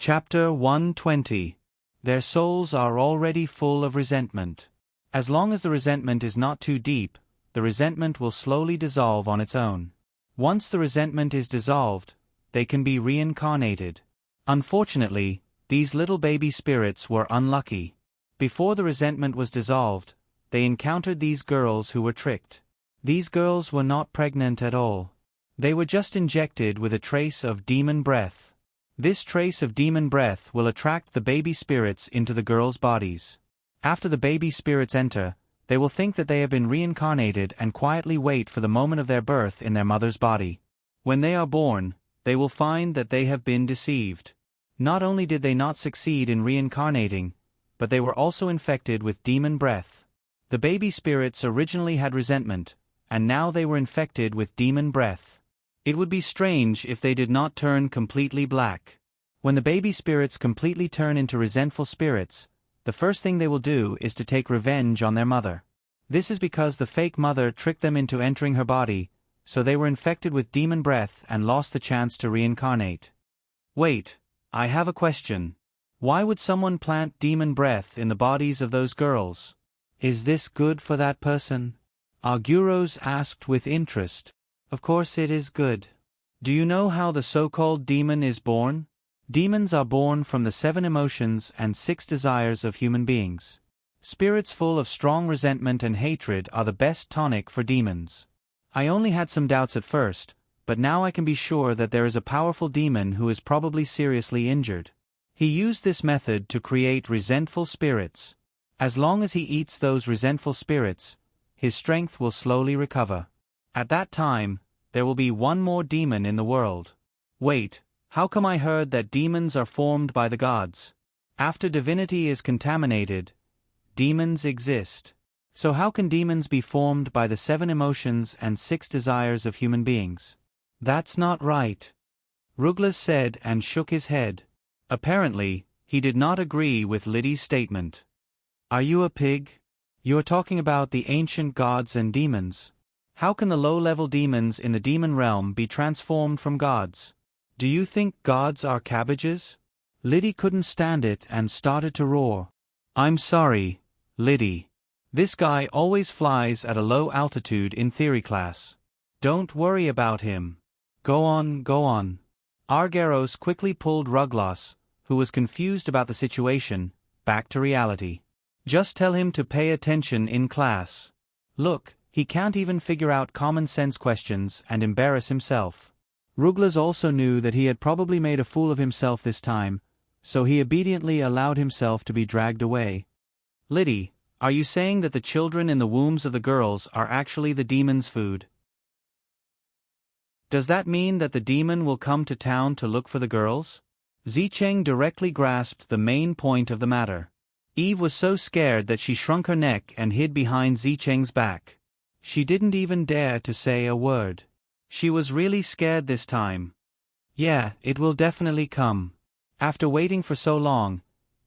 Chapter 120. Their souls are already full of resentment. As long as the resentment is not too deep, the resentment will slowly dissolve on its own. Once the resentment is dissolved, they can be reincarnated. Unfortunately, these little baby spirits were unlucky. Before the resentment was dissolved, they encountered these girls who were tricked. These girls were not pregnant at all. They were just injected with a trace of demon breath. This trace of demon breath will attract the baby spirits into the girls' bodies. After the baby spirits enter, they will think that they have been reincarnated and quietly wait for the moment of their birth in their mother's body. When they are born, they will find that they have been deceived. Not only did they not succeed in reincarnating, but they were also infected with demon breath. The baby spirits originally had resentment, and now they were infected with demon breath. It would be strange if they did not turn completely black. When the baby spirits completely turn into resentful spirits, the first thing they will do is to take revenge on their mother. This is because the fake mother tricked them into entering her body, so they were infected with demon breath and lost the chance to reincarnate. Wait, I have a question. Why would someone plant demon breath in the bodies of those girls? Is this good for that person? Arguros asked with interest. Of course it is good. Do you know how the so-called demon is born? Demons are born from the 7 emotions and 6 desires of human beings. Spirits full of strong resentment and hatred are the best tonic for demons. I only had some doubts at first, but now I can be sure that there is a powerful demon who is probably seriously injured. He used this method to create resentful spirits. As long as he eats those resentful spirits, his strength will slowly recover. At that time, there will be one more demon in the world. Wait, how come I heard that demons are formed by the gods? After divinity is contaminated, demons exist. So how can demons be formed by the 7 emotions and 6 desires of human beings? That's not right. Ruglas said and shook his head. Apparently, he did not agree with Liddy's statement. Are you a pig? You are talking about the ancient gods and demons. How can the low-level demons in the demon realm be transformed from gods? Do you think gods are cabbages? Liddy couldn't stand it and started to roar. I'm sorry, Liddy. This guy always flies at a low altitude in theory class. Don't worry about him. Go on, go on. Argyros quickly pulled Ruglas, who was confused about the situation, back to reality. Just tell him to pay attention in class. Look, he can't even figure out common-sense questions and embarrass himself. Ruglas also knew that he had probably made a fool of himself this time, so he obediently allowed himself to be dragged away. Liddy, are you saying that the children in the wombs of the girls are actually the demon's food? Does that mean that the demon will come to town to look for the girls? Zicheng directly grasped the main point of the matter. Eve was so scared that she shrunk her neck and hid behind Zicheng's back. She didn't even dare to say a word. She was really scared this time. Yeah, it will definitely come. After waiting for so long,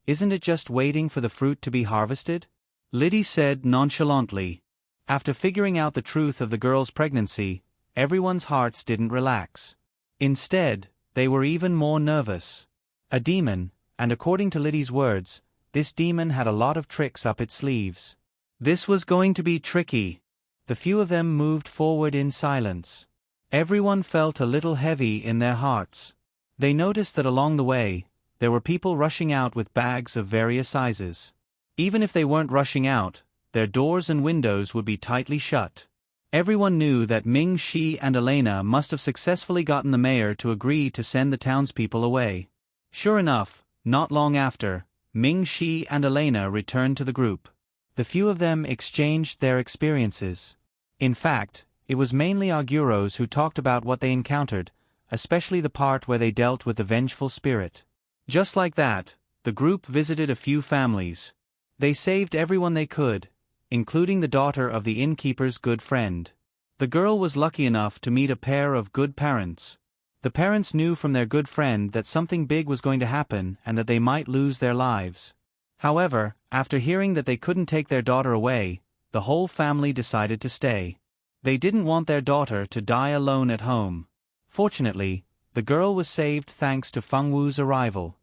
isn't it just waiting for the fruit to be harvested? Liddy said nonchalantly. After figuring out the truth of the girl's pregnancy, everyone's hearts didn't relax. Instead, they were even more nervous. A demon, and according to Liddy's words, this demon had a lot of tricks up its sleeves. This was going to be tricky. The few of them moved forward in silence. Everyone felt a little heavy in their hearts. They noticed that along the way, there were people rushing out with bags of various sizes. Even if they weren't rushing out, their doors and windows would be tightly shut. Everyone knew that Ming Shi and Elena must have successfully gotten the mayor to agree to send the townspeople away. Sure enough, not long after, Ming Shi and Elena returned to the group. The few of them exchanged their experiences. In fact, it was mainly Arguros who talked about what they encountered, especially the part where they dealt with the vengeful spirit. Just like that, the group visited a few families. They saved everyone they could, including the daughter of the innkeeper's good friend. The girl was lucky enough to meet a pair of good parents. The parents knew from their good friend that something big was going to happen and that they might lose their lives. However, after hearing that they couldn't take their daughter away, the whole family decided to stay. They didn't want their daughter to die alone at home. Fortunately, the girl was saved thanks to Feng Wu's arrival.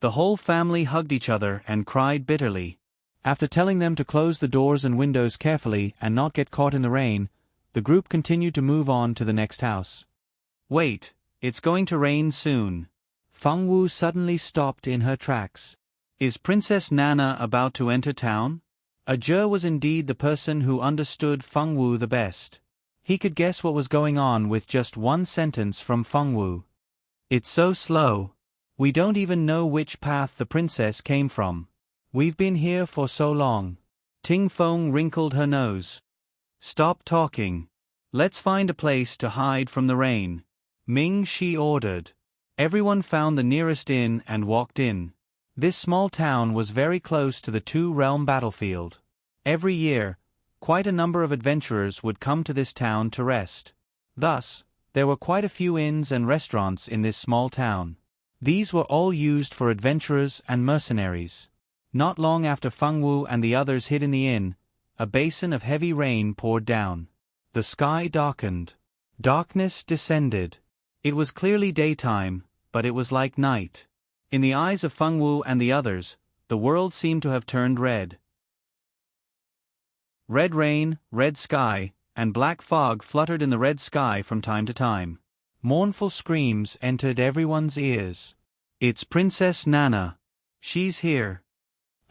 The whole family hugged each other and cried bitterly. After telling them to close the doors and windows carefully and not get caught in the rain, the group continued to move on to the next house. Wait, it's going to rain soon. Feng Wu suddenly stopped in her tracks. Is Princess Nana about to enter town? Ajur was indeed the person who understood Feng Wu the best. He could guess what was going on with just one sentence from Feng Wu. It's so slow. We don't even know which path the princess came from. We've been here for so long. Ting Feng wrinkled her nose. Stop talking. Let's find a place to hide from the rain. Ming Shi ordered. Everyone found the nearest inn and walked in. This small town was very close to the two-realm battlefield. Every year, quite a number of adventurers would come to this town to rest. Thus, there were quite a few inns and restaurants in this small town. These were all used for adventurers and mercenaries. Not long after Feng Wu and the others hid in the inn, a basin of heavy rain poured down. The sky darkened. Darkness descended. It was clearly daytime, but it was like night. In the eyes of Feng Wu and the others, the world seemed to have turned red. Red rain, red sky, and black fog fluttered in the red sky from time to time. Mournful screams entered everyone's ears. It's Princess Nana. She's here.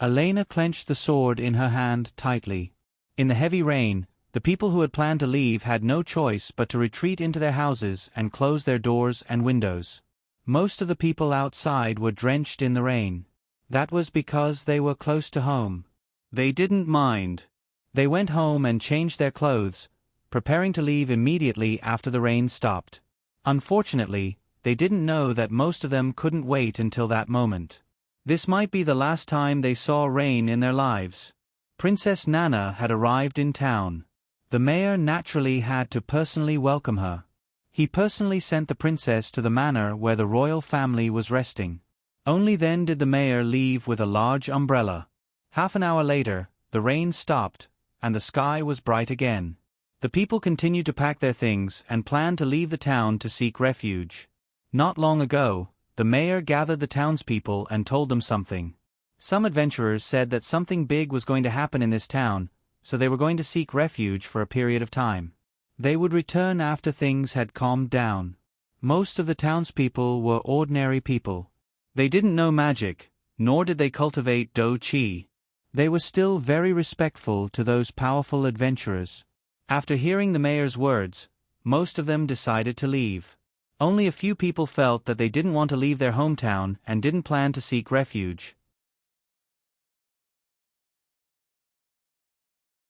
Elena clenched the sword in her hand tightly. In the heavy rain, the people who had planned to leave had no choice but to retreat into their houses and close their doors and windows. Most of the people outside were drenched in the rain. That was because they were close to home. They didn't mind. They went home and changed their clothes, preparing to leave immediately after the rain stopped. Unfortunately, they didn't know that most of them couldn't wait until that moment. This might be the last time they saw rain in their lives. Princess Nana had arrived in town. The mayor naturally had to personally welcome her. He personally sent the princess to the manor where the royal family was resting. Only then did the mayor leave with a large umbrella. Half an hour later, the rain stopped, and the sky was bright again. The people continued to pack their things and planned to leave the town to seek refuge. Not long ago, the mayor gathered the townspeople and told them something. Some adventurers said that something big was going to happen in this town, so they were going to seek refuge for a period of time. They would return after things had calmed down. Most of the townspeople were ordinary people. They didn't know magic, nor did they cultivate Do Chi. They were still very respectful to those powerful adventurers. After hearing the mayor's words, most of them decided to leave. Only a few people felt that they didn't want to leave their hometown and didn't plan to seek refuge.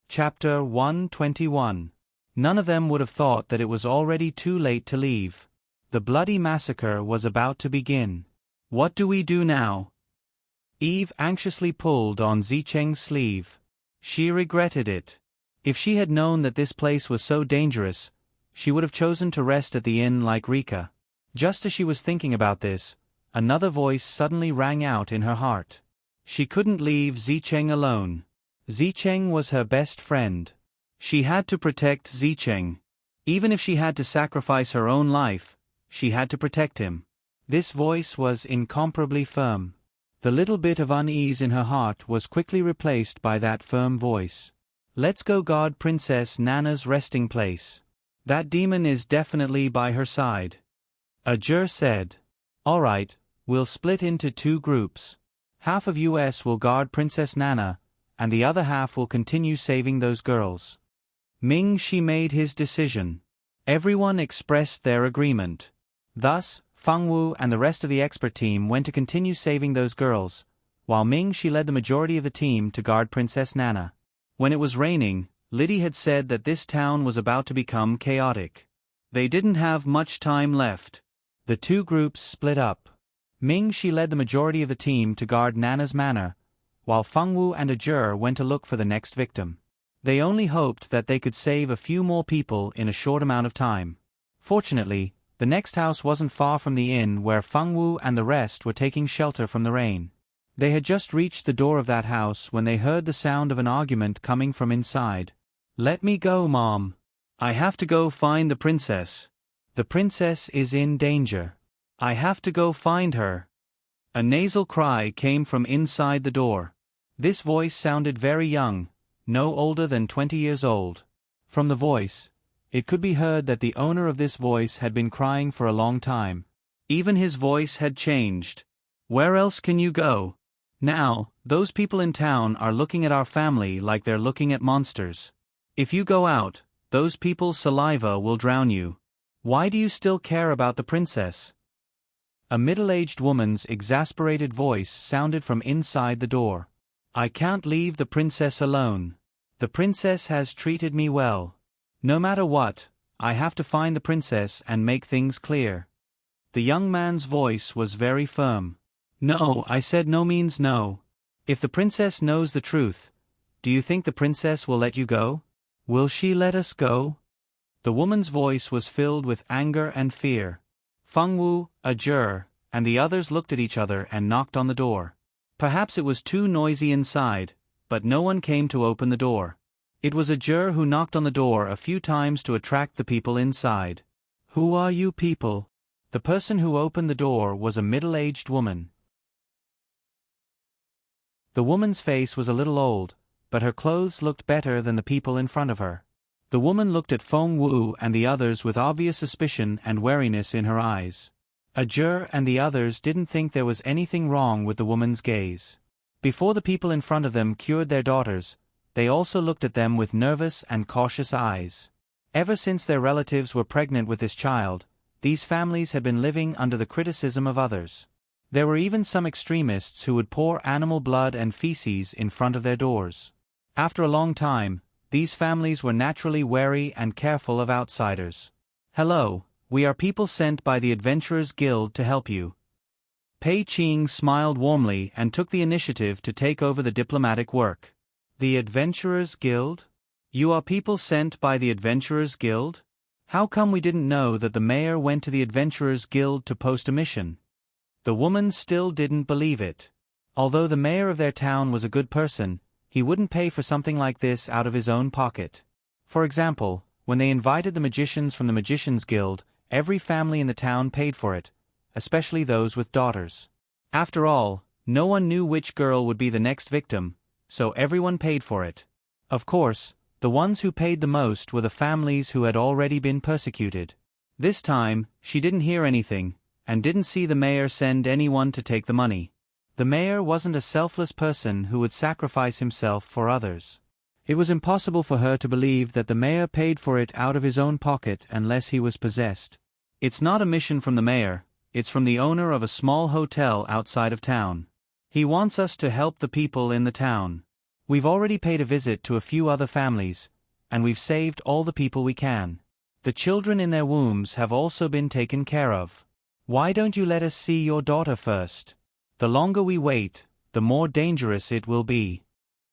Chapter 121. None of them would have thought that it was already too late to leave. The bloody massacre was about to begin. What do we do now? Eve anxiously pulled on Zicheng's sleeve. She regretted it. If she had known that this place was so dangerous, she would have chosen to rest at the inn like Rika. Just as she was thinking about this, another voice suddenly rang out in her heart. She couldn't leave Zicheng alone. Zicheng was her best friend. She had to protect Zicheng. Even if she had to sacrifice her own life, she had to protect him. This voice was incomparably firm. The little bit of unease in her heart was quickly replaced by that firm voice. Let's go guard Princess Nana's resting place. That demon is definitely by her side. Ajur said. All right, we'll split into two groups. Half of us will guard Princess Nana, and the other half will continue saving those girls. Ming Shi made his decision. Everyone expressed their agreement. Thus, Feng Wu and the rest of the expert team went to continue saving those girls, while Ming Shi led the majority of the team to guard Princess Nana. When it was raining, Liddy had said that this town was about to become chaotic. They didn't have much time left. The two groups split up. Ming Shi led the majority of the team to guard Nana's manor, while Feng Wu and Ajur went to look for the next victim. They only hoped that they could save a few more people in a short amount of time. Fortunately, the next house wasn't far from the inn where Feng Wu and the rest were taking shelter from the rain. They had just reached the door of that house when they heard the sound of an argument coming from inside. Let me go, Mom. I have to go find the princess. The princess is in danger. I have to go find her. A nasal cry came from inside the door. This voice sounded very young, no older than 20 years old. From the voice, it could be heard that the owner of this voice had been crying for a long time. Even his voice had changed. Where else can you go? Now, those people in town are looking at our family like they're looking at monsters. If you go out, those people's saliva will drown you. Why do you still care about the princess? A middle-aged woman's exasperated voice sounded from inside the door. I can't leave the princess alone. The princess has treated me well. No matter what, I have to find the princess and make things clear. The young man's voice was very firm. No, I said no means no. If the princess knows the truth, do you think the princess will let you go? Will she let us go? The woman's voice was filled with anger and fear. Feng Wu, a juror, and the others looked at each other and knocked on the door. Perhaps it was too noisy inside, but no one came to open the door. It was a juror who knocked on the door a few times to attract the people inside. Who are you people? The person who opened the door was a middle-aged woman. The woman's face was a little old, but her clothes looked better than the people in front of her. The woman looked at Feng Wu and the others with obvious suspicion and wariness in her eyes. A juror and the others didn't think there was anything wrong with the woman's gaze. Before the people in front of them cured their daughters, they also looked at them with nervous and cautious eyes. Ever since their relatives were pregnant with this child, these families had been living under the criticism of others. There were even some extremists who would pour animal blood and feces in front of their doors. After a long time, these families were naturally wary and careful of outsiders. Hello, we are people sent by the Adventurers Guild to help you. Pei Qing smiled warmly and took the initiative to take over the diplomatic work. The Adventurers Guild? You are people sent by the Adventurers Guild? How come we didn't know that the mayor went to the Adventurers Guild to post a mission? The woman still didn't believe it. Although the mayor of their town was a good person, he wouldn't pay for something like this out of his own pocket. For example, when they invited the magicians from the Magicians Guild, every family in the town paid for it, especially those with daughters. After all, no one knew which girl would be the next victim, so everyone paid for it. Of course, the ones who paid the most were the families who had already been persecuted. This time, she didn't hear anything, and didn't see the mayor send anyone to take the money. The mayor wasn't a selfless person who would sacrifice himself for others. It was impossible for her to believe that the mayor paid for it out of his own pocket unless he was possessed. It's not a mission from the mayor, it's from the owner of a small hotel outside of town. He wants us to help the people in the town. We've already paid a visit to a few other families, and we've saved all the people we can. The children in their wombs have also been taken care of. Why don't you let us see your daughter first? The longer we wait, the more dangerous it will be.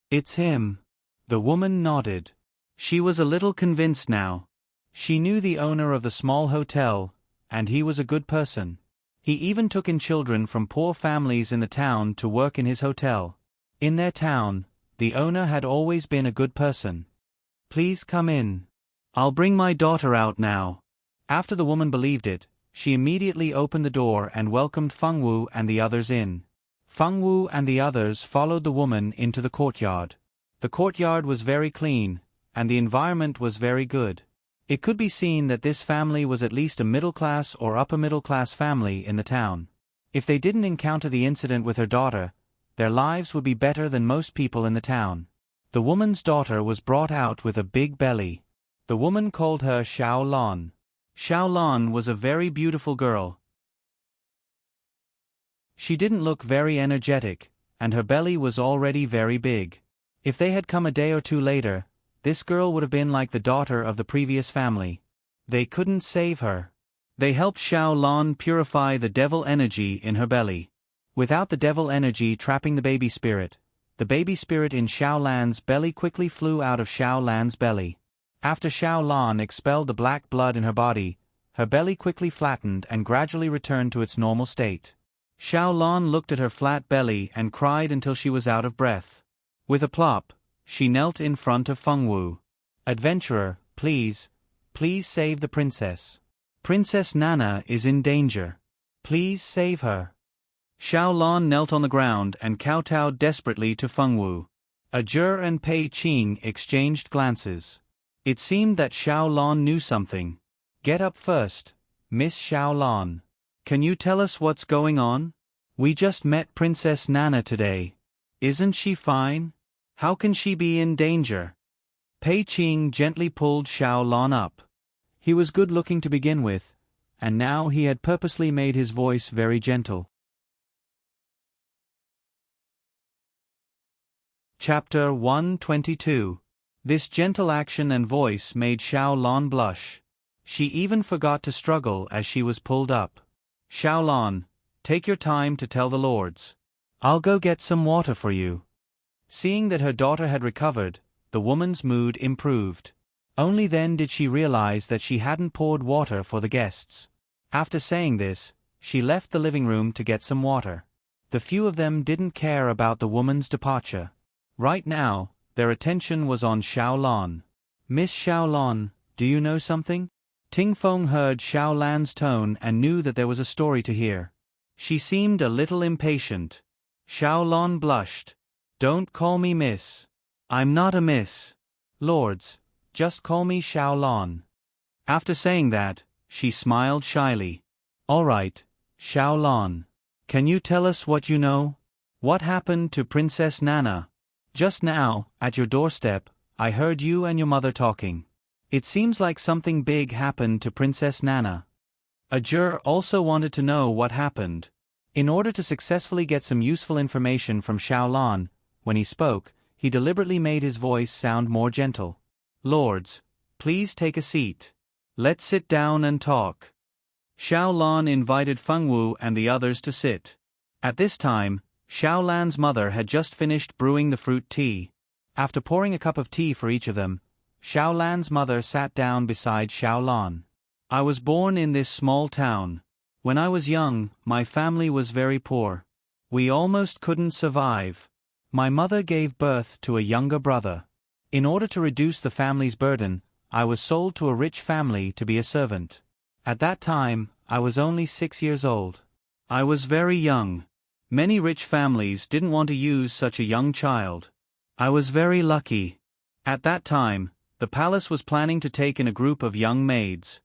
It's him. The woman nodded. She was a little convinced now. She knew the owner of the small hotel, and he was a good person. He even took in children from poor families in the town to work in his hotel. In their town, the owner had always been a good person. Please come in. I'll bring my daughter out now. After the woman believed it, she immediately opened the door and welcomed Feng Wu and the others in. Feng Wu and the others followed the woman into the courtyard. The courtyard was very clean, and the environment was very good. It could be seen that this family was at least a middle-class or upper-middle-class family in the town. If they didn't encounter the incident with her daughter, their lives would be better than most people in the town. The woman's daughter was brought out with a big belly. The woman called her Xiao Lan. Xiao Lan was a very beautiful girl. She didn't look very energetic, and her belly was already very big. If they had come a day or two later, this girl would have been like the daughter of the previous family. They couldn't save her. They helped Xiao Lan purify the devil energy in her belly. Without the devil energy trapping the baby spirit in Xiao Lan's belly quickly flew out of Xiao Lan's belly. After Xiao Lan expelled the black blood in her body, her belly quickly flattened and gradually returned to its normal state. Xiao Lan looked at her flat belly and cried until she was out of breath. With a plop, she knelt in front of Feng Wu. Adventurer, please save the princess. Princess Nana is in danger. Please save her. Xiao Lan knelt on the ground and kowtowed desperately to Feng Wu. Ajur and Pei Qing exchanged glances. It seemed that Xiao Lan knew something. Get up first, Miss Xiao Lan. Can you tell us what's going on? We just met Princess Nana today. Isn't she fine? How can she be in danger? Pei Qing gently pulled Xiao Lan up. He was good-looking to begin with, and now he had purposely made his voice very gentle. Chapter 122. This gentle action and voice made Xiao Lan blush. She even forgot to struggle as she was pulled up. Xiao Lan, take your time to tell the lords. I'll go get some water for you. Seeing that her daughter had recovered, the woman's mood improved. Only then did she realize that she hadn't poured water for the guests. After saying this, she left the living room to get some water. The few of them didn't care about the woman's departure. Right now, their attention was on Xiao Lan. Miss Xiao Lan, do you know something? Ting Feng heard Xiao Lan's tone and knew that there was a story to hear. She seemed a little impatient. Xiao Lan blushed. Don't call me miss. I'm not a miss. Lords, just call me Xiao Lan. After saying that, she smiled shyly. All right, Xiao Lan. Can you tell us what you know? What happened to Princess Nana? Just now, at your doorstep, I heard you and your mother talking. It seems like something big happened to Princess Nana. Ajur also wanted to know what happened. In order to successfully get some useful information from Xiao Lan, when he spoke, he deliberately made his voice sound more gentle. Lords, please take a seat. Let's sit down and talk. Xiao Lan invited Feng Wu and the others to sit. At this time, Xiao Lan's mother had just finished brewing the fruit tea. After pouring a cup of tea for each of them, Xiao Lan's mother sat down beside Xiao Lan. I was born in this small town. When I was young, my family was very poor. We almost couldn't survive. My mother gave birth to a younger brother. In order to reduce the family's burden, I was sold to a rich family to be a servant. At that time, I was only 6 years old. I was very young. Many rich families didn't want to use such a young child. I was very lucky. At that time, the palace was planning to take in a group of young maids.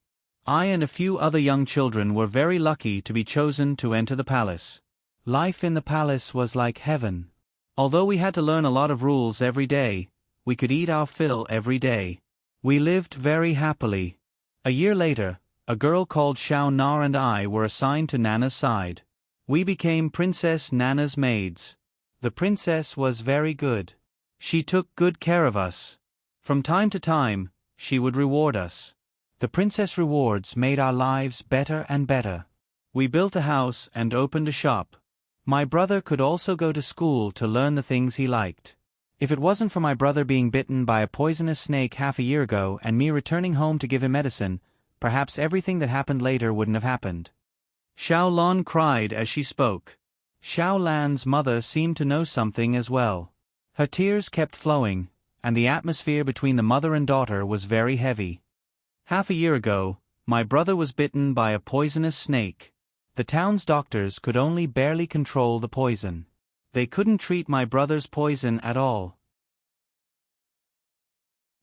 I and a few other young children were very lucky to be chosen to enter the palace. Life in the palace was like heaven. Although we had to learn a lot of rules every day, we could eat our fill every day. We lived very happily. A year later, a girl called Xiao Na and I were assigned to Nana's side. We became Princess Nana's maids. The princess was very good. She took good care of us. From time to time, she would reward us. The princess rewards made our lives better and better. We built a house and opened a shop. My brother could also go to school to learn the things he liked. If it wasn't for my brother being bitten by a poisonous snake half a year ago and me returning home to give him medicine, perhaps everything that happened later wouldn't have happened. Xiao Lan cried as she spoke. Xiao Lan's mother seemed to know something as well. Her tears kept flowing, and the atmosphere between the mother and daughter was very heavy. Half a year ago, my brother was bitten by a poisonous snake. The town's doctors could only barely control the poison. They couldn't treat my brother's poison at all.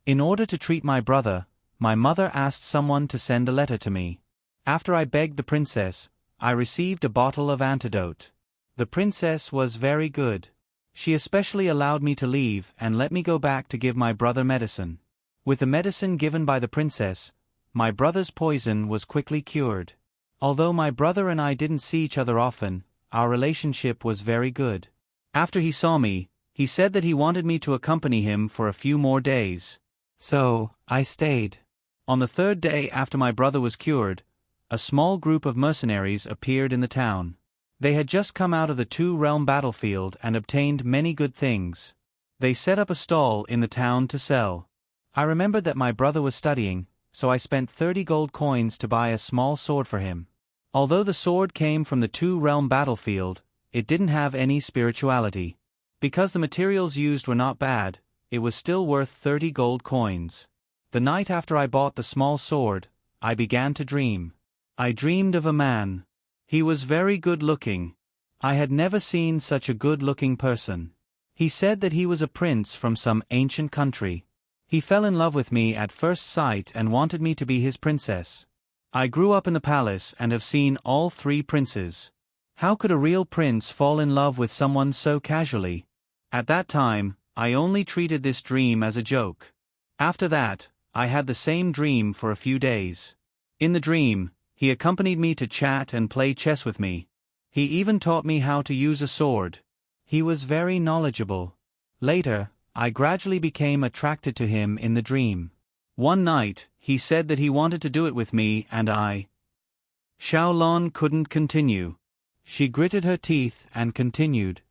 In order to treat my brother, my mother asked someone to send a letter to me. After I begged the princess, I received a bottle of antidote. The princess was very good. She especially allowed me to leave and let me go back to give my brother medicine. With the medicine given by the princess, my brother's poison was quickly cured. Although my brother and I didn't see each other often, our relationship was very good. After he saw me, he said that he wanted me to accompany him for a few more days. So, I stayed. On the third day after my brother was cured, a small group of mercenaries appeared in the town. They had just come out of the two-realm battlefield and obtained many good things. They set up a stall in the town to sell. I remembered that my brother was studying, so I spent 30 gold coins to buy a small sword for him. Although the sword came from the two-realm battlefield, it didn't have any spirituality. Because the materials used were not bad, it was still worth 30 gold coins. The night after I bought the small sword, I began to dream. I dreamed of a man. He was very good-looking. I had never seen such a good-looking person. He said that he was a prince from some ancient country. He fell in love with me at first sight and wanted me to be his princess. I grew up in the palace and have seen all 3 princes. How could a real prince fall in love with someone so casually? At that time, I only treated this dream as a joke. After that, I had the same dream for a few days. In the dream, he accompanied me to chat and play chess with me. He even taught me how to use a sword. He was very knowledgeable. Later, I gradually became attracted to him in the dream. One night, he said that he wanted to do it with me and I. Xiaolon couldn't continue. She gritted her teeth and continued.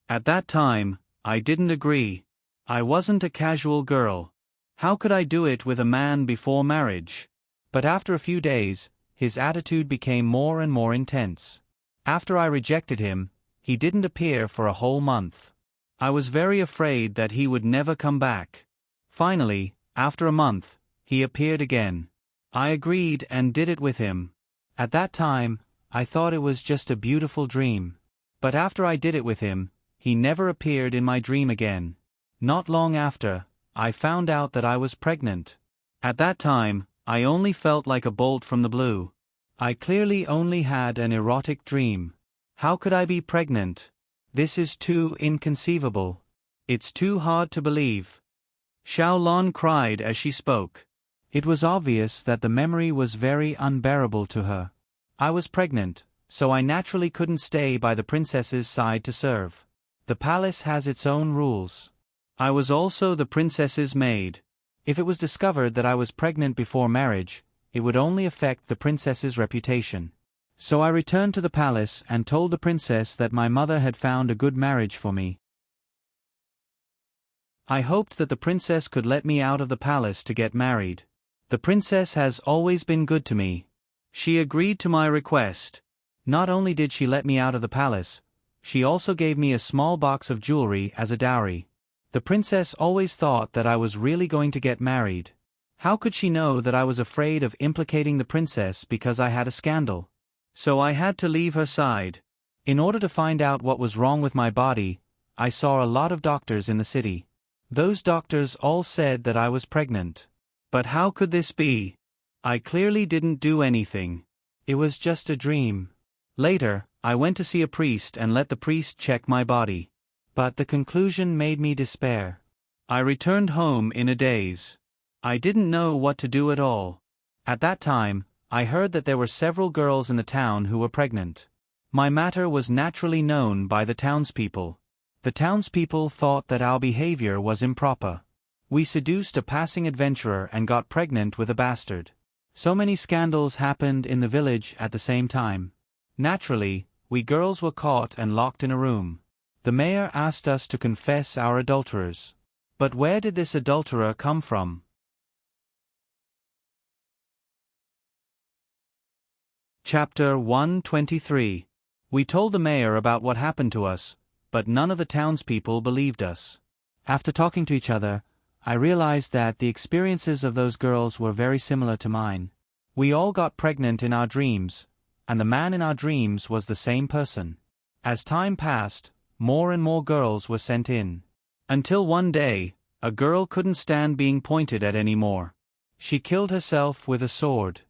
At that time, I didn't agree. I wasn't a casual girl. How could I do it with a man before marriage? But after a few days, his attitude became more and more intense. After I rejected him, he didn't appear for a whole month. I was very afraid that he would never come back. Finally, after a month, he appeared again. I agreed and did it with him. At that time, I thought it was just a beautiful dream. But after I did it with him, he never appeared in my dream again. Not long after, I found out that I was pregnant. At that time, I only felt like a bolt from the blue. I clearly only had an erotic dream. How could I be pregnant? This is too inconceivable. It's too hard to believe. Xiaolon cried as she spoke. It was obvious that the memory was very unbearable to her. I was pregnant, so I naturally couldn't stay by the princess's side to serve. The palace has its own rules. I was also the princess's maid. If it was discovered that I was pregnant before marriage, it would only affect the princess's reputation. So I returned to the palace and told the princess that my mother had found a good marriage for me. I hoped that the princess could let me out of the palace to get married. The princess has always been good to me. She agreed to my request. Not only did she let me out of the palace, she also gave me a small box of jewelry as a dowry. The princess always thought that I was really going to get married. How could she know that I was afraid of implicating the princess because I had a scandal? So I had to leave her side. In order to find out what was wrong with my body, I saw a lot of doctors in the city. Those doctors all said that I was pregnant. But how could this be? I clearly didn't do anything. It was just a dream. Later, I went to see a priest and let the priest check my body. But the conclusion made me despair. I returned home in a daze. I didn't know what to do at all. At that time, I heard that there were several girls in the town who were pregnant. My matter was naturally known by the townspeople. The townspeople thought that our behavior was improper. We seduced a passing adventurer and got pregnant with a bastard. So many scandals happened in the village at the same time. Naturally, we girls were caught and locked in a room. The mayor asked us to confess our adulterers. But where did this adulterer come from? Chapter 123. We told the mayor about what happened to us, but none of the townspeople believed us. After talking to each other, I realized that the experiences of those girls were very similar to mine. We all got pregnant in our dreams, and the man in our dreams was the same person. As time passed, more and more girls were sent in. Until one day, a girl couldn't stand being pointed at anymore. She killed herself with a sword.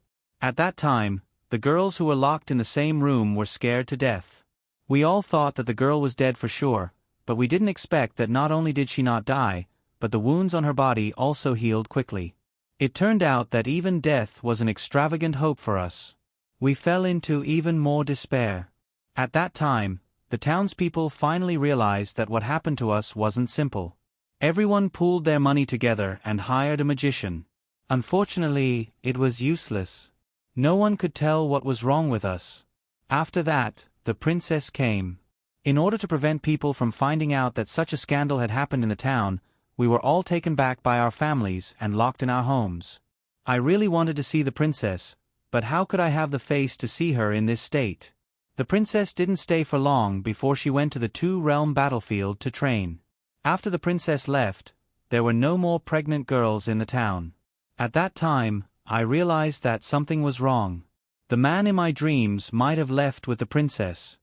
At that time, the girls who were locked in the same room were scared to death. We all thought that the girl was dead for sure, but we didn't expect that not only did she not die, but the wounds on her body also healed quickly. It turned out that even death was an extravagant hope for us. We fell into even more despair. At that time, the townspeople finally realized that what happened to us wasn't simple. Everyone pooled their money together and hired a magician. Unfortunately, it was useless. No one could tell what was wrong with us. After that, the princess came. In order to prevent people from finding out that such a scandal had happened in the town, we were all taken back by our families and locked in our homes. I really wanted to see the princess, but how could I have the face to see her in this state? The princess didn't stay for long before she went to the two-realm battlefield to train. After the princess left, there were no more pregnant girls in the town. At that time, I realized that something was wrong. The man in my dreams might have left with the princess.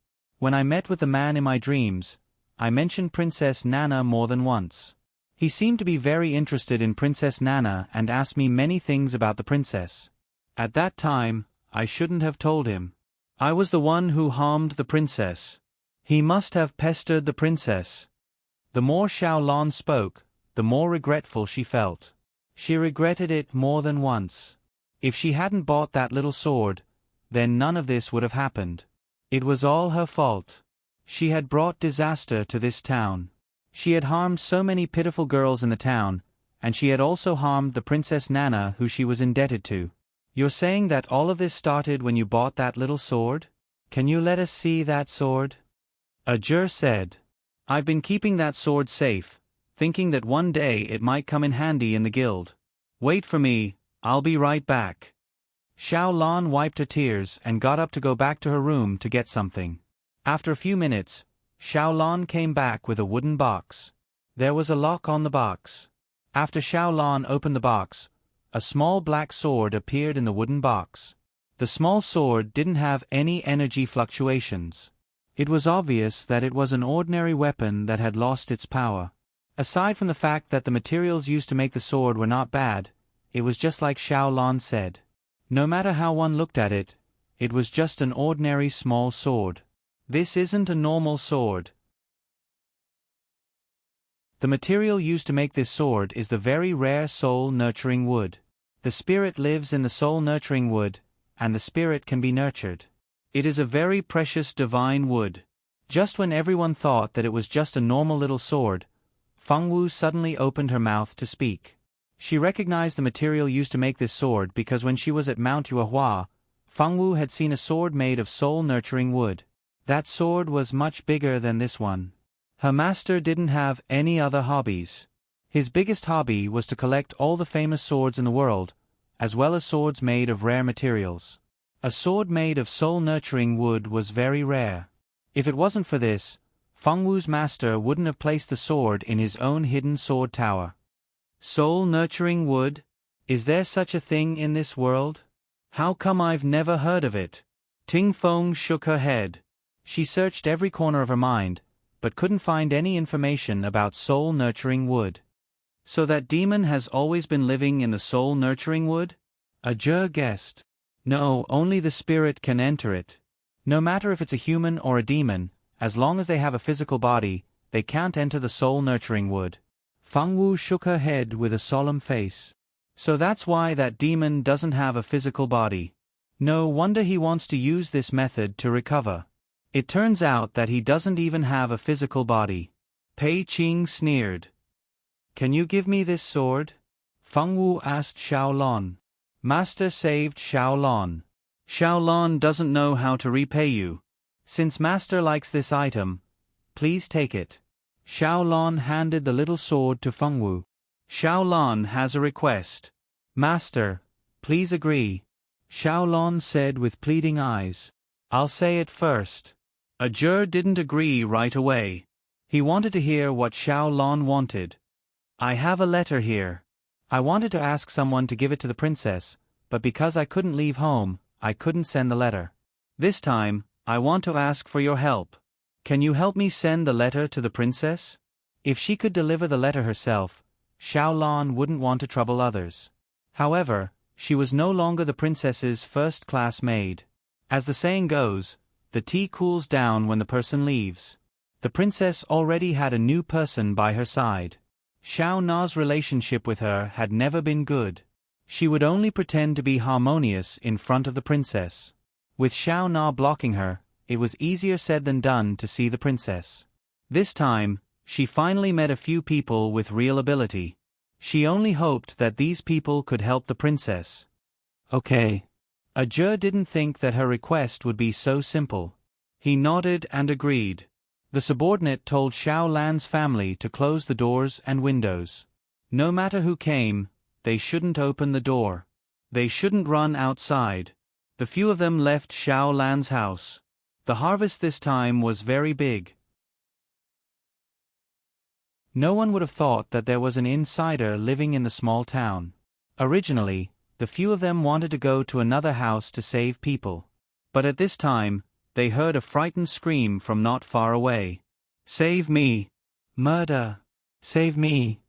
When I met with the man in my dreams, I mentioned Princess Nana more than once. He seemed to be very interested in Princess Nana and asked me many things about the princess. At that time, I shouldn't have told him. I was the one who harmed the princess. He must have pestered the princess. The more Xiaolon spoke, the more regretful she felt. She regretted it more than once. If she hadn't bought that little sword, then none of this would have happened. It was all her fault. She had brought disaster to this town. She had harmed so many pitiful girls in the town, and she had also harmed the Princess Nana who she was indebted to. You're saying that all of this started when you bought that little sword? Can you let us see that sword? Ajur said. I've been keeping that sword safe, thinking that one day it might come in handy in the guild. Wait for me, I'll be right back. Xiaolon wiped her tears and got up to go back to her room to get something. After a few minutes, Xiaolon came back with a wooden box. There was a lock on the box. After Xiaolon opened the box, a small black sword appeared in the wooden box. The small sword didn't have any energy fluctuations. It was obvious that it was an ordinary weapon that had lost its power. Aside from the fact that the materials used to make the sword were not bad, it was just like Xiaolon said. No matter how one looked at it, it was just an ordinary small sword. This isn't a normal sword. The material used to make this sword is the very rare soul-nurturing wood. The spirit lives in the soul-nurturing wood, and the spirit can be nurtured. It is a very precious divine wood. Just when everyone thought that it was just a normal little sword, Fengwu suddenly opened her mouth to speak. She recognized the material used to make this sword because when she was at Mount Yuehua, Fengwu had seen a sword made of soul-nurturing wood. That sword was much bigger than this one. Her master didn't have any other hobbies. His biggest hobby was to collect all the famous swords in the world, as well as swords made of rare materials. A sword made of soul-nurturing wood was very rare. If it wasn't for this, Fengwu's master wouldn't have placed the sword in his own hidden sword tower. Soul-nurturing wood? Is there such a thing in this world? How come I've never heard of it? Ting Feng shook her head. She searched every corner of her mind, but couldn't find any information about soul-nurturing wood. So that demon has always been living in the soul-nurturing wood? Ajur guessed. No, only the spirit can enter it. No matter if it's a human or a demon, as long as they have a physical body, they can't enter the soul-nurturing wood. Fengwu shook her head with a solemn face. So that's why that demon doesn't have a physical body. No wonder he wants to use this method to recover. It turns out that he doesn't even have a physical body. Pei Qing sneered. Can you give me this sword? Fengwu asked Xiaolon. Master saved Xiaolon. Xiaolon doesn't know how to repay you. Since Master likes this item, please take it. Xiaolon handed the little sword to Fengwu. Xiaolon has a request. Master, please agree. Xiaolon said with pleading eyes. I'll say it first. Ajur didn't agree right away. He wanted to hear what Xiaolon wanted. I have a letter here. I wanted to ask someone to give it to the princess, but because I couldn't leave home, I couldn't send the letter. This time, I want to ask for your help. Can you help me send the letter to the princess? If she could deliver the letter herself, Xiaolon wouldn't want to trouble others. However, she was no longer the princess's first-class maid. As the saying goes, the tea cools down when the person leaves. The princess already had a new person by her side. Xiao Na's relationship with her had never been good. She would only pretend to be harmonious in front of the princess. With Xiao Na blocking her, it was easier said than done to see the princess. This time, she finally met a few people with real ability. She only hoped that these people could help the princess. Okay. Ajur didn't think that her request would be so simple. He nodded and agreed. The subordinate told Xiao Lan's family to close the doors and windows. No matter who came, they shouldn't open the door. They shouldn't run outside. The few of them left Xiao Lan's house. The harvest this time was very big. No one would have thought that there was an insider living in the small town. Originally, the few of them wanted to go to another house to save people. But at this time, they heard a frightened scream from not far away. "Save me! Murder! Save me!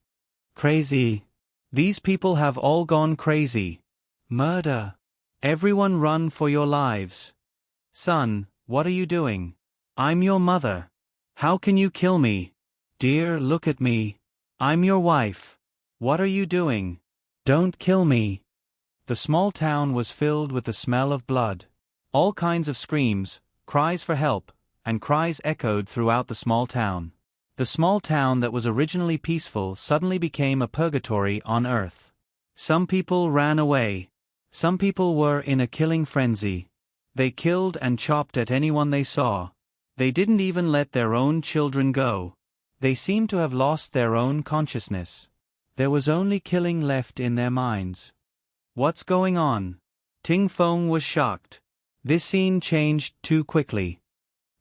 Crazy! These people have all gone crazy! Murder! Everyone run for your lives! Son, what are you doing? I'm your mother! How can you kill me? Dear, look at me! I'm your wife! What are you doing? Don't kill me!" The small town was filled with the smell of blood. All kinds of screams, cries for help, and cries echoed throughout the small town. The small town that was originally peaceful suddenly became a purgatory on earth. Some people ran away. Some people were in a killing frenzy. They killed and chopped at anyone they saw. They didn't even let their own children go. They seemed to have lost their own consciousness. There was only killing left in their minds. What's going on? Ting Feng was shocked. This scene changed too quickly.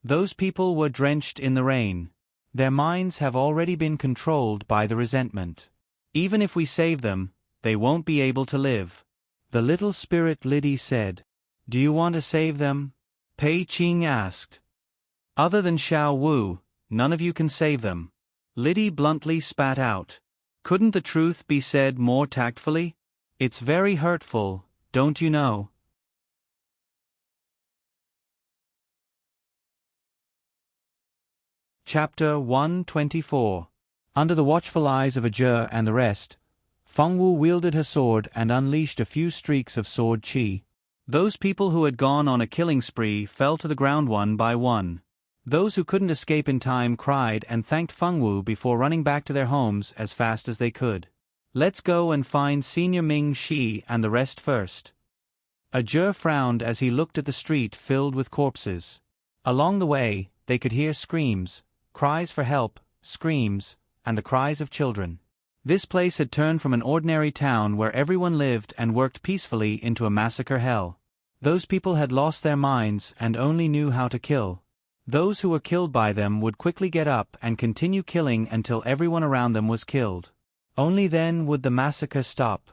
Those people were drenched in the rain. Their minds have already been controlled by the resentment. Even if we save them, they won't be able to live. The little spirit Lydie said. "Do you want to save them?" Pei Qing asked. "Other than Xiao Wu, none of you can save them." Lydie bluntly spat out. "Couldn't the truth be said more tactfully? It's very hurtful, don't you know?" Chapter 124. Under the watchful eyes of Ajur and the rest, Feng Wu wielded her sword and unleashed a few streaks of sword qi. Those people who had gone on a killing spree fell to the ground one by one. Those who couldn't escape in time cried and thanked Feng Wu before running back to their homes as fast as they could. "Let's go and find Senior Ming Shi and the rest first." Ajur frowned as he looked at the street filled with corpses. Along the way, they could hear screams, cries for help, screams, and the cries of children. This place had turned from an ordinary town where everyone lived and worked peacefully into a massacre hell. Those people had lost their minds and only knew how to kill. Those who were killed by them would quickly get up and continue killing until everyone around them was killed. Only then would the massacre stop.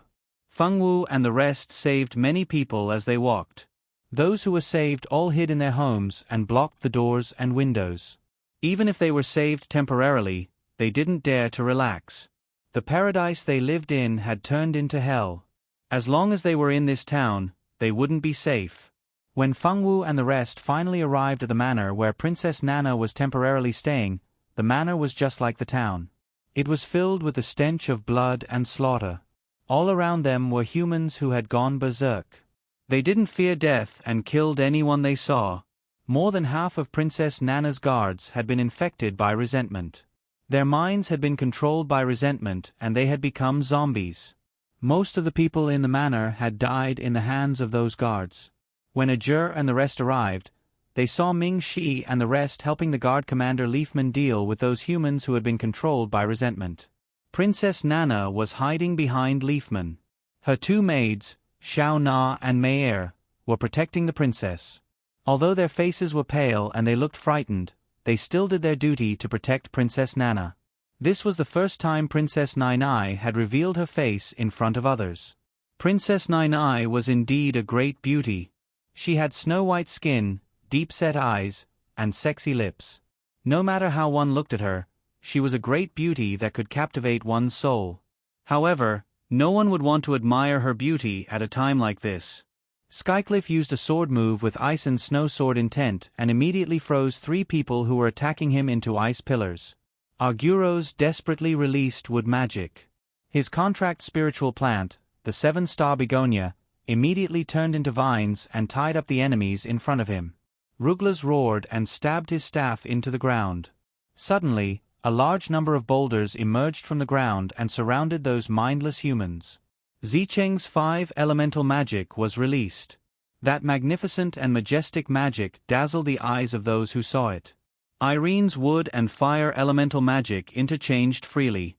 Feng Wu and the rest saved many people as they walked. Those who were saved all hid in their homes and blocked the doors and windows. Even if they were saved temporarily, they didn't dare to relax. The paradise they lived in had turned into hell. As long as they were in this town, they wouldn't be safe. When Feng Wu and the rest finally arrived at the manor where Princess Nana was temporarily staying, the manor was just like the town. It was filled with the stench of blood and slaughter. All around them were humans who had gone berserk. They didn't fear death and killed anyone they saw. More than half of Princess Nana's guards had been infected by resentment. Their minds had been controlled by resentment and they had become zombies. Most of the people in the manor had died in the hands of those guards. When Ajur and the rest arrived, they saw Ming Shi and the rest helping the guard commander Leafman deal with those humans who had been controlled by resentment. Princess Nana was hiding behind Leafman. Her two maids, Xiao Na and Mei'er, were protecting the princess. Although their faces were pale and they looked frightened, they still did their duty to protect Princess Nana. This was the first time Princess Nai had revealed her face in front of others. Princess Nai was indeed a great beauty. She had snow-white skin, deep-set eyes, and sexy lips. No matter how one looked at her, she was a great beauty that could captivate one's soul. However, no one would want to admire her beauty at a time like this. Skycliff used a sword move with ice and snow sword intent and immediately froze 3 people who were attacking him into ice pillars. Arguros desperately released wood magic. His contract spiritual plant, the 7-star begonia, immediately turned into vines and tied up the enemies in front of him. Ruglas roared and stabbed his staff into the ground. Suddenly, a large number of boulders emerged from the ground and surrounded those mindless humans. Zicheng's 5 elemental magic was released. That magnificent and majestic magic dazzled the eyes of those who saw it. Irene's wood and fire elemental magic interchanged freely.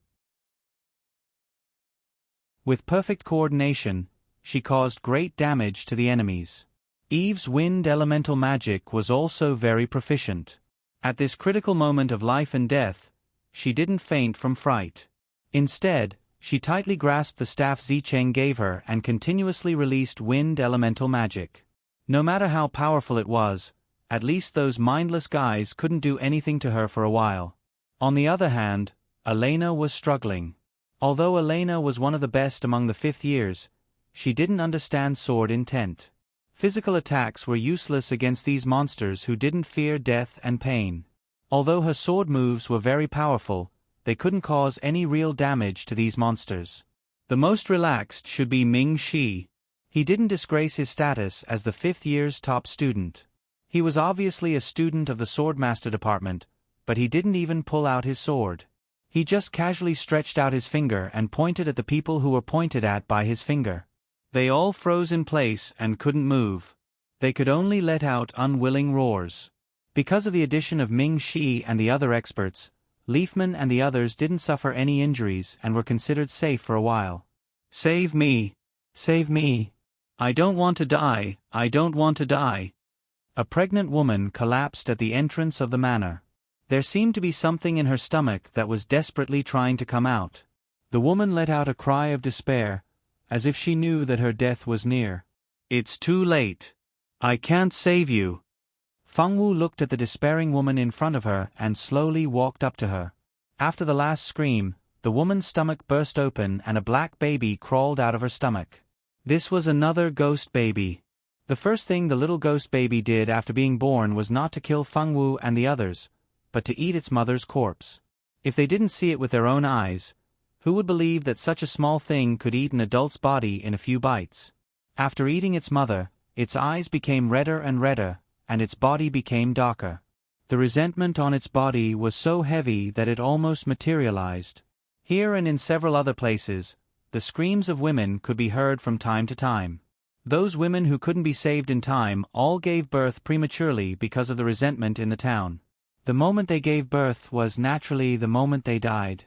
With perfect coordination, she caused great damage to the enemies. Eve's wind elemental magic was also very proficient. At this critical moment of life and death, she didn't faint from fright. Instead, she tightly grasped the staff Zicheng gave her and continuously released wind elemental magic. No matter how powerful it was, At least those mindless guys couldn't do anything to her for a while. On the other hand, Elena was struggling. Although Elena was one of the best among the 5th years, she didn't understand sword intent. Physical attacks were useless against these monsters who didn't fear death and pain. Although her sword moves were very powerful, they couldn't cause any real damage to these monsters. The most relaxed should be Ming Shi. He didn't disgrace his status as the 5th year's top student. He was obviously a student of the Swordmaster department, but he didn't even pull out his sword. He just casually stretched out his finger and pointed at the people who were pointed at by his finger. They all froze in place and couldn't move. They could only let out unwilling roars. Because of the addition of Ming Shi and the other experts, Leafman and the others didn't suffer any injuries and were considered safe for a while. "Save me! Save me! I don't want to die, I don't want to die!" A pregnant woman collapsed at the entrance of the manor. There seemed to be something in her stomach that was desperately trying to come out. The woman let out a cry of despair, as if she knew that her death was near. "It's too late. I can't save you." Feng Wu looked at the despairing woman in front of her and slowly walked up to her. After the last scream, the woman's stomach burst open and a black baby crawled out of her stomach. This was another ghost baby. The first thing the little ghost baby did after being born was not to kill Feng Wu and the others, but to eat its mother's corpse. If they didn't see it with their own eyes, who would believe that such a small thing could eat an adult's body in a few bites? After eating its mother, its eyes became redder and redder, and its body became darker. The resentment on its body was so heavy that it almost materialized. Here and in several other places, the screams of women could be heard from time to time. Those women who couldn't be saved in time all gave birth prematurely because of the resentment in the town. The moment they gave birth was naturally the moment they died.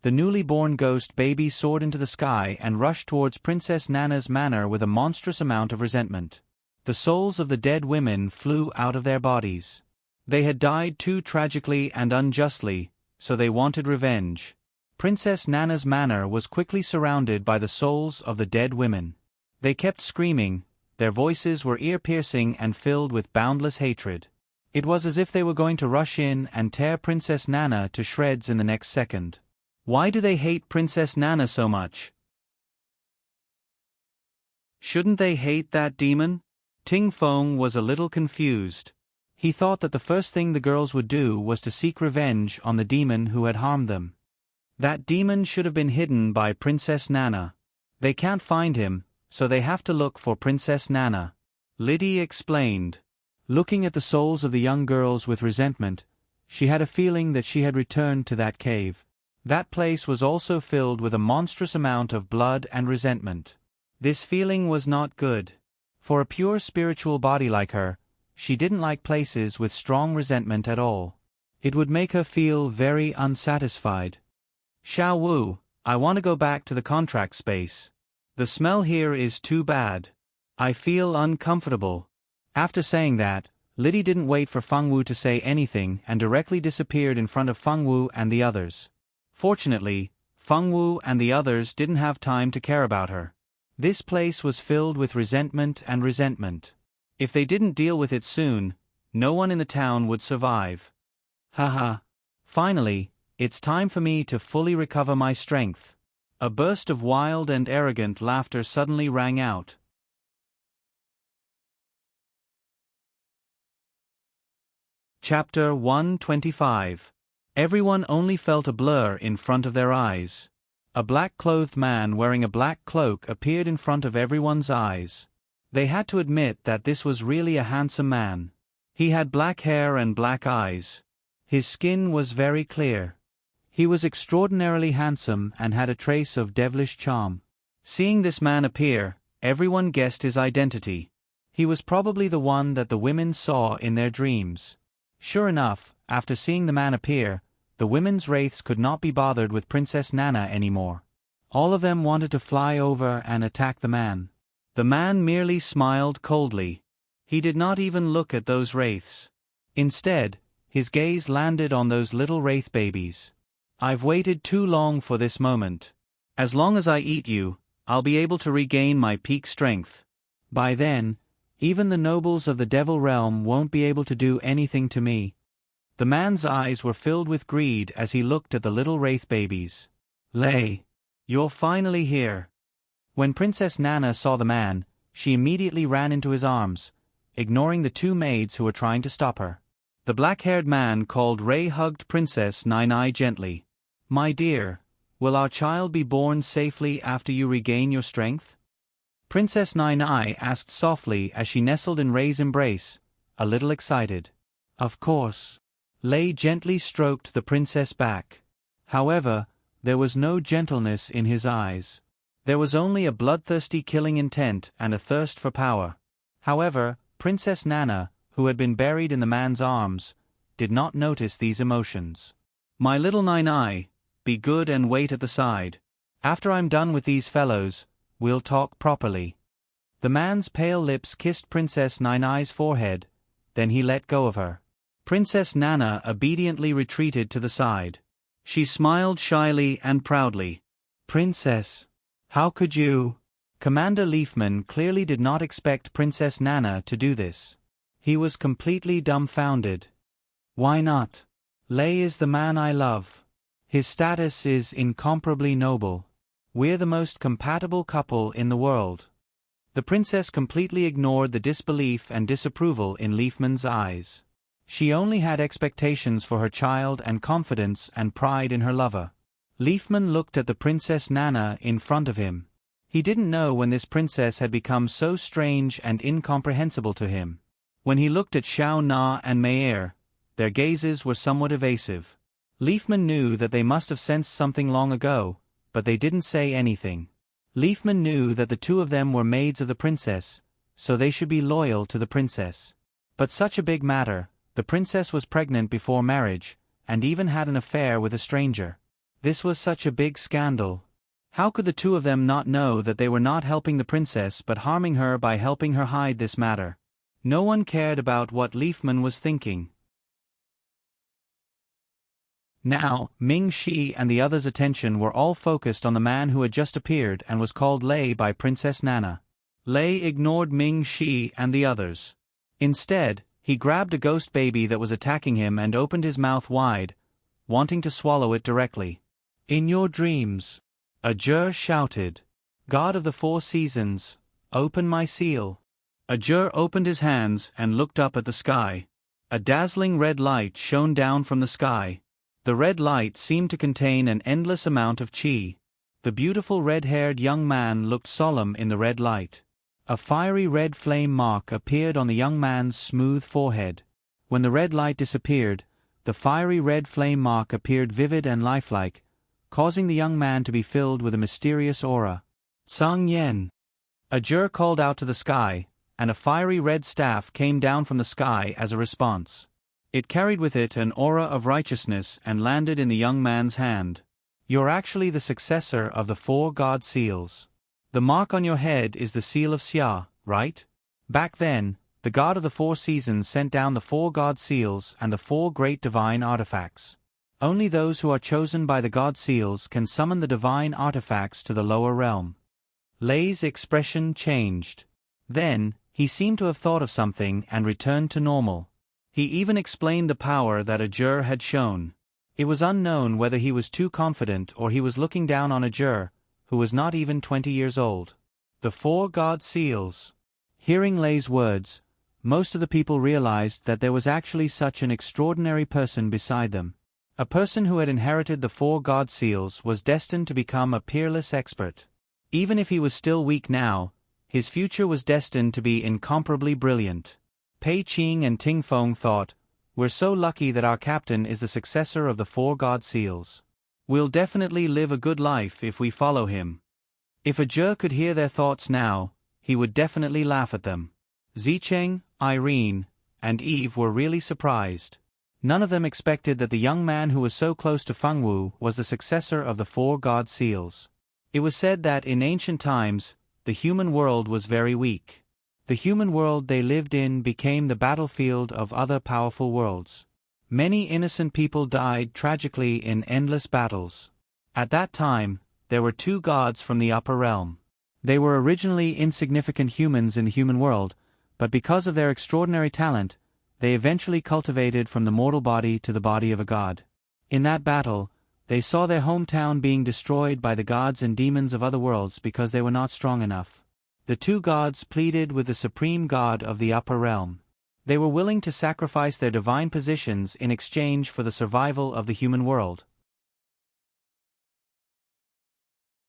The newly born ghost baby soared into the sky and rushed towards Princess Nana's manor with a monstrous amount of resentment. The souls of the dead women flew out of their bodies. They had died too tragically and unjustly, so they wanted revenge. Princess Nana's manor was quickly surrounded by the souls of the dead women. They kept screaming, their voices were ear-piercing and filled with boundless hatred. It was as if they were going to rush in and tear Princess Nana to shreds in the next second. Why do they hate Princess Nana so much? Shouldn't they hate that demon? Ting Feng was a little confused. He thought that the first thing the girls would do was to seek revenge on the demon who had harmed them. That demon should have been hidden by Princess Nana. They can't find him, so they have to look for Princess Nana. Liddy explained. Looking at the souls of the young girls with resentment, she had a feeling that she had returned to that cave. That place was also filled with a monstrous amount of blood and resentment. This feeling was not good. For a pure spiritual body like her, she didn't like places with strong resentment at all. It would make her feel very unsatisfied. "Xiao Wu, I want to go back to the contract space. The smell here is too bad. I feel uncomfortable." After saying that, Liddy didn't wait for Feng Wu to say anything and directly disappeared in front of Feng Wu and the others. Fortunately, Feng Wu and the others didn't have time to care about her. This place was filled with resentment and resentment. If they didn't deal with it soon, no one in the town would survive. Haha. Finally, it's time for me to fully recover my strength. A burst of wild and arrogant laughter suddenly rang out. Chapter 125. Everyone only felt a blur in front of their eyes. A black-clothed man wearing a black cloak appeared in front of everyone's eyes. They had to admit that this was really a handsome man. He had black hair and black eyes. His skin was very clear. He was extraordinarily handsome and had a trace of devilish charm. Seeing this man appear, everyone guessed his identity. He was probably the one that the women saw in their dreams. Sure enough, after seeing the man appear, the women's wraiths could not be bothered with Princess Nana anymore. All of them wanted to fly over and attack the man. The man merely smiled coldly. He did not even look at those wraiths. Instead, his gaze landed on those little wraith babies. "I've waited too long for this moment. As long as I eat you, I'll be able to regain my peak strength. By then, Even the nobles of the devil realm won't be able to do anything to me. The man's eyes were filled with greed as he looked at the little wraith babies. Lay, you're finally here. When Princess Nana saw the man, she immediately ran into his arms, ignoring the two maids who were trying to stop her. The black-haired man called Ray hugged Princess Nine gently. My dear, will our child be born safely after you regain your strength? Princess Nine asked softly as she nestled in Ray's embrace, a little excited. Of course. Lay gently stroked the princess back. However, there was no gentleness in his eyes. There was only a bloodthirsty killing intent and a thirst for power. However, Princess Nana, who had been buried in the man's arms, did not notice these emotions. My little Nine, be good and wait at the side. After I'm done with these fellows, we'll talk properly. The man's pale lips kissed Princess Nine's forehead, then he let go of her. Princess Nana obediently retreated to the side. She smiled shyly and proudly. Princess, how could you? Commander Leafman clearly did not expect Princess Nana to do this. He was completely dumbfounded. Why not? Lay is the man I love. His status is incomparably noble. We're the most compatible couple in the world. The princess completely ignored the disbelief and disapproval in Leafman's eyes. She only had expectations for her child and confidence and pride in her lover. Leafman looked at the Princess Nana in front of him. He didn't know when this princess had become so strange and incomprehensible to him. When he looked at Xiao Na and Meir, their gazes were somewhat evasive. Leafman knew that they must have sensed something long ago, but they didn't say anything. Leafman knew that the two of them were maids of the princess, so they should be loyal to the princess. But such a big matter. The princess was pregnant before marriage, and even had an affair with a stranger. This was such a big scandal. How could the two of them not know that they were not helping the princess but harming her by helping her hide this matter? No one cared about what Leafman was thinking. Now, Ming Shi and the others' attention were all focused on the man who had just appeared and was called Lei by Princess Nana. Lei ignored Ming Shi and the others. Instead, he grabbed a ghost baby that was attacking him and opened his mouth wide, wanting to swallow it directly. In your dreams, Ajur shouted, God of the Four Seasons, open my seal. Ajur opened his hands and looked up at the sky. A dazzling red light shone down from the sky. The red light seemed to contain an endless amount of chi. The beautiful red-haired young man looked solemn in the red light. A fiery red flame mark appeared on the young man's smooth forehead. When the red light disappeared, the fiery red flame mark appeared vivid and lifelike, causing the young man to be filled with a mysterious aura. Tsang Yen. Ajur called out to the sky, and a fiery red staff came down from the sky as a response. It carried with it an aura of righteousness and landed in the young man's hand. You're actually the successor of the four god seals. The mark on your head is the seal of Xia, right? Back then, the god of the four seasons sent down the four god seals and the four great divine artifacts. Only those who are chosen by the god seals can summon the divine artifacts to the lower realm. Lei's expression changed. Then, he seemed to have thought of something and returned to normal. He even explained the power that Ajur had shown. It was unknown whether he was too confident or he was looking down on Ajur, who was not even 20 years old. The four god seals. Hearing Lei's words, most of the people realized that there was actually such an extraordinary person beside them. A person who had inherited the four god seals was destined to become a peerless expert. Even if he was still weak now, his future was destined to be incomparably brilliant. Pei Qing and Ting Feng thought, we're so lucky that our captain is the successor of the four god seals. We'll definitely live a good life if we follow him. If Ajur could hear their thoughts now, he would definitely laugh at them. Zicheng, Irene, and Eve were really surprised. None of them expected that the young man who was so close to Fengwu was the successor of the four god seals. It was said that in ancient times, the human world was very weak. The human world they lived in became the battlefield of other powerful worlds. Many innocent people died tragically in endless battles. At that time, there were two gods from the upper realm. They were originally insignificant humans in the human world, but because of their extraordinary talent, they eventually cultivated from the mortal body to the body of a god. In that battle, they saw their hometown being destroyed by the gods and demons of other worlds because they were not strong enough. The two gods pleaded with the supreme god of the upper realm. They were willing to sacrifice their divine positions in exchange for the survival of the human world.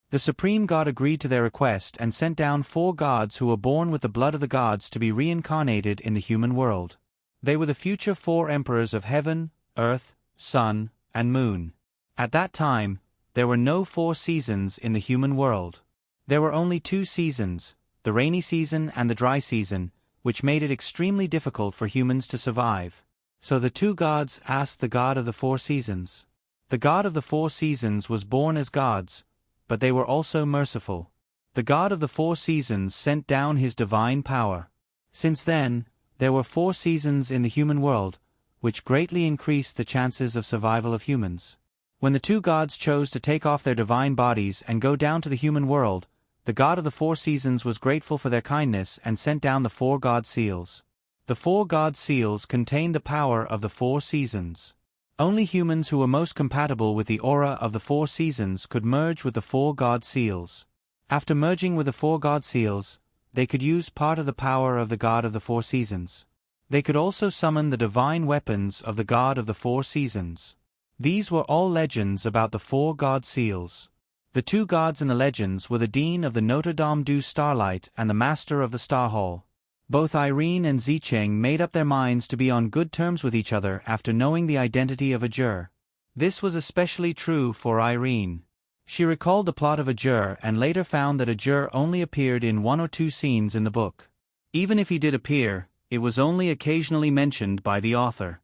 The supreme god agreed to their request and sent down 4 gods who were born with the blood of the gods to be reincarnated in the human world. They were the future 4 emperors of heaven, earth, sun, and moon. At that time, there were no 4 seasons in the human world. There were only 2 seasons, the rainy season and the dry season, which made it extremely difficult for humans to survive. So the 2 gods asked the god of the 4 seasons. The god of the 4 seasons was born as gods, but they were also merciful. The god of the 4 seasons sent down his divine power. Since then, there were 4 seasons in the human world, which greatly increased the chances of survival of humans. When the 2 gods chose to take off their divine bodies and go down to the human world, the god of the 4 seasons was grateful for their kindness and sent down the 4 god seals. The 4 god seals contained the power of the 4 seasons. Only humans who were most compatible with the aura of the 4 seasons could merge with the 4 god seals. After merging with the 4 god seals, they could use part of the power of the god of the 4 seasons. They could also summon the divine weapons of the god of the 4 seasons. These were all legends about the 4 god seals. The 2 gods in the legends were the Dean of the Notre Dame du Starlight and the Master of the Star Hall. Both Irene and Zicheng made up their minds to be on good terms with each other after knowing the identity of Ajur. This was especially true for Irene. She recalled the plot of Ajur and later found that Ajur only appeared in 1 or 2 scenes in the book. Even if he did appear, it was only occasionally mentioned by the author.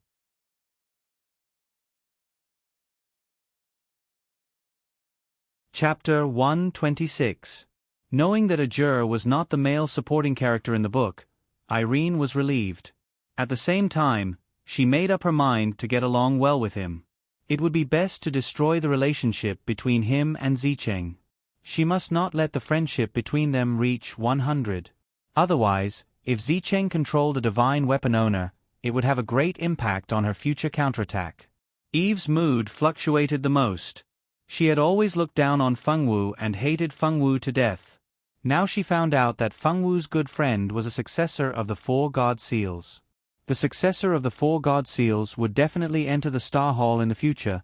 Chapter 126. Knowing that Ajur was not the male supporting character in the book, Irene was relieved. At the same time, she made up her mind to get along well with him. It would be best to destroy the relationship between him and Zicheng. She must not let the friendship between them reach 100. Otherwise, if Zicheng controlled a divine weapon owner, it would have a great impact on her future counterattack. Eve's mood fluctuated the most. She had always looked down on Fengwu and hated Fengwu to death. Now she found out that Fengwu's good friend was a successor of the 4 god seals. The successor of the 4 god seals would definitely enter the Star Hall in the future,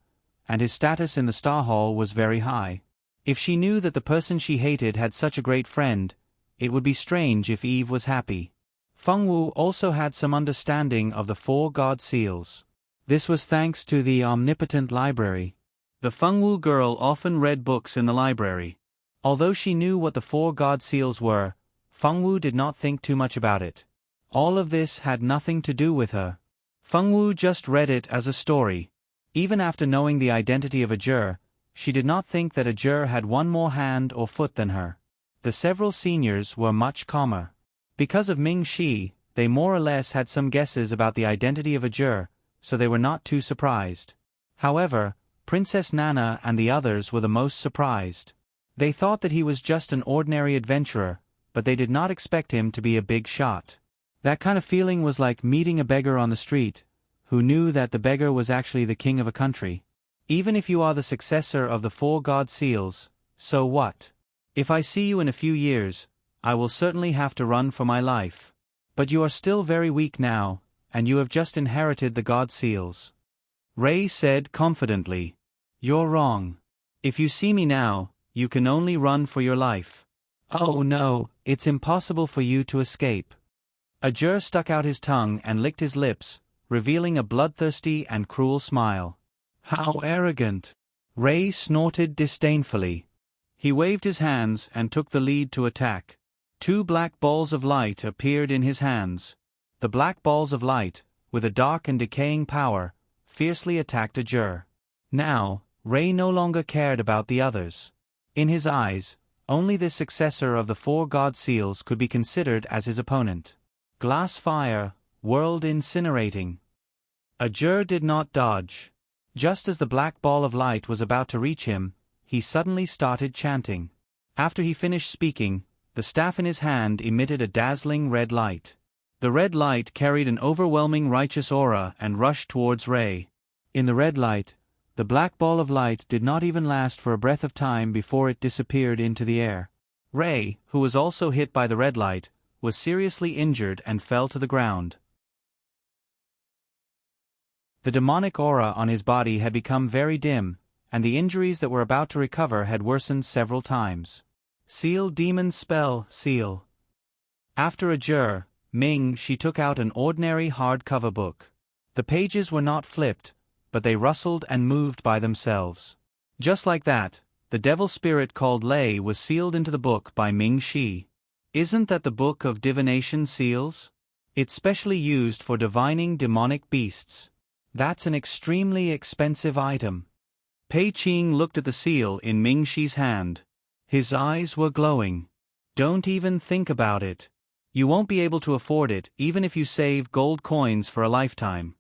and his status in the Star Hall was very high. If she knew that the person she hated had such a great friend, it would be strange if Eve was happy. Fengwu also had some understanding of the 4 god seals. This was thanks to the omnipotent library. The Fengwu girl often read books in the library. Although she knew what the 4 god seals were, Fengwu did not think too much about it. All of this had nothing to do with her. Fengwu just read it as a story. Even after knowing the identity of Ajur, she did not think that Ajur had one more hand or foot than her. The several seniors were much calmer. Because of Ming Shi, they more or less had some guesses about the identity of Ajur, so they were not too surprised. However, Princess Nana and the others were the most surprised. They thought that he was just an ordinary adventurer, but they did not expect him to be a big shot. That kind of feeling was like meeting a beggar on the street, who knew that the beggar was actually the king of a country. Even if you are the successor of the 4 god seals, so what? If I see you in a few years, I will certainly have to run for my life. But you are still very weak now, and you have just inherited the god seals. Ray said confidently. You're wrong. If you see me now, you can only run for your life. Oh no, it's impossible for you to escape. Ajur stuck out his tongue and licked his lips, revealing a bloodthirsty and cruel smile. How arrogant! Ray snorted disdainfully. He waved his hands and took the lead to attack. 2 black balls of light appeared in his hands. The black balls of light, with a dark and decaying power, fiercely attacked Ajur. Now, Ray no longer cared about the others. In his eyes, only this successor of the 4 god seals could be considered as his opponent. Glass fire, world incinerating. Ajur did not dodge. Just as the black ball of light was about to reach him, he suddenly started chanting. After he finished speaking, the staff in his hand emitted a dazzling red light. The red light carried an overwhelming righteous aura and rushed towards Ray. In the red light, the black ball of light did not even last for a breath of time before it disappeared into the air. Ray, who was also hit by the red light, was seriously injured and fell to the ground. The demonic aura on his body had become very dim, and the injuries that were about to recover had worsened several times. Seal demon spell, seal. After a jur, Ming, she took out an ordinary hardcover book. The pages were not flipped, but they rustled and moved by themselves. Just like that, the devil spirit called Lei was sealed into the book by Ming Shi. Isn't that the book of divination seals? It's specially used for divining demonic beasts. That's an extremely expensive item. Pei Qing looked at the seal in Ming Shi's hand. His eyes were glowing. Don't even think about it. You won't be able to afford it even if you save gold coins for a lifetime.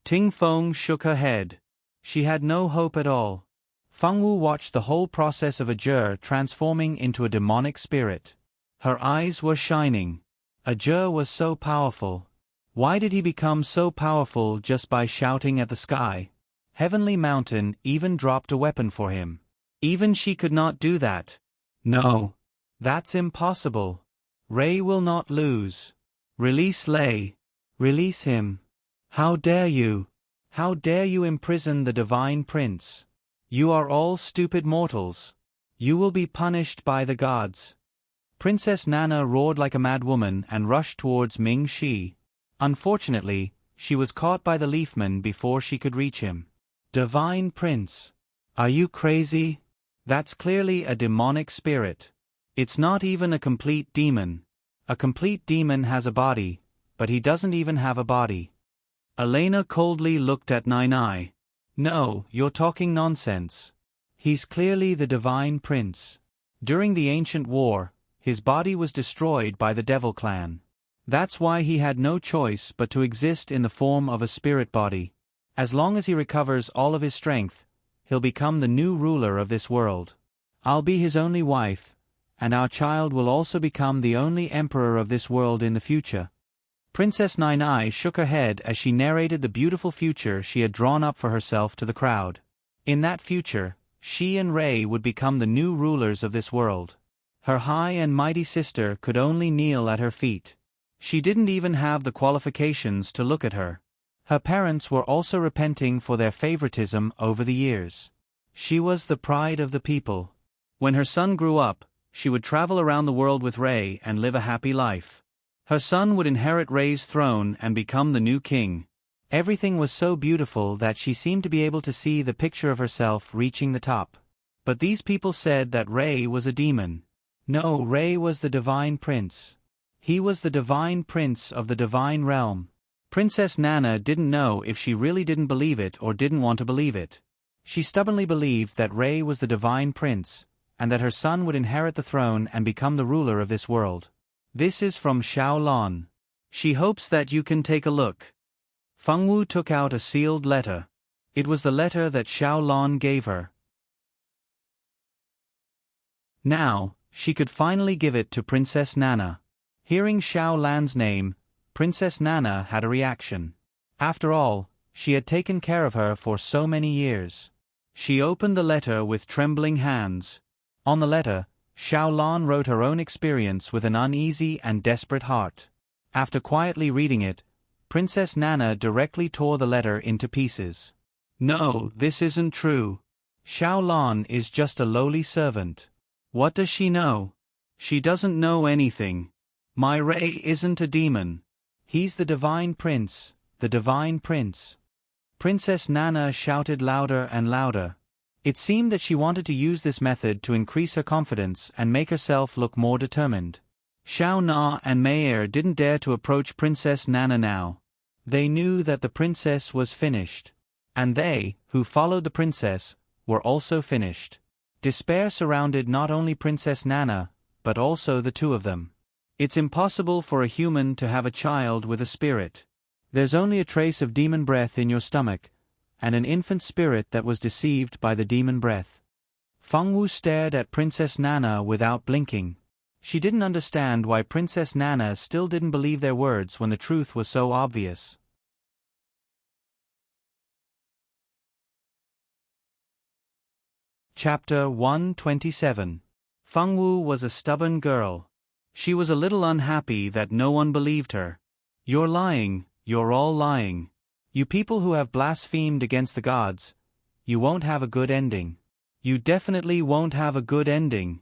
Ting Feng shook her head. She had no hope at all. Feng Wu watched the whole process of a jur transforming into a demonic spirit. Her eyes were shining. A jur was so powerful. Why did he become so powerful just by shouting at the sky? Heavenly Mountain even dropped a weapon for him. Even she could not do that. No. That's impossible. Ray will not lose. Release Lei. Release him. How dare you? How dare you imprison the Divine Prince? You are all stupid mortals. You will be punished by the gods. Princess Nana roared like a mad woman and rushed towards Ming Shi. Unfortunately, she was caught by the leafman before she could reach him. Divine Prince. Are you crazy? That's clearly a demonic spirit. It's not even a complete demon. A complete demon has a body, but he doesn't even have a body. Elena coldly looked at Nai. No, you're talking nonsense. He's clearly the Divine Prince. During the ancient war, his body was destroyed by the Devil Clan. That's why he had no choice but to exist in the form of a spirit body. As long as he recovers all of his strength, he'll become the new ruler of this world. I'll be his only wife, and our child will also become the only emperor of this world in the future. Princess Nai shook her head as she narrated the beautiful future she had drawn up for herself to the crowd. In that future, she and Ray would become the new rulers of this world. Her high and mighty sister could only kneel at her feet. She didn't even have the qualifications to look at her. Her parents were also repenting for their favoritism over the years. She was the pride of the people. When her son grew up, she would travel around the world with Ray and live a happy life. Her son would inherit Ray's throne and become the new king. Everything was so beautiful that she seemed to be able to see the picture of herself reaching the top. But these people said that Ray was a demon. No, Ray was the Divine Prince. He was the Divine Prince of the Divine Realm. Princess Nana didn't know if she really didn't believe it or didn't want to believe it. She stubbornly believed that Ray was the Divine Prince, and that her son would inherit the throne and become the ruler of this world. This is from Xiao Lan. She hopes that you can take a look. Feng Wu took out a sealed letter. It was the letter that Xiao Lan gave her. Now, she could finally give it to Princess Nana. Hearing Xiao Lan's name, Princess Nana had a reaction. After all, she had taken care of her for so many years. She opened the letter with trembling hands. On the letter, Xiao Lan wrote her own experience with an uneasy and desperate heart. After quietly reading it, Princess Nana directly tore the letter into pieces. No, this isn't true. Xiao Lan is just a lowly servant. What does she know? She doesn't know anything. My Ray isn't a demon. He's the Divine Prince, the Divine Prince. Princess Nana shouted louder and louder. It seemed that she wanted to use this method to increase her confidence and make herself look more determined. Xiao Na and Meier didn't dare to approach Princess Nana now. They knew that the princess was finished. And they, who followed the princess, were also finished. Despair surrounded not only Princess Nana, but also the two of them. It's impossible for a human to have a child with a spirit. There's only a trace of demon breath in your stomach, and an infant spirit that was deceived by the demon breath. Feng Wu stared at Princess Nana without blinking. She didn't understand why Princess Nana still didn't believe their words when the truth was so obvious. Chapter 127. Fengwu was a stubborn girl. She was a little unhappy that no one believed her. "You're lying, you're all lying. You people who have blasphemed against the gods, you won't have a good ending. You definitely won't have a good ending."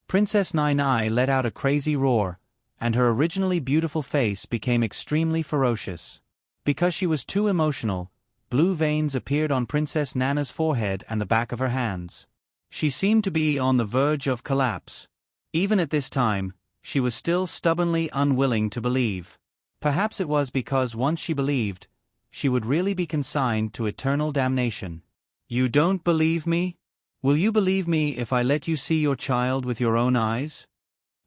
Princess Nai let out a crazy roar, and her originally beautiful face became extremely ferocious. Because she was too emotional, blue veins appeared on Princess Nana's forehead and the back of her hands. She seemed to be on the verge of collapse. Even at this time, she was still stubbornly unwilling to believe. Perhaps it was because once she believed, she would really be consigned to eternal damnation. "You don't believe me? Will you believe me if I let you see your child with your own eyes?"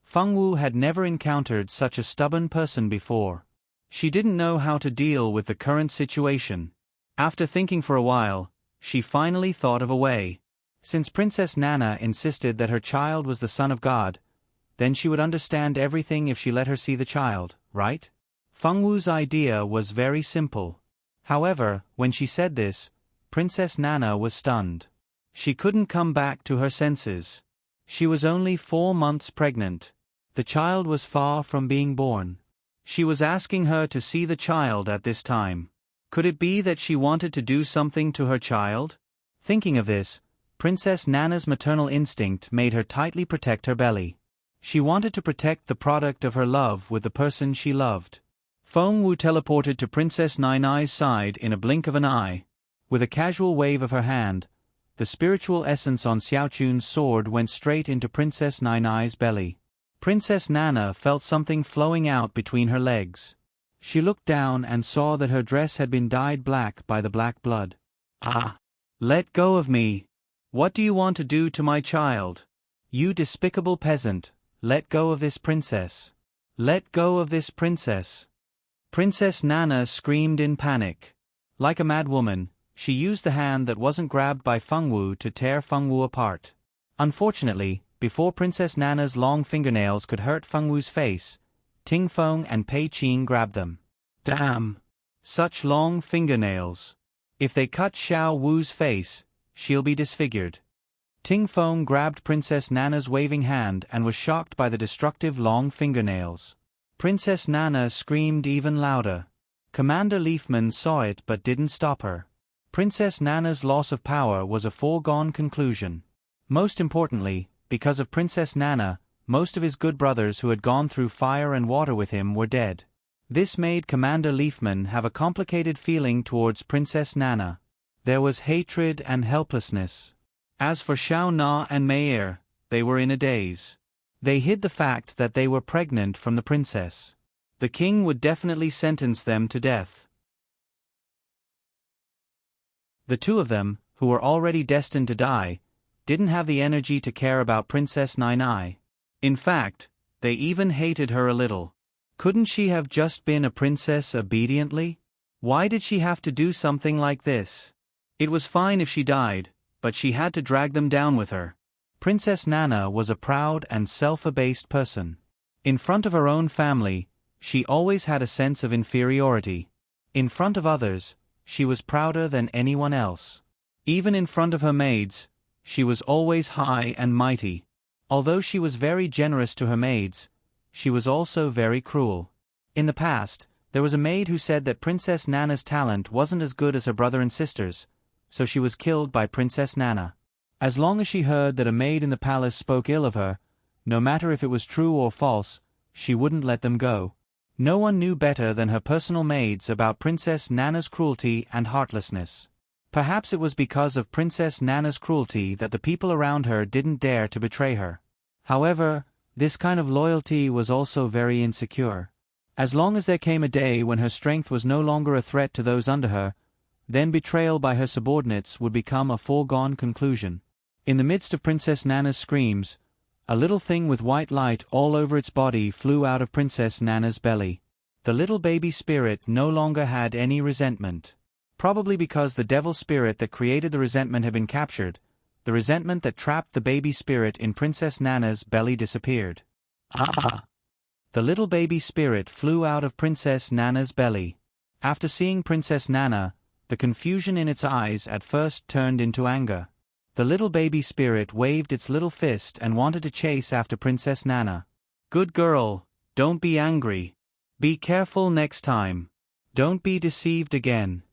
Fengwu had never encountered such a stubborn person before. She didn't know how to deal with the current situation. After thinking for a while, she finally thought of a way. Since Princess Nana insisted that her child was the son of God, then she would understand everything if she let her see the child, right? Fengwu's idea was very simple. However, when she said this, Princess Nana was stunned. She couldn't come back to her senses. She was only 4 months pregnant. The child was far from being born. She was asking her to see the child at this time. Could it be that she wanted to do something to her child? Thinking of this, Princess Nana's maternal instinct made her tightly protect her belly. She wanted to protect the product of her love with the person she loved. Fengwu teleported to Princess Nai's side in a blink of an eye. With a casual wave of her hand, the spiritual essence on Xiaochun's sword went straight into Princess Nai's belly. Princess Nana felt something flowing out between her legs. She looked down and saw that her dress had been dyed black by the black blood. "Ah! Let go of me! What do you want to do to my child? You despicable peasant, let go of this princess! Let go of this princess!" Princess Nana screamed in panic. Like a mad woman, she used the hand that wasn't grabbed by Fengwu to tear Fengwu apart. Unfortunately, before Princess Nana's long fingernails could hurt Fengwu's face, Ting Feng and Pei Qing grabbed them. Damn! Such long fingernails! If they cut Xiao Wu's face, she'll be disfigured. Ting Feng grabbed Princess Nana's waving hand and was shocked by the destructive long fingernails. Princess Nana screamed even louder. Commander Leafman saw it but didn't stop her. Princess Nana's loss of power was a foregone conclusion. Most importantly, because of Princess Nana, most of his good brothers who had gone through fire and water with him were dead. This made Commander Leafman have a complicated feeling towards Princess Nana. There was hatred and helplessness. As for Xiao Na and Meir, they were in a daze. They hid the fact that they were pregnant from the princess. The king would definitely sentence them to death. The two of them, who were already destined to die, didn't have the energy to care about Princess Nai. In fact, they even hated her a little. Couldn't she have just been a princess obediently? Why did she have to do something like this? It was fine if she died, but she had to drag them down with her. Princess Nana was a proud and self-abased person. In front of her own family, she always had a sense of inferiority. In front of others, she was prouder than anyone else. Even in front of her maids, she was always high and mighty. Although she was very generous to her maids, she was also very cruel. In the past, there was a maid who said that Princess Nana's talent wasn't as good as her brother and sisters, so she was killed by Princess Nana. As long as she heard that a maid in the palace spoke ill of her, no matter if it was true or false, she wouldn't let them go. No one knew better than her personal maids about Princess Nana's cruelty and heartlessness. Perhaps it was because of Princess Nana's cruelty that the people around her didn't dare to betray her. However, this kind of loyalty was also very insecure. As long as there came a day when her strength was no longer a threat to those under her, then betrayal by her subordinates would become a foregone conclusion. In the midst of Princess Nana's screams, a little thing with white light all over its body flew out of Princess Nana's belly. The little baby spirit no longer had any resentment. Probably because the devil spirit that created the resentment had been captured, the resentment that trapped the baby spirit in Princess Nana's belly disappeared. Ah! The little baby spirit flew out of Princess Nana's belly. After seeing Princess Nana, the confusion in its eyes at first turned into anger. The little baby spirit waved its little fist and wanted to chase after Princess Nana. Good girl, don't be angry. Be careful next time. Don't be deceived again.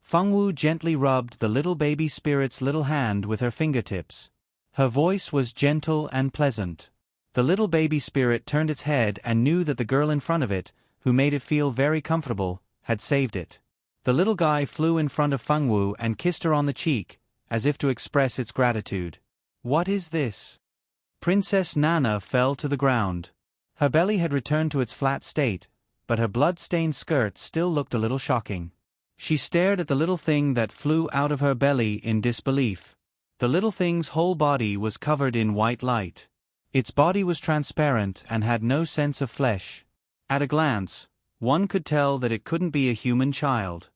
Fengwu gently rubbed the little baby spirit's little hand with her fingertips. Her voice was gentle and pleasant. The little baby spirit turned its head and knew that the girl in front of it, who made it feel very comfortable, had saved it. The little guy flew in front of Fengwu and kissed her on the cheek, as if to express its gratitude. What is this? Princess Nana fell to the ground. Her belly had returned to its flat state, but her blood-stained skirt still looked a little shocking. She stared at the little thing that flew out of her belly in disbelief. The little thing's whole body was covered in white light. Its body was transparent and had no sense of flesh. At a glance, one could tell that it couldn't be a human child.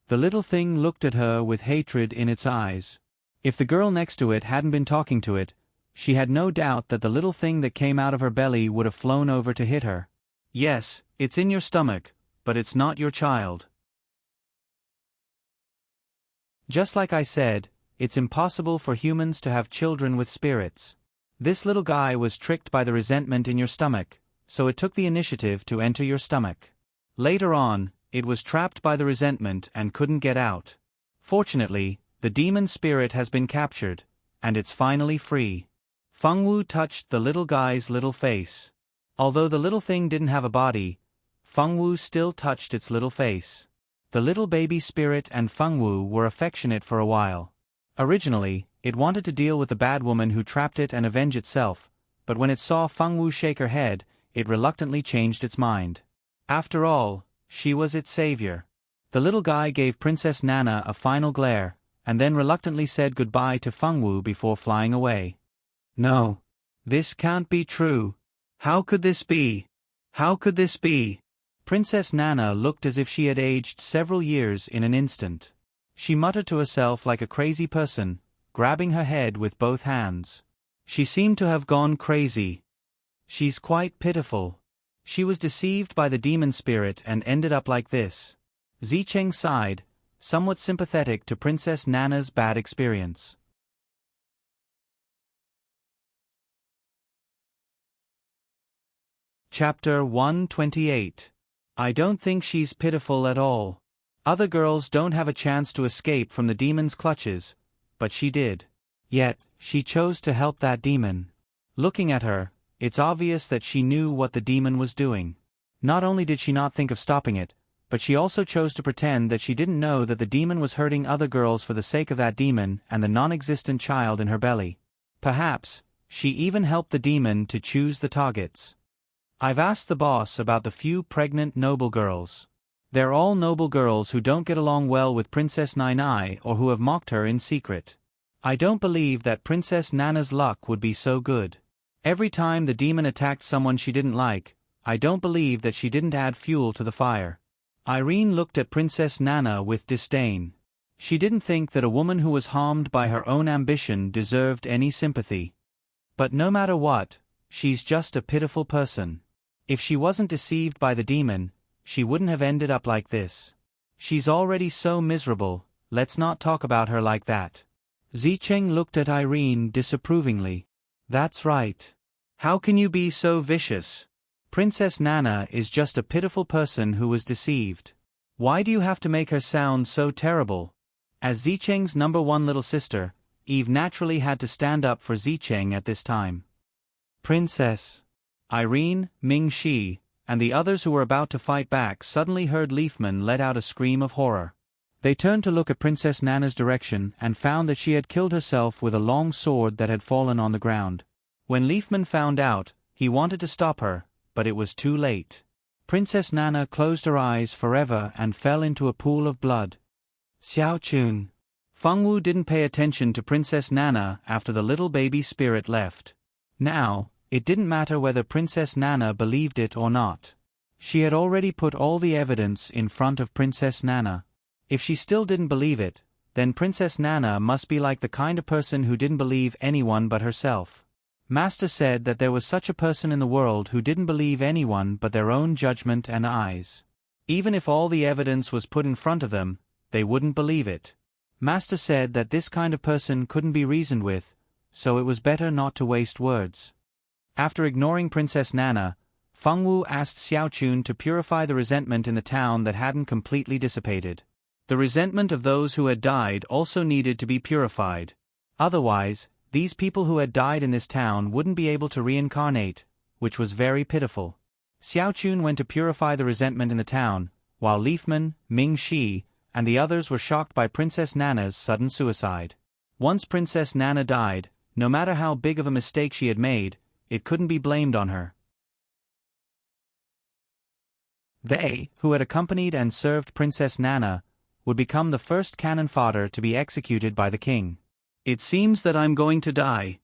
The little thing looked at her with hatred in its eyes. If the girl next to it hadn't been talking to it, she had no doubt that the little thing that came out of her belly would have flown over to hit her. Yes, it's in your stomach, but it's not your child. Just like I said, it's impossible for humans to have children with spirits. This little guy was tricked by the resentment in your stomach, so it took the initiative to enter your stomach. Later on, it was trapped by the resentment and couldn't get out. Fortunately, the demon spirit has been captured, and it's finally free. Fengwu touched the little guy's little face. Although the little thing didn't have a body, Fengwu still touched its little face. The little baby spirit and Fengwu were affectionate for a while. Originally, it wanted to deal with the bad woman who trapped it and avenge itself, but when it saw Fengwu shake her head, it reluctantly changed its mind. After all, she was its savior. The little guy gave Princess Nana a final glare, and then reluctantly said goodbye to Fengwu before flying away. No. This can't be true. How could this be? How could this be? Princess Nana looked as if she had aged several years in an instant. She muttered to herself like a crazy person, grabbing her head with both hands. She seemed to have gone crazy. She's quite pitiful. She was deceived by the demon spirit and ended up like this. Zicheng sighed, somewhat sympathetic to Princess Nana's bad experience. Chapter 128. I don't think she's pitiful at all. Other girls don't have a chance to escape from the demon's clutches, but she did. Yet, she chose to help that demon. Looking at her, it's obvious that she knew what the demon was doing. Not only did she not think of stopping it, but she also chose to pretend that she didn't know that the demon was hurting other girls for the sake of that demon and the non-existent child in her belly. Perhaps, she even helped the demon to choose the targets. I've asked the boss about the few pregnant noble girls. They're all noble girls who don't get along well with Princess Nai or who have mocked her in secret. I don't believe that Princess Nana's luck would be so good. Every time the demon attacked someone she didn't like, I don't believe that she didn't add fuel to the fire. Irene looked at Princess Nana with disdain. She didn't think that a woman who was harmed by her own ambition deserved any sympathy. But no matter what, she's just a pitiful person. If she wasn't deceived by the demon, she wouldn't have ended up like this. She's already so miserable, let's not talk about her like that. Zicheng looked at Irene disapprovingly. That's right. How can you be so vicious? Princess Nana is just a pitiful person who was deceived. Why do you have to make her sound so terrible? As Zicheng's number one little sister, Eve naturally had to stand up for Zicheng at this time. Princess. Irene, Ming Shi, and the others who were about to fight back suddenly heard Leafman let out a scream of horror. They turned to look at Princess Nana's direction and found that she had killed herself with a long sword that had fallen on the ground. When Leafman found out, he wanted to stop her, but it was too late. Princess Nana closed her eyes forever and fell into a pool of blood. Xiao Chun. Fengwu didn't pay attention to Princess Nana after the little baby spirit left. Now, it didn't matter whether Princess Nana believed it or not. She had already put all the evidence in front of Princess Nana. If she still didn't believe it, then Princess Nana must be like the kind of person who didn't believe anyone but herself. Master said that there was such a person in the world who didn't believe anyone but their own judgment and eyes. Even if all the evidence was put in front of them, they wouldn't believe it. Master said that this kind of person couldn't be reasoned with, so it was better not to waste words. After ignoring Princess Nana, Feng Wu asked Xiaochun to purify the resentment in the town that hadn't completely dissipated. The resentment of those who had died also needed to be purified. Otherwise, these people who had died in this town wouldn't be able to reincarnate, which was very pitiful. Xiaochun went to purify the resentment in the town, while Leafman, Ming Shi, and the others were shocked by Princess Nana's sudden suicide. Once Princess Nana died, no matter how big of a mistake she had made, it couldn't be blamed on her. They, who had accompanied and served Princess Nana, would become the first cannon fodder to be executed by the king. It seems that I'm going to die.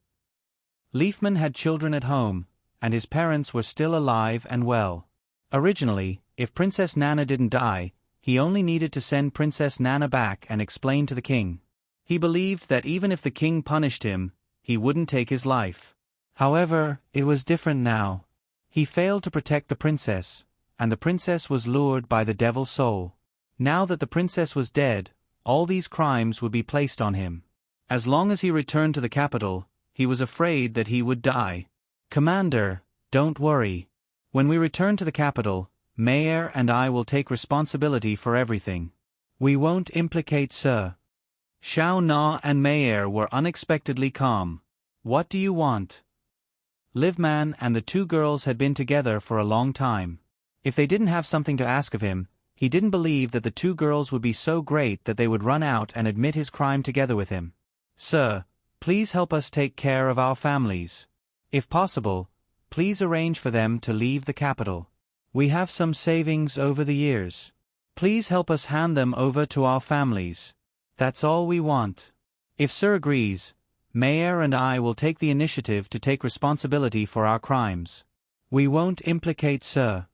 Leafman had children at home, and his parents were still alive and well. Originally, if Princess Nana didn't die, he only needed to send Princess Nana back and explain to the king. He believed that even if the king punished him, he wouldn't take his life. However, it was different now. He failed to protect the princess, and the princess was lured by the devil's soul. Now that the princess was dead, all these crimes would be placed on him. As long as he returned to the capital, he was afraid that he would die. Commander, don't worry. When we return to the capital, Mayer and I will take responsibility for everything. We won't implicate Sir. Xiao Na and Mayer were unexpectedly calm. What do you want? Liveman and the two girls had been together for a long time. If they didn't have something to ask of him, he didn't believe that the two girls would be so great that they would run out and admit his crime together with him. Sir, please help us take care of our families. If possible, please arrange for them to leave the capital. We have some savings over the years. Please help us hand them over to our families. That's all we want. If Sir agrees, Mayer and I will take the initiative to take responsibility for our crimes. We won't implicate Sir.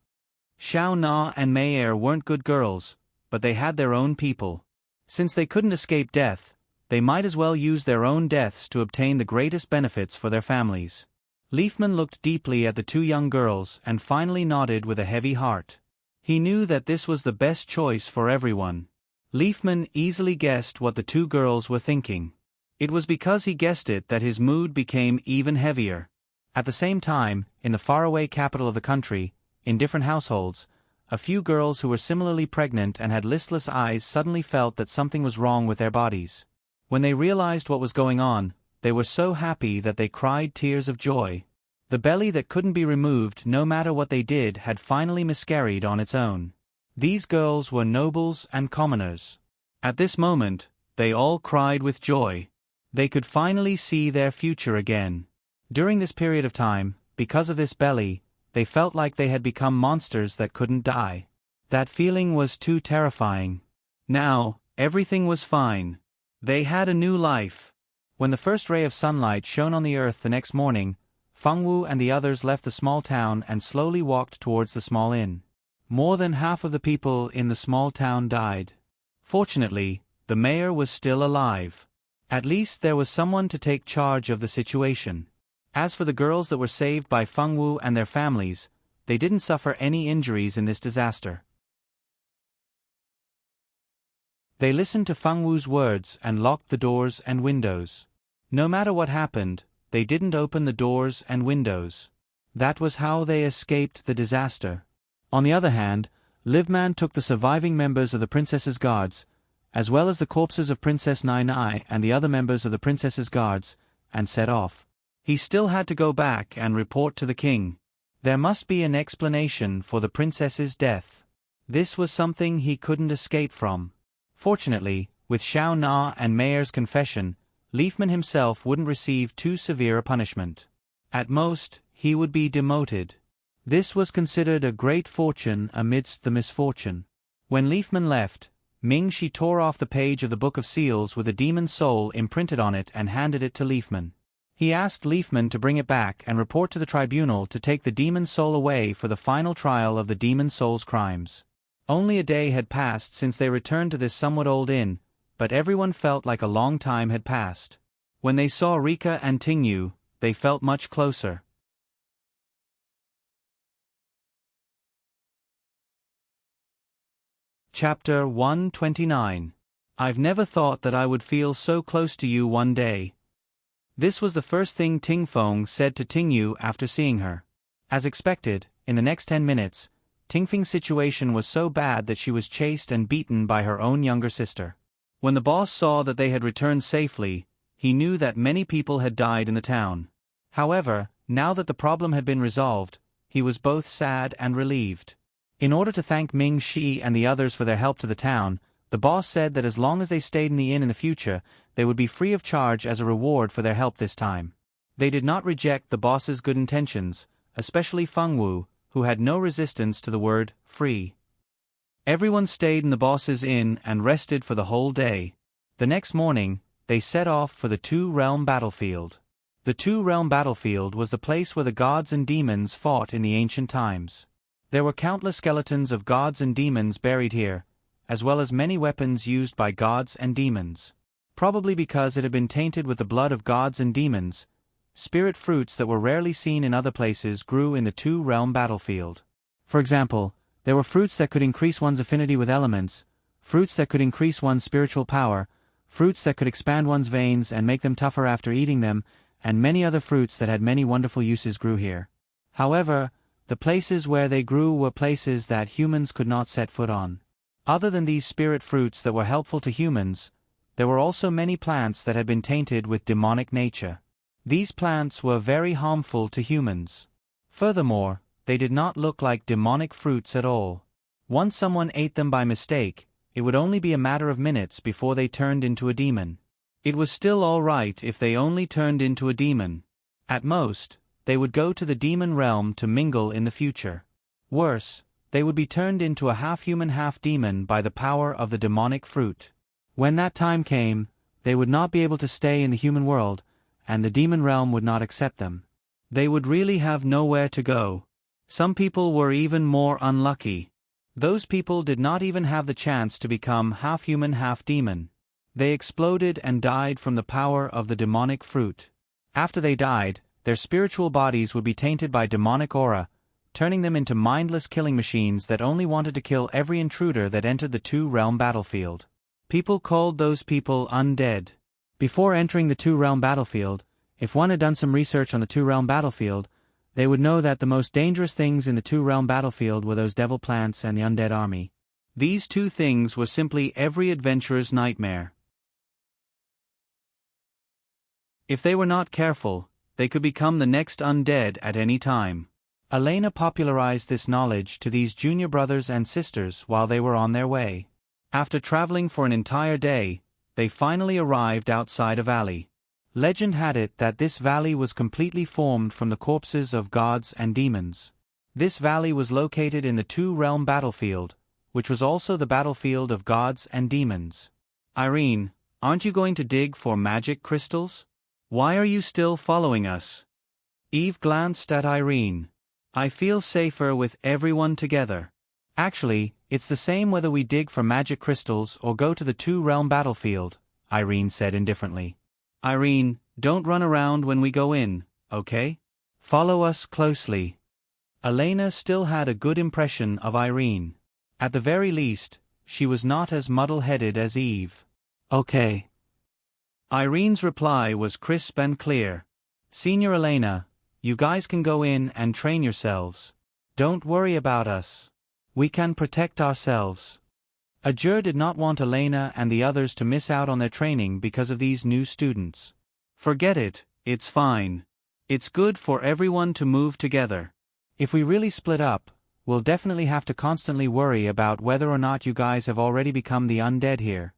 Xiao Na and Mayer weren't good girls, but they had their own people. Since they couldn't escape death, they might as well use their own deaths to obtain the greatest benefits for their families. Leafman looked deeply at the two young girls and finally nodded with a heavy heart. He knew that this was the best choice for everyone. Leafman easily guessed what the two girls were thinking. It was because he guessed it that his mood became even heavier. At the same time, in the faraway capital of the country, in different households, a few girls who were similarly pregnant and had listless eyes suddenly felt that something was wrong with their bodies. When they realized what was going on, they were so happy that they cried tears of joy. The belly that couldn't be removed no matter what they did had finally miscarried on its own. These girls were nobles and commoners. At this moment, they all cried with joy. They could finally see their future again. During this period of time, because of this belly, they felt like they had become monsters that couldn't die. That feeling was too terrifying. Now, everything was fine. They had a new life. When the first ray of sunlight shone on the earth the next morning, Feng Wu and the others left the small town and slowly walked towards the small inn. More than half of the people in the small town died. Fortunately, the mayor was still alive. At least there was someone to take charge of the situation. As for the girls that were saved by Feng Wu and their families, they didn't suffer any injuries in this disaster. They listened to Feng Wu's words and locked the doors and windows. No matter what happened, they didn't open the doors and windows. That was how they escaped the disaster. On the other hand, Liveman took the surviving members of the princess's guards, as well as the corpses of Princess Nai Nai and the other members of the princess's guards, and set off. He still had to go back and report to the king. There must be an explanation for the princess's death. This was something he couldn't escape from. Fortunately, with Xiao Na and Mayer's confession, Leafman himself wouldn't receive too severe a punishment. At most, he would be demoted. This was considered a great fortune amidst the misfortune. When Leafman left, Ming Shi tore off the page of the Book of Seals with a demon's soul imprinted on it and handed it to Leafman. He asked Leafman to bring it back and report to the tribunal to take the demon's soul away for the final trial of the demon's soul's crimes. Only a day had passed since they returned to this somewhat old inn, but everyone felt like a long time had passed. When they saw Rika and Tingyu, they felt much closer. Chapter 129. I've never thought that I would feel so close to you one day. This was the first thing Ting Feng said to Ting Yu after seeing her. As expected, in the next 10 minutes, Ting Feng's situation was so bad that she was chased and beaten by her own younger sister. When the boss saw that they had returned safely, he knew that many people had died in the town. However, now that the problem had been resolved, he was both sad and relieved. In order to thank Ming Shi and the others for their help to the town, the boss said that as long as they stayed in the inn in the future, they would be free of charge as a reward for their help this time. They did not reject the boss's good intentions, especially Feng Wu, who had no resistance to the word free. Everyone stayed in the boss's inn and rested for the whole day. The next morning, they set off for the Two-Realm battlefield. The Two-Realm battlefield was the place where the gods and demons fought in the ancient times. There were countless skeletons of gods and demons buried here, as well as many weapons used by gods and demons. Probably because it had been tainted with the blood of gods and demons, spirit fruits that were rarely seen in other places grew in the Two-Realm battlefield. For example, there were fruits that could increase one's affinity with elements, fruits that could increase one's spiritual power, fruits that could expand one's veins and make them tougher after eating them, and many other fruits that had many wonderful uses grew here. However, the places where they grew were places that humans could not set foot on. Other than these spirit fruits that were helpful to humans, there were also many plants that had been tainted with demonic nature. These plants were very harmful to humans. Furthermore, they did not look like demonic fruits at all. Once someone ate them by mistake, it would only be a matter of minutes before they turned into a demon. It was still all right if they only turned into a demon. At most, they would go to the demon realm to mingle in the future. Worse, they would be turned into a half-human half-demon by the power of the demonic fruit. When that time came, they would not be able to stay in the human world, and the demon realm would not accept them. They would really have nowhere to go. Some people were even more unlucky. Those people did not even have the chance to become half-human half-demon. They exploded and died from the power of the demonic fruit. After they died, their spiritual bodies would be tainted by demonic aura, turning them into mindless killing machines that only wanted to kill every intruder that entered the Two-Realm battlefield. People called those people undead. Before entering the Two-Realm battlefield, if one had done some research on the Two-Realm battlefield, they would know that the most dangerous things in the Two-Realm battlefield were those devil plants and the undead army. These two things were simply every adventurer's nightmare. If they were not careful, they could become the next undead at any time. Elena popularized this knowledge to these junior brothers and sisters while they were on their way. After traveling for an entire day, they finally arrived outside a valley. Legend had it that this valley was completely formed from the corpses of gods and demons. This valley was located in the Two-Realm battlefield, which was also the battlefield of gods and demons. Irene, aren't you going to dig for magic crystals? Why are you still following us? Eve glanced at Irene. I feel safer with everyone together. Actually, it's the same whether we dig for magic crystals or go to the Two-Realm battlefield, Irene said indifferently. Irene, don't run around when we go in, okay? Follow us closely. Elena still had a good impression of Irene. At the very least, she was not as muddle-headed as Eve. Okay. Irene's reply was crisp and clear. Senior Elena, you guys can go in and train yourselves. Don't worry about us. We can protect ourselves. Ajur did not want Elena and the others to miss out on their training because of these new students. Forget it, it's fine. It's good for everyone to move together. If we really split up, we'll definitely have to constantly worry about whether or not you guys have already become the undead here.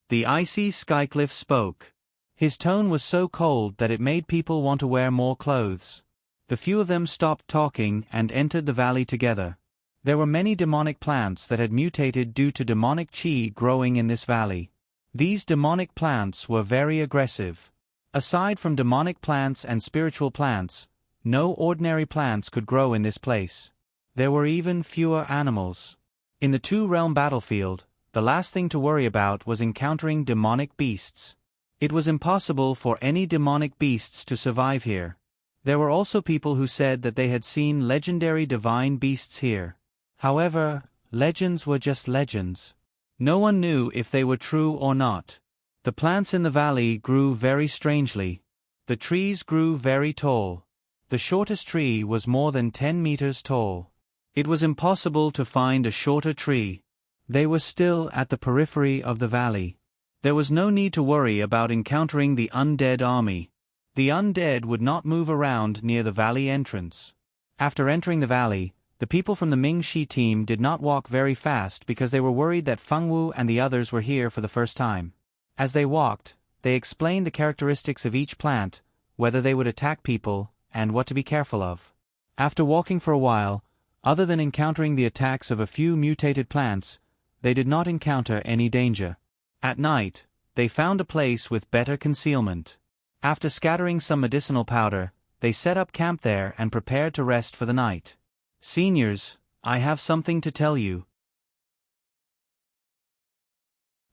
The icy Skycliff spoke. His tone was so cold that it made people want to wear more clothes. The few of them stopped talking and entered the valley together. There were many demonic plants that had mutated due to demonic chi growing in this valley. These demonic plants were very aggressive. Aside from demonic plants and spiritual plants, no ordinary plants could grow in this place. There were even fewer animals. In the Two-Realm battlefield, the last thing to worry about was encountering demonic beasts. It was impossible for any demonic beasts to survive here. There were also people who said that they had seen legendary divine beasts here. However, legends were just legends. No one knew if they were true or not. The plants in the valley grew very strangely. The trees grew very tall. The shortest tree was more than 10 meters tall. It was impossible to find a shorter tree. They were still at the periphery of the valley. There was no need to worry about encountering the undead army. The undead would not move around near the valley entrance. After entering the valley, the people from the Ming-Shi team did not walk very fast because they were worried that Fengwu and the others were here for the first time. As they walked, they explained the characteristics of each plant, whether they would attack people, and what to be careful of. After walking for a while, other than encountering the attacks of a few mutated plants, they did not encounter any danger. At night, they found a place with better concealment. After scattering some medicinal powder, they set up camp there and prepared to rest for the night. Seniors, I have something to tell you.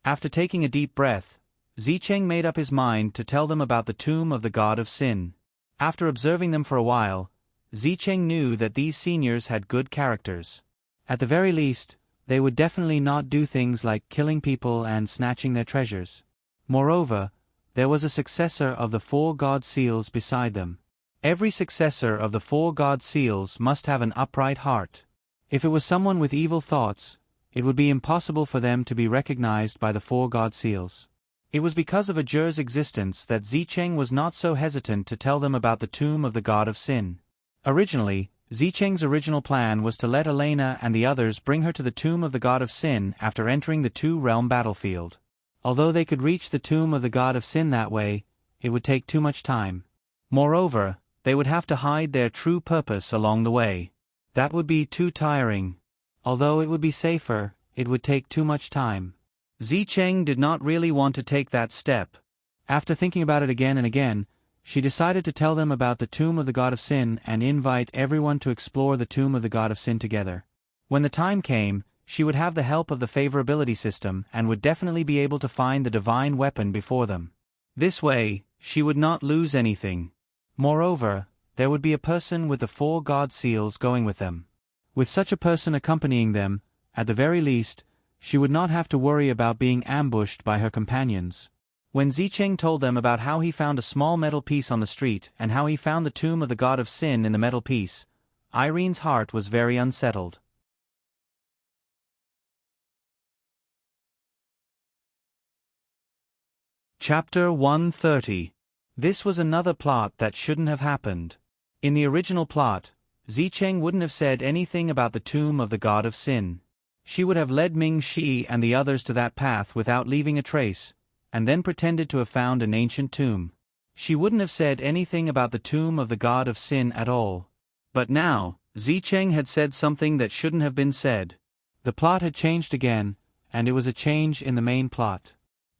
After taking a deep breath, Zicheng made up his mind to tell them about the tomb of the god of sin. After observing them for a while, Zicheng knew that these seniors had good characters. At the very least, they would definitely not do things like killing people and snatching their treasures. Moreover, there was a successor of the 4 god seals beside them. Every successor of the 4 god seals must have an upright heart. If it was someone with evil thoughts, it would be impossible for them to be recognized by the 4 god seals. It was because of Ajur's existence that Zicheng was not so hesitant to tell them about the tomb of the god of sin. Originally, Zicheng's original plan was to let Elena and the others bring her to the tomb of the god of sin after entering the 2-realm battlefield. Although they could reach the tomb of the god of sin that way, it would take too much time. Moreover, they would have to hide their true purpose along the way. That would be too tiring. Although it would be safer, it would take too much time. Zicheng did not really want to take that step. After thinking about it again and again, she decided to tell them about the tomb of the god of sin and invite everyone to explore the tomb of the god of sin together. When the time came, she would have the help of the favorability system and would definitely be able to find the divine weapon before them. This way, she would not lose anything. Moreover, there would be a person with the 4 god seals going with them. With such a person accompanying them, at the very least, she would not have to worry about being ambushed by her companions. When Zicheng told them about how he found a small metal piece on the street and how he found the tomb of the god of sin in the metal piece, Irene's heart was very unsettled. Chapter 130. This was another plot that shouldn't have happened. In the original plot, Zicheng wouldn't have said anything about the tomb of the god of sin. She would have led Ming-Shi and the others to that path without leaving a trace, and then pretended to have found an ancient tomb. She wouldn't have said anything about the tomb of the god of sin at all. But now, Zicheng had said something that shouldn't have been said. The plot had changed again, and it was a change in the main plot.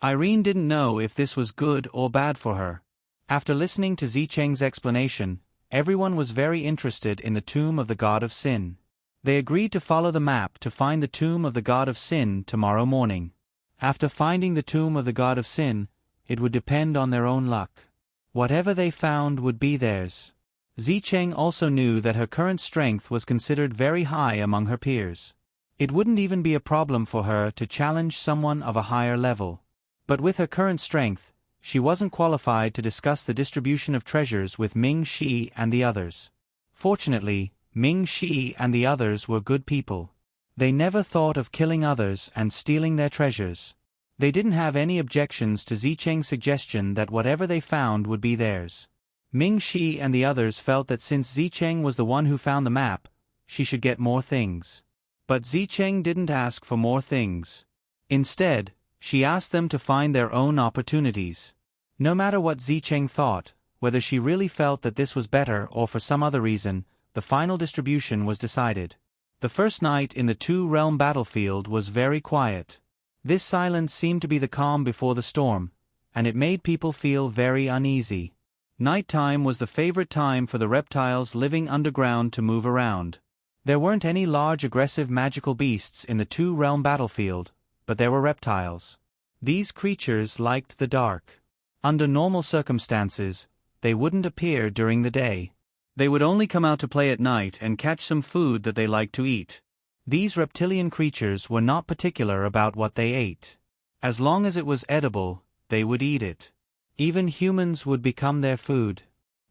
Irene didn't know if this was good or bad for her. After listening to Zicheng's explanation, everyone was very interested in the tomb of the god of sin. They agreed to follow the map to find the tomb of the god of sin tomorrow morning. After finding the tomb of the god of sin, it would depend on their own luck. Whatever they found would be theirs. Zicheng also knew that her current strength was considered very high among her peers. It wouldn't even be a problem for her to challenge someone of a higher level. But with her current strength, she wasn't qualified to discuss the distribution of treasures with Ming-Shi and the others. Fortunately, Ming-Shi and the others were good people. They never thought of killing others and stealing their treasures. They didn't have any objections to Zicheng's suggestion that whatever they found would be theirs. Ming-Shi and the others felt that since Zicheng was the one who found the map, she should get more things. But Zicheng didn't ask for more things. Instead, she asked them to find their own opportunities. No matter what Zicheng thought, whether she really felt that this was better or for some other reason, the final distribution was decided. The first night in the 2-realm battlefield was very quiet. This silence seemed to be the calm before the storm, and it made people feel very uneasy. Nighttime was the favorite time for the reptiles living underground to move around. There weren't any large aggressive magical beasts in the 2-realm battlefield, but there were reptiles. These creatures liked the dark. Under normal circumstances, they wouldn't appear during the day. They would only come out to play at night and catch some food that they liked to eat. These reptilian creatures were not particular about what they ate. As long as it was edible, they would eat it. Even humans would become their food.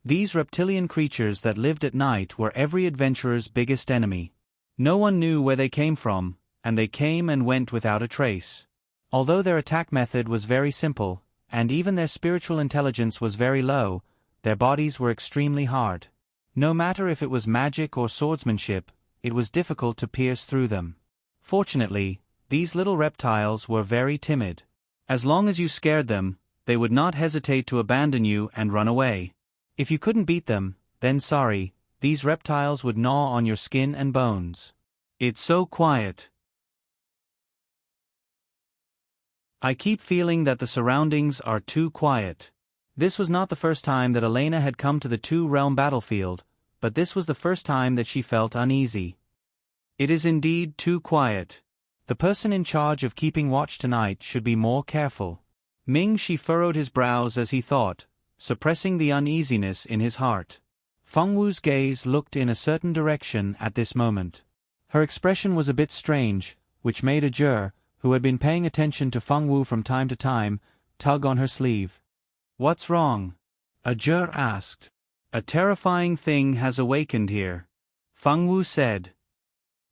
These reptilian creatures that lived at night were every adventurer's biggest enemy. No one knew where they came from, and they came and went without a trace. Although their attack method was very simple, and even their spiritual intelligence was very low, their bodies were extremely hard. No matter if it was magic or swordsmanship, it was difficult to pierce through them. Fortunately, these little reptiles were very timid. As long as you scared them, they would not hesitate to abandon you and run away. If you couldn't beat them, then sorry, these reptiles would gnaw on your skin and bones. It's so quiet. I keep feeling that the surroundings are too quiet. This was not the first time that Elena had come to the two-realm battlefield, but this was the first time that she felt uneasy. It is indeed too quiet. The person in charge of keeping watch tonight should be more careful. Ming-Shi furrowed his brows as he thought, suppressing the uneasiness in his heart. Feng Wu's gaze looked in a certain direction at this moment. Her expression was a bit strange, which made a juror, who had been paying attention to Feng Wu from time to time, tug on her sleeve. "What's wrong?" a juror asked. "A terrifying thing has awakened here," Feng Wu said.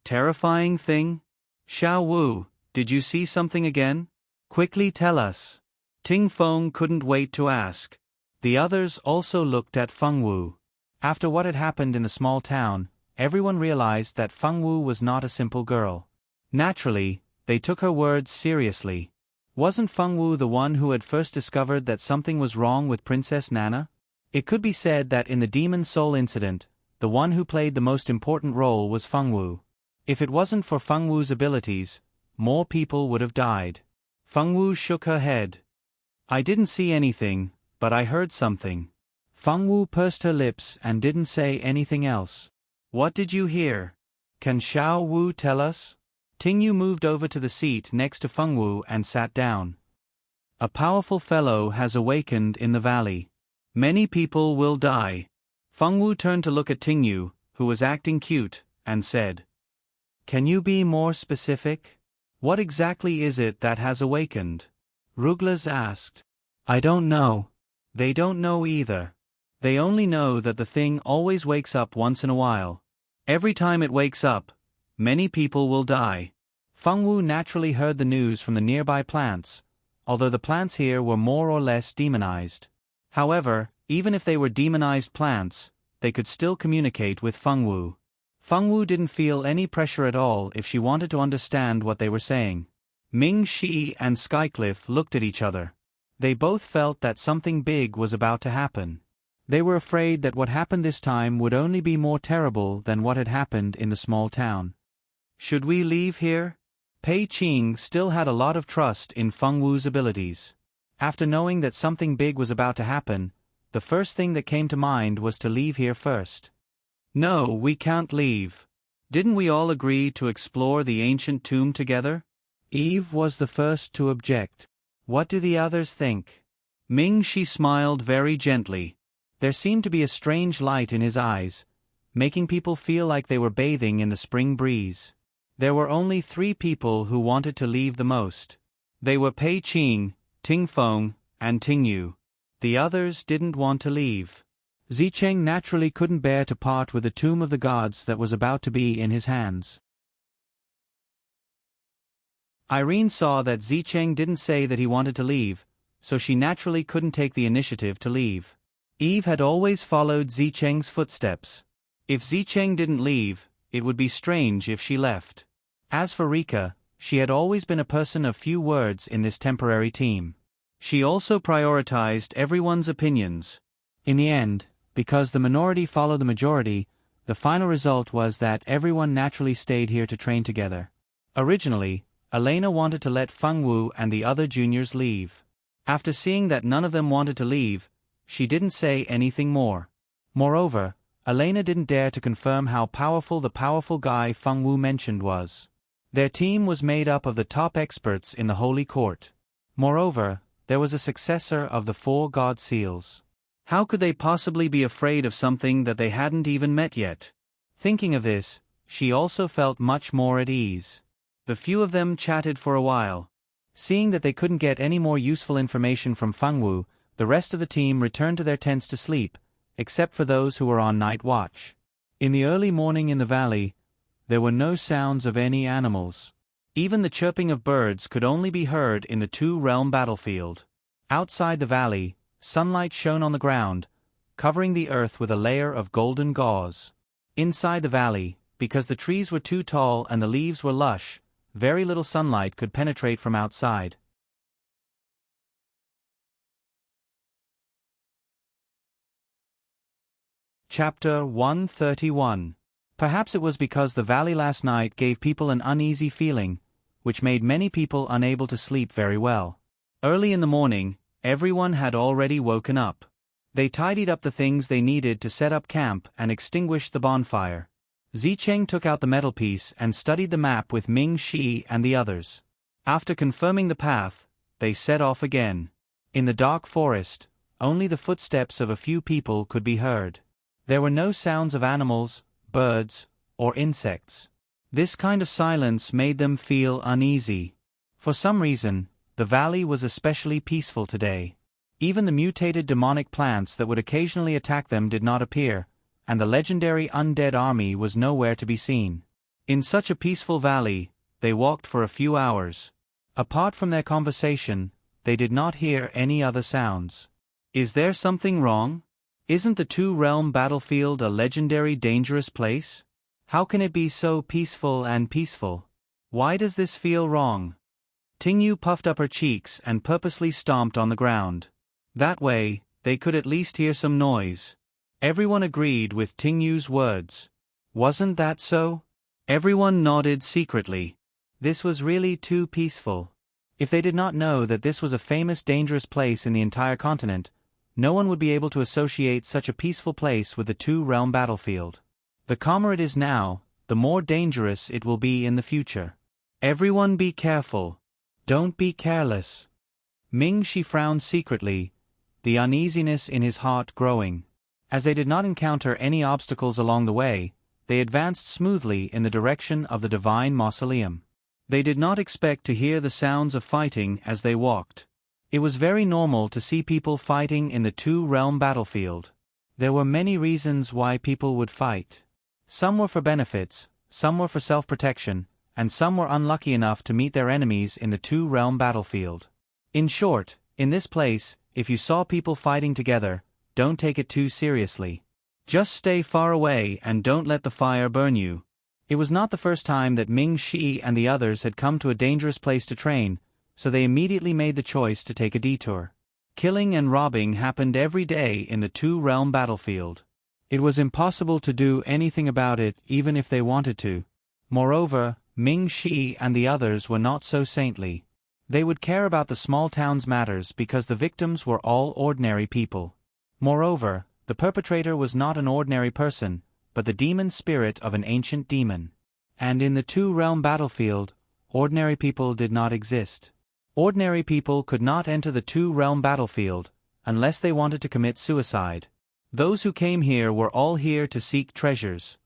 "Terrifying thing? Xiao Wu, did you see something again? Quickly tell us." Ting Feng couldn't wait to ask. The others also looked at Feng Wu. After what had happened in the small town, everyone realized that Feng Wu was not a simple girl. Naturally, they took her words seriously. Wasn't Feng Wu the one who had first discovered that something was wrong with Princess Nana? It could be said that in the Demon Soul incident, the one who played the most important role was Feng Wu. If it wasn't for Feng Wu's abilities, more people would have died. Feng Wu shook her head. "I didn't see anything, but I heard something." Feng Wu pursed her lips and didn't say anything else. "What did you hear? Can Xiao Wu tell us?" Ting Yu moved over to the seat next to Feng Wu and sat down. "A powerful fellow has awakened in the valley. Many people will die." Feng Wu turned to look at Ting Yu, who was acting cute, and said, "Can you be more specific? What exactly is it that has awakened?" Ruglas asked. "I don't know." They don't know either. They only know that the thing always wakes up once in a while. Every time it wakes up, many people will die. Feng Wu naturally heard the news from the nearby plants, although the plants here were more or less demonized. However, even if they were demonized plants, they could still communicate with Feng Wu. Feng Wu didn't feel any pressure at all if she wanted to understand what they were saying. Ming-Shi and Skycliff looked at each other. They both felt that something big was about to happen. They were afraid that what happened this time would only be more terrible than what had happened in the small town. "Should we leave here?" Pei Qing still had a lot of trust in Feng Wu's abilities. After knowing that something big was about to happen, the first thing that came to mind was to leave here first. "No, we can't leave. Didn't we all agree to explore the ancient tomb together?" Eve was the first to object. "What do the others think?" Ming-Shi smiled very gently. There seemed to be a strange light in his eyes, making people feel like they were bathing in the spring breeze. There were only 3 people who wanted to leave the most. They were Pei Qing, Ting Feng, and Ting Yu. The others didn't want to leave. Zicheng naturally couldn't bear to part with the tomb of the gods that was about to be in his hands. Irene saw that Zicheng didn't say that he wanted to leave, so she naturally couldn't take the initiative to leave. Eve had always followed Zicheng's footsteps. If Zicheng didn't leave, it would be strange if she left. As for Rika, she had always been a person of few words in this temporary team. She also prioritized everyone's opinions. In the end, because the minority followed the majority, the final result was that everyone naturally stayed here to train together. Originally, Elena wanted to let Feng Wu and the other juniors leave. After seeing that none of them wanted to leave, she didn't say anything more. Moreover, Elena didn't dare to confirm how powerful the powerful guy Feng Wu mentioned was. Their team was made up of the top experts in the Holy Court. Moreover, there was a successor of the 4 God Seals. How could they possibly be afraid of something that they hadn't even met yet? Thinking of this, she also felt much more at ease. The few of them chatted for a while. Seeing that they couldn't get any more useful information from Fengwu, the rest of the team returned to their tents to sleep, except for those who were on night watch. In the early morning in the valley, there were no sounds of any animals. Even the chirping of birds could only be heard in the two-realm battlefield. Outside the valley, sunlight shone on the ground, covering the earth with a layer of golden gauze. Inside the valley, because the trees were too tall and the leaves were lush, very little sunlight could penetrate from outside. Chapter 131. Perhaps it was because the valley last night gave people an uneasy feeling, which made many people unable to sleep very well. Early in the morning, everyone had already woken up. They tidied up the things they needed to set up camp and extinguish the bonfire. Zicheng took out the metal piece and studied the map with Ming Shi and the others. After confirming the path, they set off again. In the dark forest, only the footsteps of a few people could be heard. There were no sounds of animals, birds, or insects. This kind of silence made them feel uneasy. For some reason, the valley was especially peaceful today. Even the mutated demonic plants that would occasionally attack them did not appear, and the legendary undead army was nowhere to be seen. In such a peaceful valley, they walked for a few hours. Apart from their conversation, they did not hear any other sounds. Is there something wrong? Isn't the two-realm battlefield a legendary dangerous place? How can it be so peaceful and peaceful? Why does this feel wrong? Tingyu puffed up her cheeks and purposely stomped on the ground. That way, they could at least hear some noise. Everyone agreed with Tingyu's words. Wasn't that so? Everyone nodded secretly. This was really too peaceful. If they did not know that this was a famous dangerous place in the entire continent, no one would be able to associate such a peaceful place with the two-realm battlefield. The calmer it is now, the more dangerous it will be in the future. Everyone be careful. Don't be careless. Ming Shi frowned secretly, the uneasiness in his heart growing. As they did not encounter any obstacles along the way, they advanced smoothly in the direction of the divine mausoleum. They did not expect to hear the sounds of fighting as they walked. It was very normal to see people fighting in the two-realm battlefield. There were many reasons why people would fight. Some were for benefits, some were for self-protection, and some were unlucky enough to meet their enemies in the two-realm battlefield. In short, in this place, if you saw people fighting together, don't take it too seriously. Just stay far away and don't let the fire burn you. It was not the first time that Ming Shi and the others had come to a dangerous place to train, so they immediately made the choice to take a detour. Killing and robbing happened every day in the two-realm battlefield. It was impossible to do anything about it even if they wanted to. Moreover, Ming Shi and the others were not so saintly. They would care about the small town's matters because the victims were all ordinary people. Moreover, the perpetrator was not an ordinary person, but the demon spirit of an ancient demon. And in the two-realm battlefield, ordinary people did not exist. Ordinary people could not enter the two-realm battlefield, unless they wanted to commit suicide. Those who came here were all here to seek treasures.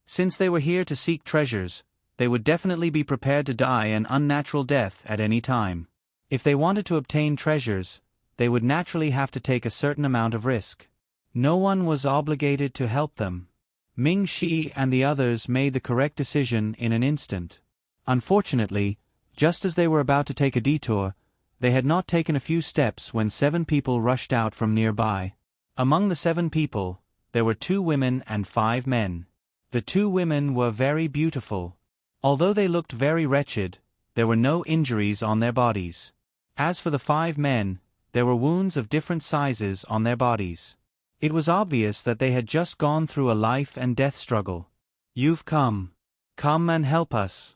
Since they were here to seek treasures, they would definitely be prepared to die an unnatural death at any time. If they wanted to obtain treasures, they would naturally have to take a certain amount of risk. No one was obligated to help them. Ming Shi and the others made the correct decision in an instant. Unfortunately, just as they were about to take a detour, they had not taken a few steps when 7 people rushed out from nearby. Among the 7 people, there were 2 women and 5 men. The 2 women were very beautiful. Although they looked very wretched, there were no injuries on their bodies. As for the 5 men, there were wounds of different sizes on their bodies. It was obvious that they had just gone through a life and death struggle. You've come. Come and help us.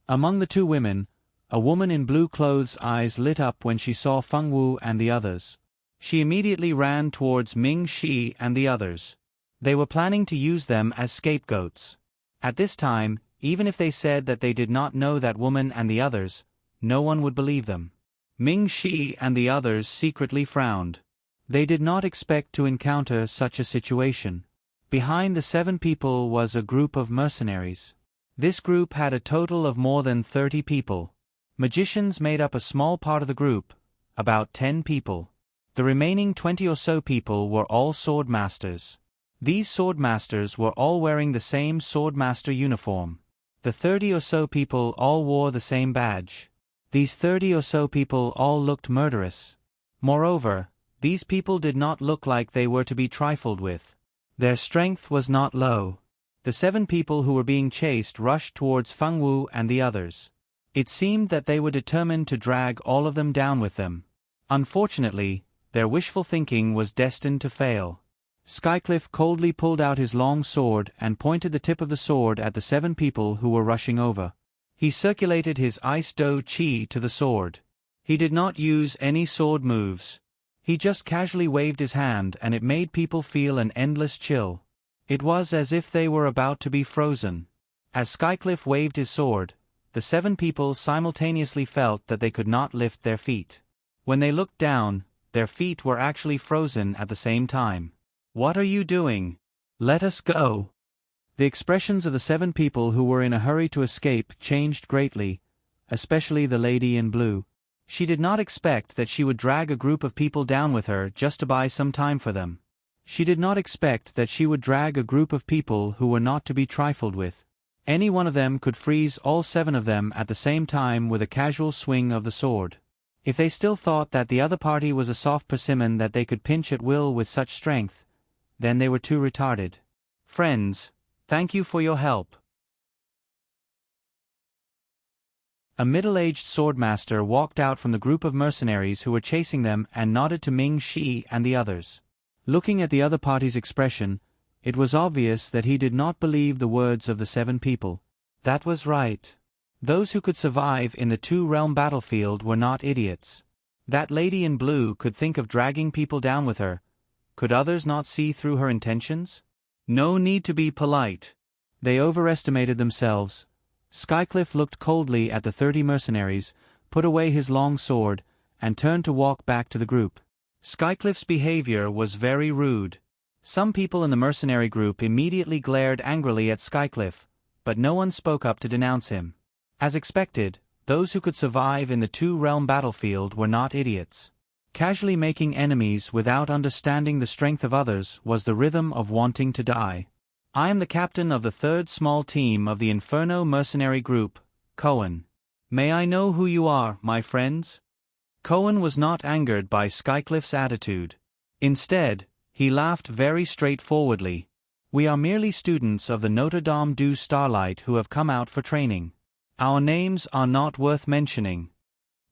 Among the 2 women, a woman in blue clothes' eyes lit up when she saw Fengwu and the others. She immediately ran towards Ming Shi and the others. They were planning to use them as scapegoats. At this time, even if they said that they did not know that woman and the others, no one would believe them. Ming Shi and the others secretly frowned. They did not expect to encounter such a situation. Behind the 7 people was a group of mercenaries. This group had a total of more than 30 people. Magicians made up a small part of the group, about 10 people. The remaining 20 or so people were all sword masters. These sword masters were all wearing the same sword master uniform. The 30 or so people all wore the same badge. These 30 or so people all looked murderous. Moreover, these people did not look like they were to be trifled with. Their strength was not low. The 7 people who were being chased rushed towards Feng Wu and the others. It seemed that they were determined to drag all of them down with them. Unfortunately, their wishful thinking was destined to fail. Skycliff coldly pulled out his long sword and pointed the tip of the sword at the 7 people who were rushing over. He circulated his ice dough chi to the sword. He did not use any sword moves. He just casually waved his hand and it made people feel an endless chill. It was as if they were about to be frozen. As Skycliff waved his sword, the 7 people simultaneously felt that they could not lift their feet. When they looked down, their feet were actually frozen at the same time. "What are you doing? Let us go." The expressions of the 7 people who were in a hurry to escape changed greatly, especially the lady in blue. She did not expect that she would drag a group of people down with her just to buy some time for them. She did not expect that she would drag a group of people who were not to be trifled with. Any one of them could freeze all 7 of them at the same time with a casual swing of the sword. If they still thought that the other party was a soft persimmon that they could pinch at will with such strength, then they were too retarded. "Friends, thank you for your help." A middle-aged swordmaster walked out from the group of mercenaries who were chasing them and nodded to Ming Shi and the others. Looking at the other party's expression, it was obvious that he did not believe the words of the 7 people. That was right. Those who could survive in the 2-realm battlefield were not idiots. That lady in blue could think of dragging people down with her. Could others not see through her intentions? No need to be polite. They overestimated themselves. Skycliff looked coldly at the 30 mercenaries, put away his long sword, and turned to walk back to the group. Skycliff's behavior was very rude. Some people in the mercenary group immediately glared angrily at Skycliff, but no one spoke up to denounce him. As expected, those who could survive in the 2-realm battlefield were not idiots. Casually making enemies without understanding the strength of others was the rhythm of wanting to die. "I am the captain of the 3rd small team of the Inferno mercenary group, Cohen. May I know who you are, my friends?" Cohen was not angered by Skycliff's attitude. Instead, he laughed very straightforwardly. "We are merely students of the Notre Dame du Starlight who have come out for training. Our names are not worth mentioning."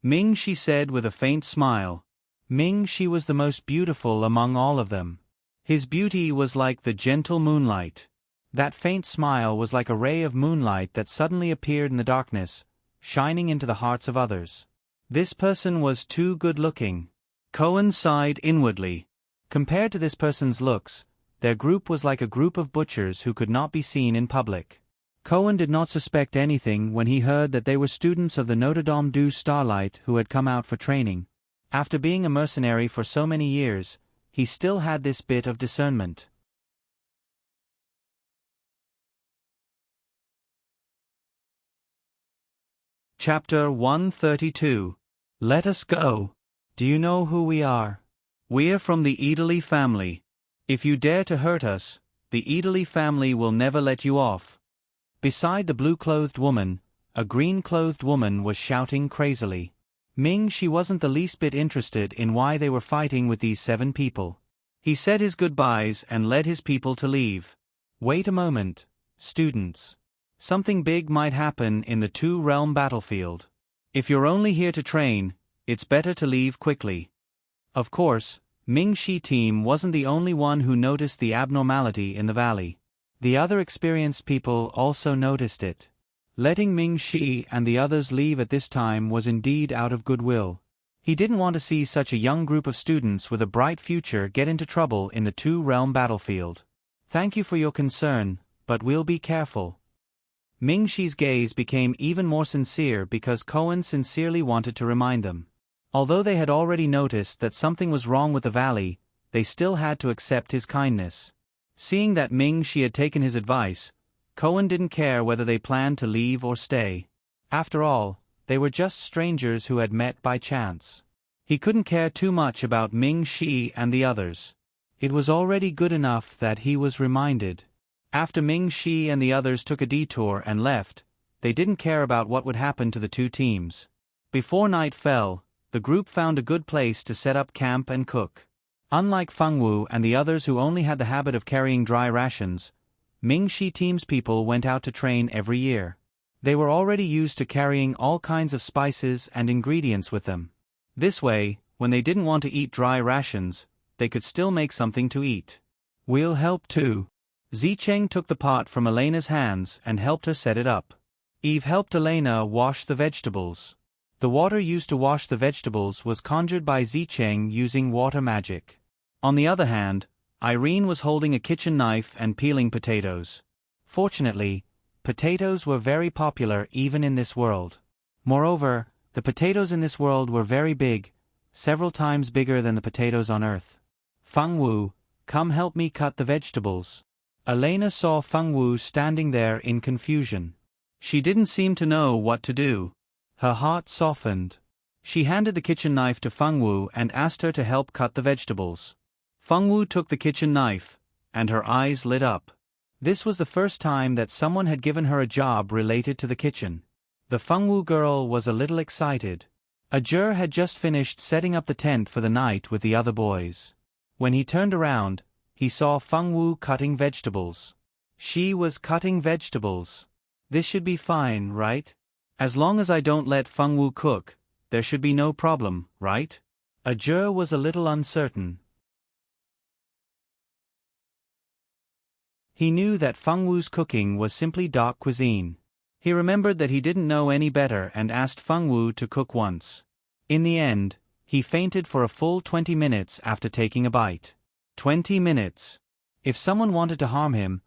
Ming Shi said with a faint smile. Ming Shi was the most beautiful among all of them. His beauty was like the gentle moonlight. That faint smile was like a ray of moonlight that suddenly appeared in the darkness, shining into the hearts of others. This person was too good-looking. Cohen sighed inwardly. Compared to this person's looks, their group was like a group of butchers who could not be seen in public. Cohen did not suspect anything when he heard that they were students of the Notre Dame du Starlight who had come out for training. After being a mercenary for so many years, he still had this bit of discernment. Chapter 132. Let us go. Do you know who we are? We're from the Italy family. If you dare to hurt us, the Italy family will never let you off. Beside the blue-clothed woman, a green-clothed woman was shouting crazily. Ming Shi wasn't the least bit interested in why they were fighting with these 7 people. He said his goodbyes and led his people to leave. "Wait a moment, students. Something big might happen in the 2-realm battlefield. If you're only here to train, it's better to leave quickly." Of course, Ming Shi team wasn't the only one who noticed the abnormality in the valley. The other experienced people also noticed it. Letting Ming Shi and the others leave at this time was indeed out of goodwill. He didn't want to see such a young group of students with a bright future get into trouble in the 2-realm battlefield. "Thank you for your concern, but we'll be careful." Ming Shi's gaze became even more sincere because Cohen sincerely wanted to remind them. Although they had already noticed that something was wrong with the valley, they still had to accept his kindness. Seeing that Ming Shi had taken his advice, Cohen didn't care whether they planned to leave or stay. After all, they were just strangers who had met by chance. He couldn't care too much about Ming Shi and the others. It was already good enough that he was reminded. After Ming Shi and the others took a detour and left, they didn't care about what would happen to the two teams. Before night fell, the group found a good place to set up camp and cook. Unlike Feng Wu and the others who only had the habit of carrying dry rations, Ming Shi team's people went out to train every year. They were already used to carrying all kinds of spices and ingredients with them. This way, when they didn't want to eat dry rations, they could still make something to eat. "We'll help too." Zicheng took the pot from Elena's hands and helped her set it up. Eve helped Elena wash the vegetables. The water used to wash the vegetables was conjured by Zicheng using water magic. On the other hand, Irene was holding a kitchen knife and peeling potatoes. Fortunately, potatoes were very popular even in this world. Moreover, the potatoes in this world were very big, several times bigger than the potatoes on Earth. "Feng Wu, come help me cut the vegetables." Elena saw Feng Wu standing there in confusion. She didn't seem to know what to do. Her heart softened. She handed the kitchen knife to Feng Wu and asked her to help cut the vegetables. Feng Wu took the kitchen knife, and her eyes lit up. This was the first time that someone had given her a job related to the kitchen. The Feng Wu girl was a little excited. Ajur had just finished setting up the tent for the night with the other boys. When he turned around, he saw Feng Wu cutting vegetables. She was cutting vegetables. This should be fine, right? As long as I don't let Feng Wu cook, there should be no problem, right? Ajur was a little uncertain. He knew that Feng Wu's cooking was simply dark cuisine. He remembered that he didn't know any better and asked Feng Wu to cook once. In the end, he fainted for a full 20 minutes after taking a bite. 20 minutes. If someone wanted to harm him,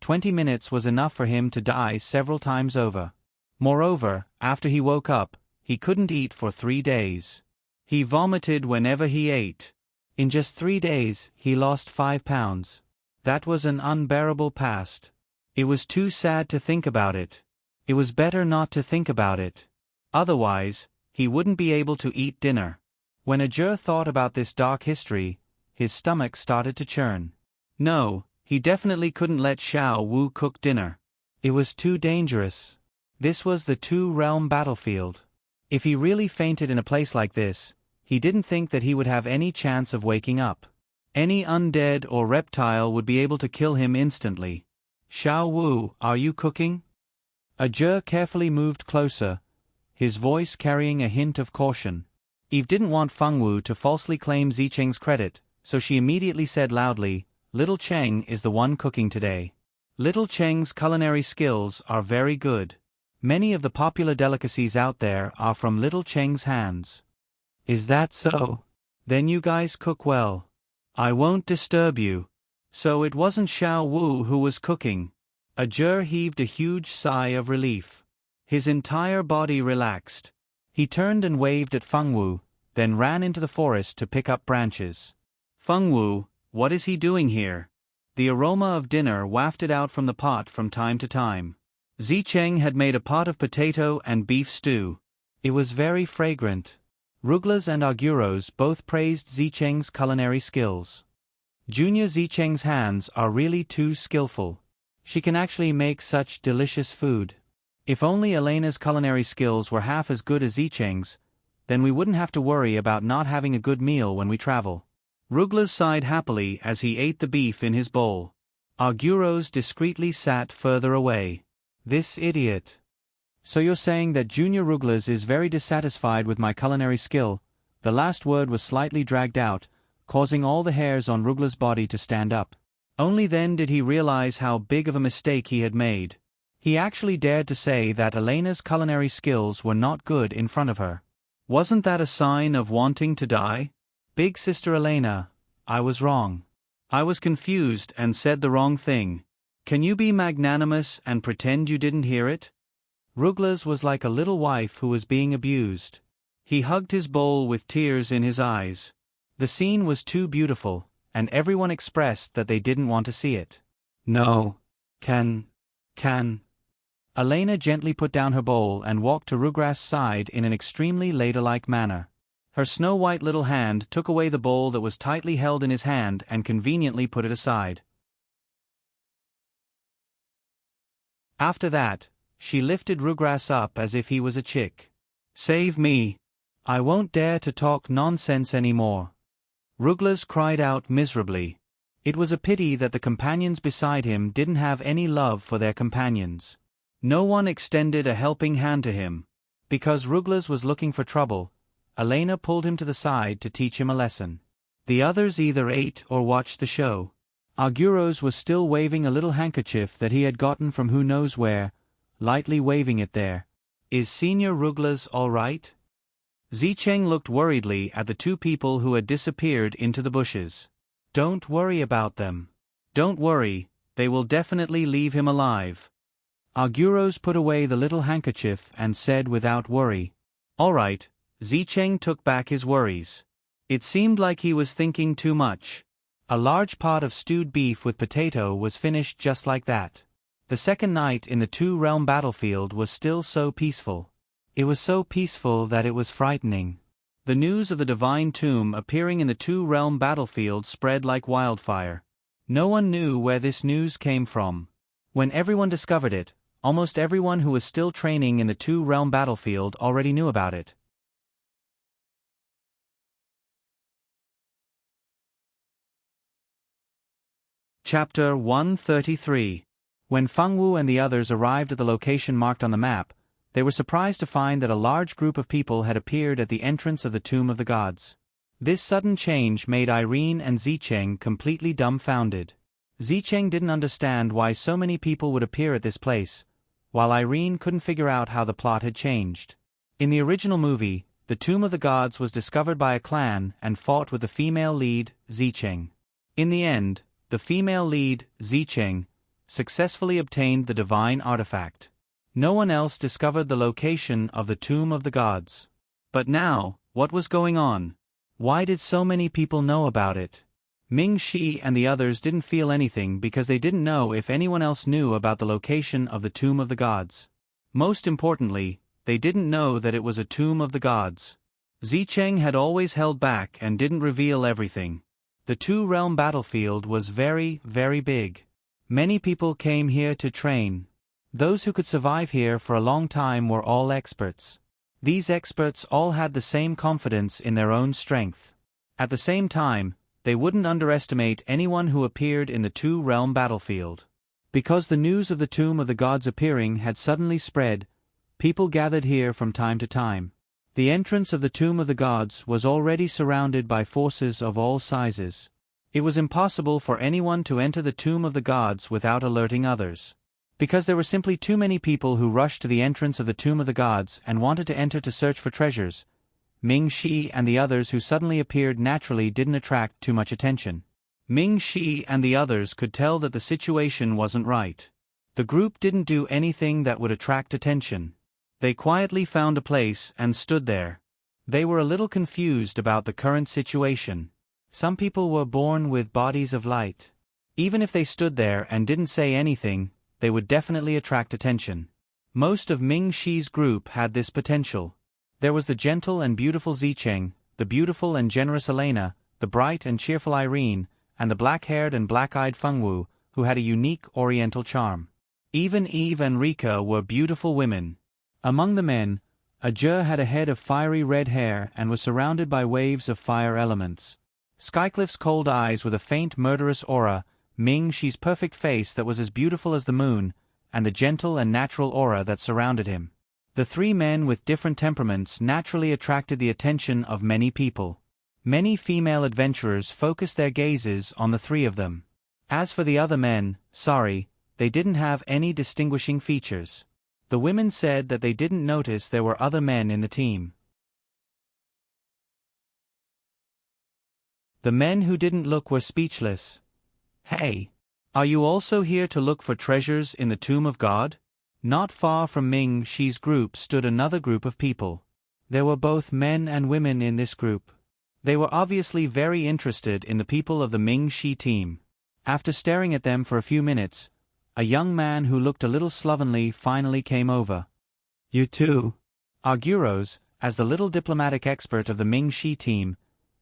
20 minutes was enough for him to die several times over. Moreover, after he woke up, he couldn't eat for 3 days. He vomited whenever he ate. In just 3 days, he lost 5 pounds. That was an unbearable past. It was too sad to think about it. It was better not to think about it. Otherwise, he wouldn't be able to eat dinner. When Ajur thought about this dark history, his stomach started to churn. No, he definitely couldn't let Xiao Wu cook dinner. It was too dangerous. This was the two-realm battlefield. If he really fainted in a place like this, he didn't think that he would have any chance of waking up. Any undead or reptile would be able to kill him instantly. "Xiao Wu, are you cooking?" Ajur carefully moved closer, his voice carrying a hint of caution. Eve didn't want Feng Wu to falsely claim Zicheng's credit, so she immediately said loudly, "Little Cheng is the one cooking today." Little Cheng's culinary skills are very good. Many of the popular delicacies out there are from Little Cheng's hands. "Is that so? Then you guys cook well. I won't disturb you." So it wasn't Xiao Wu who was cooking. Ajur heaved a huge sigh of relief. His entire body relaxed. He turned and waved at Feng Wu, then ran into the forest to pick up branches. "Feng Wu, what is he doing here?" The aroma of dinner wafted out from the pot from time to time. Zicheng had made a pot of potato and beef stew. It was very fragrant. Ruglas and Auguros both praised Zicheng's culinary skills. Junior Zicheng's hands are really too skillful. She can actually make such delicious food. If only Elena's culinary skills were half as good as Zicheng's, then we wouldn't have to worry about not having a good meal when we travel. Ruglas sighed happily as he ate the beef in his bowl. Auguros discreetly sat further away. This idiot. "So you're saying that Junior Ruglas is very dissatisfied with my culinary skill?" The last word was slightly dragged out, causing all the hairs on Ruglas' body to stand up. Only then did he realize how big of a mistake he had made. He actually dared to say that Elena's culinary skills were not good in front of her. Wasn't that a sign of wanting to die? "Big Sister Elena, I was wrong. I was confused and said the wrong thing. Can you be magnanimous and pretend you didn't hear it?" Ruglas was like a little wife who was being abused. He hugged his bowl with tears in his eyes. The scene was too beautiful, and everyone expressed that they didn't want to see it. No. Can. Elena gently put down her bowl and walked to Rugras's side in an extremely ladylike manner. Her snow-white little hand took away the bowl that was tightly held in his hand and conveniently put it aside. After that, she lifted Rugras up as if he was a chick. "Save me! I won't dare to talk nonsense anymore." Ruglas cried out miserably. It was a pity that the companions beside him didn't have any love for their companions. No one extended a helping hand to him. Because Ruglas was looking for trouble, Elena pulled him to the side to teach him a lesson. The others either ate or watched the show. Arguros was still waving a little handkerchief that he had gotten from who knows where, lightly waving it there. "Is Senior Ruglas all right?" Zicheng looked worriedly at the two people who had disappeared into the bushes. "Don't worry about them. Don't worry, they will definitely leave him alive." Arguros put away the little handkerchief and said without worry. "All right." Zicheng took back his worries. It seemed like he was thinking too much. A large pot of stewed beef with potato was finished just like that. The second night in the two-realm battlefield was still so peaceful. It was so peaceful that it was frightening. The news of the divine tomb appearing in the two-realm battlefield spread like wildfire. No one knew where this news came from. When everyone discovered it, almost everyone who was still training in the two-realm battlefield already knew about it. Chapter 133. When Fengwu and the others arrived at the location marked on the map, they were surprised to find that a large group of people had appeared at the entrance of the Tomb of the Gods. This sudden change made Irene and Zicheng completely dumbfounded. Zicheng didn't understand why so many people would appear at this place, while Irene couldn't figure out how the plot had changed. In the original movie, the Tomb of the Gods was discovered by a clan and fought with the female lead, Zicheng. In the end, the female lead, Zicheng, successfully obtained the divine artifact. No one else discovered the location of the Tomb of the Gods. But now, what was going on? Why did so many people know about it? Ming Shi and the others didn't feel anything because they didn't know if anyone else knew about the location of the Tomb of the Gods. Most importantly, they didn't know that it was a Tomb of the Gods. Zicheng had always held back and didn't reveal everything. The two-realm battlefield was very, very big. Many people came here to train. Those who could survive here for a long time were all experts. These experts all had the same confidence in their own strength. At the same time, they wouldn't underestimate anyone who appeared in the two-realm battlefield. Because the news of the Tomb of the Gods appearing had suddenly spread, people gathered here from time to time. The entrance of the Tomb of the Gods was already surrounded by forces of all sizes. It was impossible for anyone to enter the Tomb of the Gods without alerting others. Because there were simply too many people who rushed to the entrance of the Tomb of the Gods and wanted to enter to search for treasures, Ming Shi and the others who suddenly appeared naturally didn't attract too much attention. Ming Shi and the others could tell that the situation wasn't right. The group didn't do anything that would attract attention. They quietly found a place and stood there. They were a little confused about the current situation. Some people were born with bodies of light. Even if they stood there and didn't say anything, they would definitely attract attention. Most of Ming Shi's group had this potential. There was the gentle and beautiful Zicheng, the beautiful and generous Elena, the bright and cheerful Irene, and the black-haired and black-eyed Fengwu, who had a unique oriental charm. Even Eve and Rika were beautiful women. Among the men, Ajur had a head of fiery red hair and was surrounded by waves of fire elements. Skycliffe's cold eyes with a faint murderous aura, Ming Shi's perfect face that was as beautiful as the moon, and the gentle and natural aura that surrounded him. The three men with different temperaments naturally attracted the attention of many people. Many female adventurers focused their gazes on the three of them. As for the other men, they didn't have any distinguishing features. The women said that they didn't notice there were other men in the team. The men who didn't look were speechless. "Hey! Are you also here to look for treasures in the Tomb of God?" Not far from Ming Shi's group stood another group of people. There were both men and women in this group. They were obviously very interested in the people of the Ming-Shi team. After staring at them for a few minutes, a young man who looked a little slovenly finally came over. "You too?" Arguros, as the little diplomatic expert of the Ming-Shi team,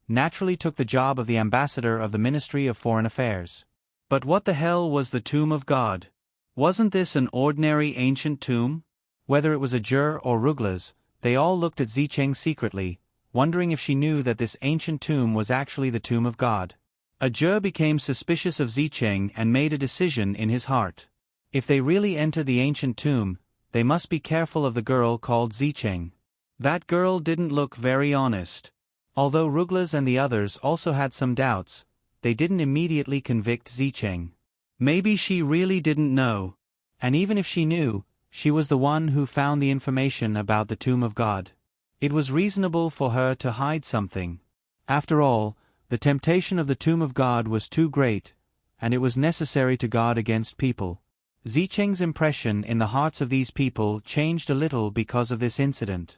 naturally took the job of the ambassador of the Ministry of Foreign Affairs. But what the hell was the Tomb of God? Wasn't this an ordinary ancient tomb? Whether it was Ajur or Rugla's, they all looked at Zicheng secretly, wondering if she knew that this ancient tomb was actually the Tomb of God. Ajur became suspicious of Zicheng and made a decision in his heart. If they really enter the ancient tomb, they must be careful of the girl called Zicheng. That girl didn't look very honest. Although Ruglas and the others also had some doubts, they didn't immediately convict Zicheng. Maybe she really didn't know. And even if she knew, she was the one who found the information about the Tomb of God. It was reasonable for her to hide something. After all, the temptation of the Tomb of God was too great, and it was necessary to guard against people. Zicheng's impression in the hearts of these people changed a little because of this incident.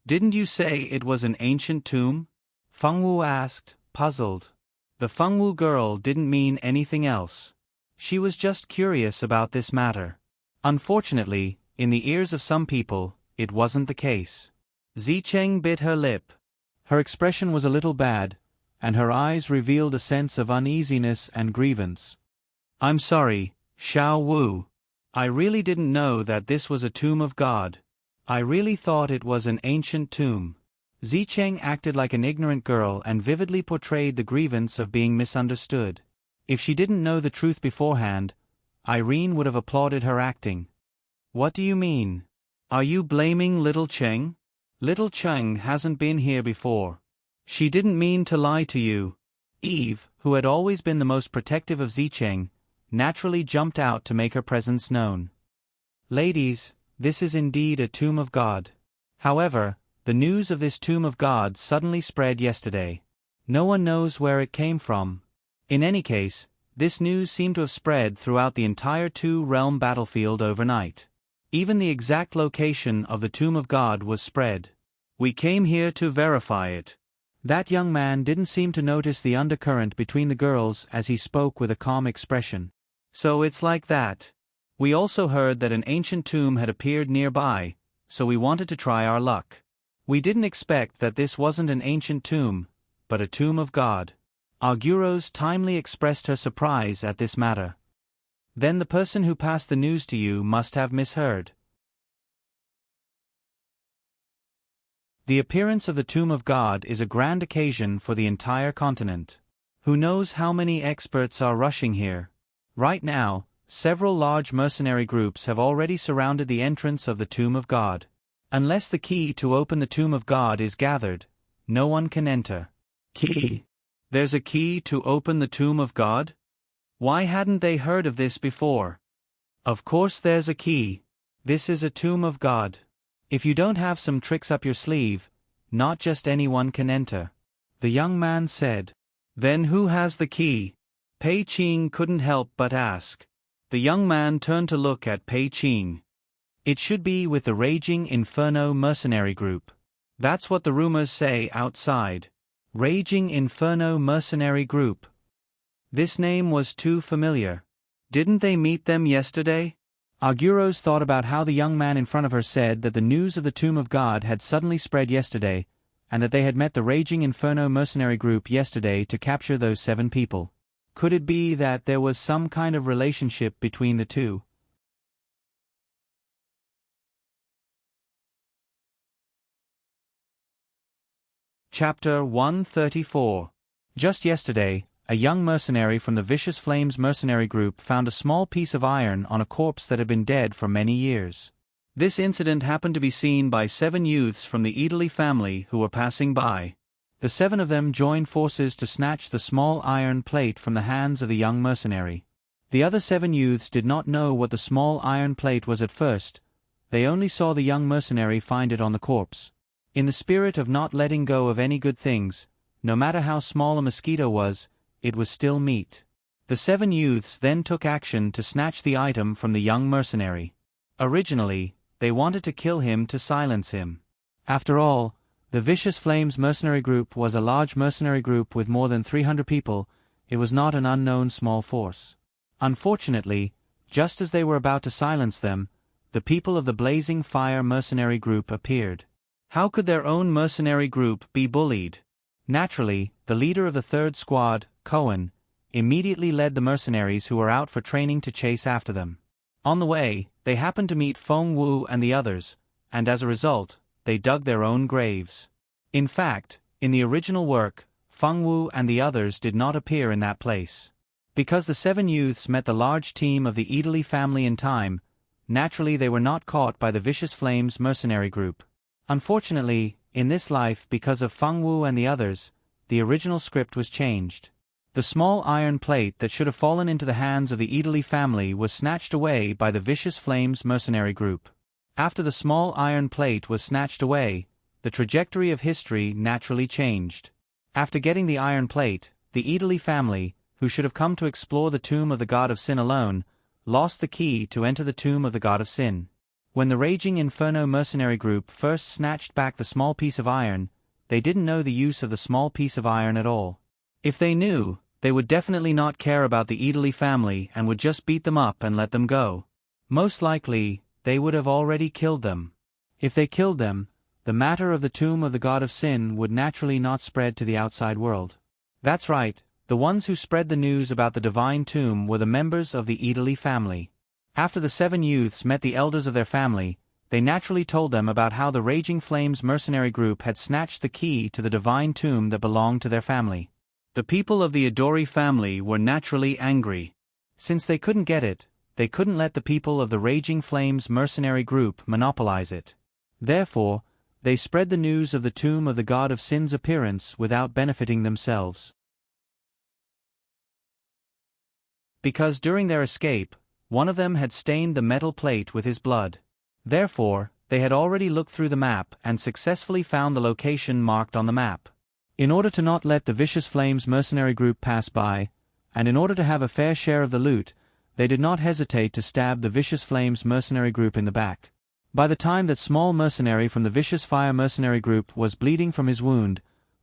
"Didn't you say it was an ancient tomb?" Fengwu asked, puzzled. The Fengwu girl didn't mean anything else. She was just curious about this matter. Unfortunately, in the ears of some people, it wasn't the case. Zicheng bit her lip. Her expression was a little bad, and her eyes revealed a sense of uneasiness and grievance. "I'm sorry, Xiao Wu. I really didn't know that this was a tomb of God. I really thought it was an ancient tomb." Zicheng acted like an ignorant girl and vividly portrayed the grievance of being misunderstood. If she didn't know the truth beforehand, Irene would have applauded her acting. "What do you mean? Are you blaming Little Cheng? Little Cheng hasn't been here before. She didn't mean to lie to you." Eve, who had always been the most protective of Zicheng, naturally jumped out to make her presence known. "Ladies, this is indeed a tomb of God. However, the news of this tomb of God suddenly spread yesterday. No one knows where it came from. In any case, this news seemed to have spread throughout the entire two-realm battlefield overnight. Even the exact location of the Tomb of God was spread. We came here to verify it." That young man didn't seem to notice the undercurrent between the girls as he spoke with a calm expression. "So it's like that. We also heard that an ancient tomb had appeared nearby, so we wanted to try our luck. We didn't expect that this wasn't an ancient tomb, but a tomb of God." Arguros timely expressed her surprise at this matter. "Then the person who passed the news to you must have misheard." The appearance of the Tomb of God is a grand occasion for the entire continent. Who knows how many experts are rushing here? Right now, several large mercenary groups have already surrounded the entrance of the Tomb of God. Unless the key to open the Tomb of God is gathered, no one can enter. Key? There's a key to open the Tomb of God? Why hadn't they heard of this before? Of course there's a key. This is a Tomb of God. If you don't have some tricks up your sleeve, not just anyone can enter. The young man said. "Then who has the key?" Pei Qing couldn't help but ask. The young man turned to look at Pei Qing. "It should be with the Raging Inferno mercenary group. That's what the rumors say outside." Raging Inferno mercenary group. This name was too familiar. Didn't they meet them yesterday? Arguros thought about how the young man in front of her said that the news of the Tomb of God had suddenly spread yesterday, and that they had met the Raging Inferno mercenary group yesterday to capture those 7 people. Could it be that there was some kind of relationship between the two? Chapter 134. Just yesterday, a young mercenary from the Vicious Flames mercenary group found a small piece of iron on a corpse that had been dead for many years. This incident happened to be seen by 7 youths from the Italy family who were passing by. The 7 of them joined forces to snatch the small iron plate from the hands of the young mercenary. The other 7 youths did not know what the small iron plate was at first. They only saw the young mercenary find it on the corpse. In the spirit of not letting go of any good things, no matter how small a mosquito was, it was still meat. The 7 youths then took action to snatch the item from the young mercenary. Originally, they wanted to kill him to silence him. After all, The Vicious Flames mercenary group was a large mercenary group with more than 300 people. It was not an unknown small force. Unfortunately, just as they were about to silence them, the people of the Blazing Fire mercenary group appeared. How could their own mercenary group be bullied? Naturally, the leader of the third squad, Cohen, immediately led the mercenaries who were out for training to chase after them. On the way, they happened to meet Feng Wu and the others, and as a result, they dug their own graves. In fact, in the original work, Feng Wu and the others did not appear in that place. Because the 7 youths met the large team of the Italy family in time, naturally they were not caught by the Vicious Flames mercenary group. Unfortunately, in this life, because of Feng Wu and the others, the original script was changed. The small iron plate that should have fallen into the hands of the Italy family was snatched away by the Vicious Flames mercenary group. After the small iron plate was snatched away, the trajectory of history naturally changed. After getting the iron plate, the Italy family, who should have come to explore the tomb of the god of sin alone, lost the key to enter the tomb of the god of sin. When the Raging Inferno mercenary group first snatched back the small piece of iron, they didn't know the use of the small piece of iron at all. If they knew, they would definitely not care about the Italy family and would just beat them up and let them go. Most likely, they would have already killed them. If they killed them, the matter of the tomb of the god of sin would naturally not spread to the outside world. That's right, the ones who spread the news about the divine tomb were the members of the Italy family. After the 7 youths met the elders of their family, they naturally told them about how the Raging Flames mercenary group had snatched the key to the divine tomb that belonged to their family. The people of the Adori family were naturally angry. Since they couldn't get it, they couldn't let the people of the Raging Flames mercenary group monopolize it. Therefore, they spread the news of the tomb of the god of sin's appearance without benefiting themselves. Because during their escape, one of them had stained the metal plate with his blood. Therefore, they had already looked through the map and successfully found the location marked on the map. In order to not let the Vicious Flames mercenary group pass by, and in order to have a fair share of the loot, they did not hesitate to stab the Vicious Flames mercenary group in the back. By the time that small mercenary from the Vicious Fire mercenary group was bleeding from his wound,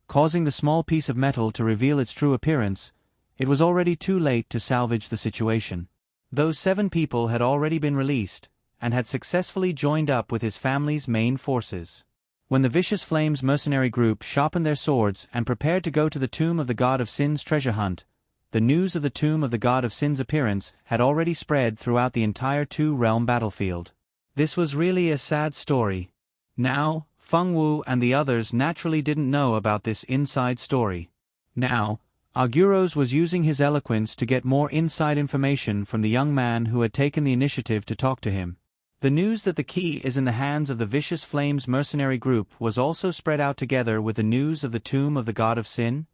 causing the small piece of metal to reveal its true appearance, it was already too late to salvage the situation. Those 7 people had already been released, and had successfully joined up with his family's main forces. When the Vicious Flames mercenary group sharpened their swords and prepared to go to the tomb of the god of sin's treasure hunt, the news of the tomb of the god of sin's appearance had already spread throughout the entire 2-realm battlefield. This was really a sad story. Now, Feng Wu and the others naturally didn't know about this inside story. Now, Aguros was using his eloquence to get more inside information from the young man who had taken the initiative to talk to him. The news that the key is in the hands of the Vicious Flames mercenary group was also spread out together with the news of the tomb of the god of sin.